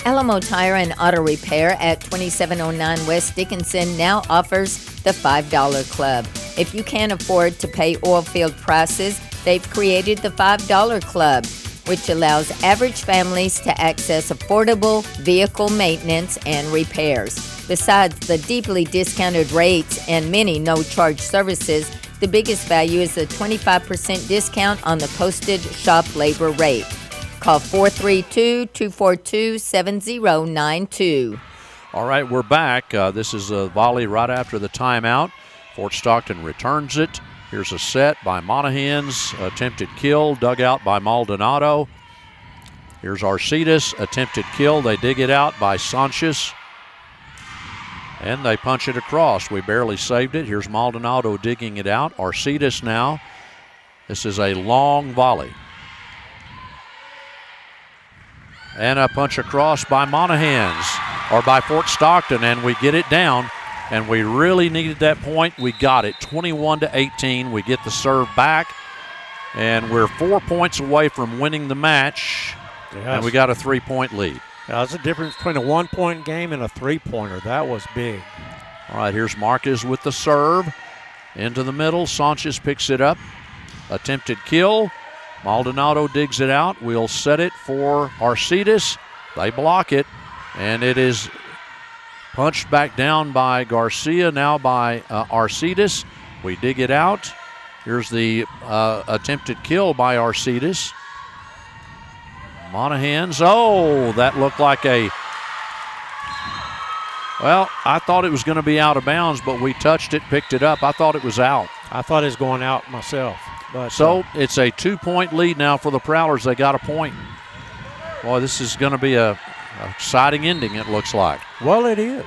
Alamo Tire and Auto Repair at 2709 West Dickinson now offers the $5 Club. If you can't afford to pay oil field prices, they've created the $5 Club, which allows average families to access affordable vehicle maintenance and repairs. Besides the deeply discounted rates and many no-charge services, the biggest value is the 25% discount on the posted shop labor rate. Call 432-242-7092. All right, we're back. This is a volley right after the timeout. Fort Stockton returns it. Here's a set by Monahans. Attempted kill, dug out by Maldonado. Here's Arcides. Attempted kill. They dig it out by Sanchez. And they punch it across. We barely saved it. Here's Maldonado digging it out. Arcides now. This is a long volley. And a punch across by Monahans, or by Fort Stockton, and we get it down. And we really needed that point. We got it, 21-18. We get the serve back, and we're 4 points away from winning the match. Yes. And we got a 3-point lead. Yeah, that's the difference between a 1-point game and a 3-pointer. That was big. All right, here's Marquez with the serve. Into the middle, Sanchez picks it up. Attempted kill. Maldonado digs it out. We'll set it for Arcides. They block it, and it is punched back down by Garcia, now by Arcides. We dig it out. Here's the attempted kill by Arcides. Monahans. Oh, that looked like a... Well, I thought it was going to be out of bounds, but we touched it, picked it up. I thought it was out. I thought it was going out myself. But, so it's a 2-point lead now for the Prowlers. They got a point. Boy, this is going to be a exciting ending, it looks like. Well, it is.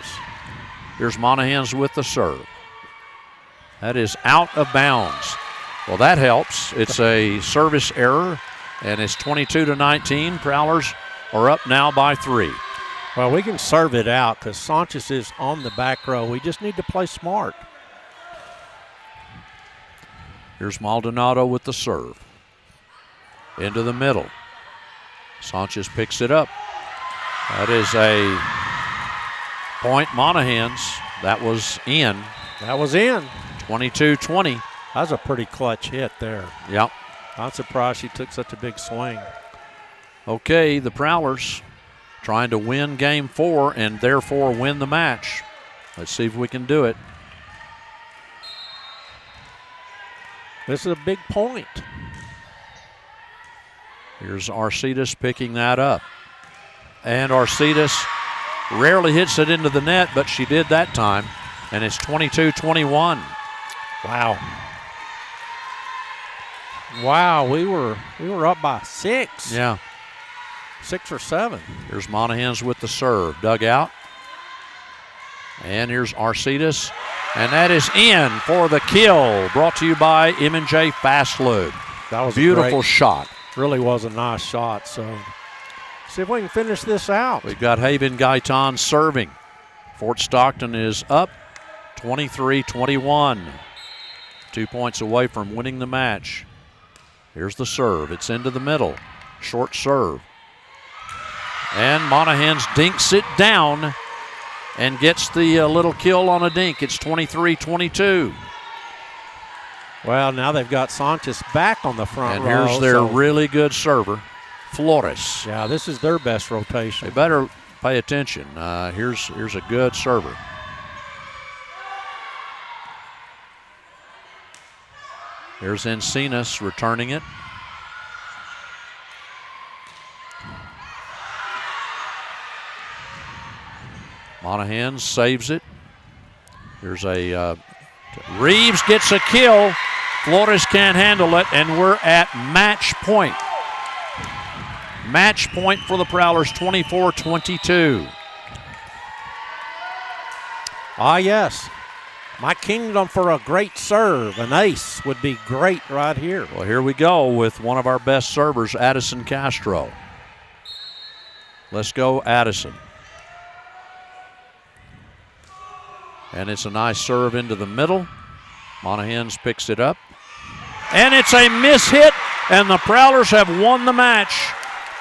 Here's Monahans with the serve. That is out of bounds. Well, that helps. It's a service error, and it's 22-19. Prowlers are up now by 3. Well, we can serve it out because Sanchez is on the back row. We just need to play smart. Here's Maldonado with the serve. Into the middle. Sanchez picks it up. That is a point, Monahans. That was in. That was in. 22-20. That was a pretty clutch hit there. Yep. I'm surprised she took such a big swing. Okay, the Prowlers trying to win game 4 and therefore win the match. Let's see if we can do it. This is a big point. Here's Arcides picking that up. And Arcides rarely hits it into the net, but she did that time. And it's 22-21. Wow. Wow, we were up by 6. Yeah. 6 or 7. Here's Monahans with the serve. Dug out. And here's Arcidas. And that is in for the kill. Brought to you by M&J Fast Lube. That was beautiful a shot. Really was a nice shot. So see if we can finish this out. We've got Haven Gaitan serving. Fort Stockton is up 23-21. 2 points away from winning the match. Here's the serve. It's into the middle. Short serve. And Monahans dinks it down and gets the little kill on a dink. It's 23-22. Well, now they've got Sanchez back on the front row. And here's their really good server, Flores. Yeah, this is their best rotation. They better pay attention. Here's a good server. Here's Encinas returning it. Monahans saves it. Here's a Reeves gets a kill. Flores can't handle it, and we're at match point. Match point for the Prowlers, 24-22. Ah, yes. My kingdom for a great serve. An ace would be great right here. Well, here we go with one of our best servers, Addison Castro. Let's go, Addison. And it's a nice serve into the middle. Monahans picks it up. And it's a miss-hit, and the Prowlers have won the match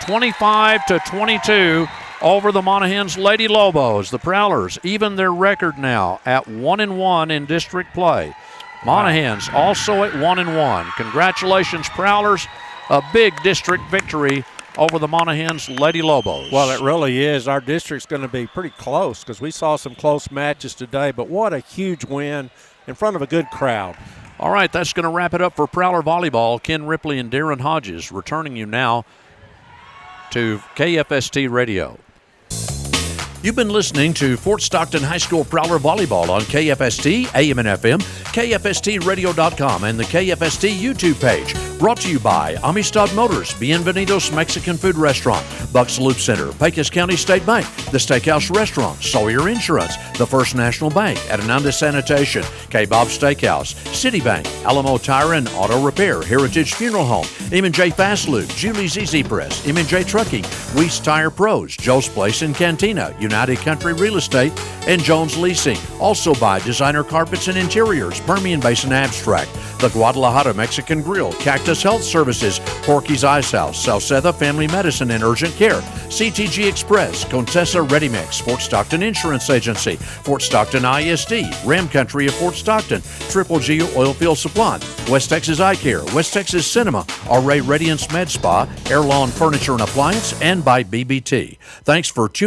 25-22 over the Monahans Lady Lobos. The Prowlers even their record now at 1-1 in district play. Monahans also at 1-1. Congratulations, Prowlers. A big district victory over the Monahans Lady Lobos. Well, it really is. Our district's going to be pretty close because we saw some close matches today, but what a huge win in front of a good crowd. All right, that's going to wrap it up for Prowler Volleyball. Ken Ripley and Darren Hodges returning you now to KFST Radio. You've been listening to Fort Stockton High School Prowler Volleyball on KFST, AM and FM, KFSTradio.com, and the KFST YouTube page. Brought to you by Amistad Motors, Bienvenidos Mexican Food Restaurant, Bucks Loop Center, Pecos County State Bank, the Steakhouse Restaurant, Sawyer Insurance, the First National Bank, Adenanda Sanitation, K-Bob Steakhouse, Citibank, Alamo Tire and Auto Repair, Heritage Funeral Home, M&J Fast Lube, Julie's Easy Press, M&J Trucking, Weiss Tire Pros, Joe's Place and Cantina, United Country Real Estate, and Jones Leasing. Also by Designer Carpets and Interiors, Permian Basin Abstract, the Guadalajara Mexican Grill, Cactus Health Services, Porky's Ice House, Salceda Family Medicine and Urgent Care, CTG Express, Contessa Ready Mix, Fort Stockton Insurance Agency, Fort Stockton ISD, Ram Country of Fort Stockton, Triple G Oilfield Supply, West Texas Eye Care, West Texas Cinema, RA Radiance Med Spa, Air Lawn Furniture and Appliance, and by BBT. Thanks for tuning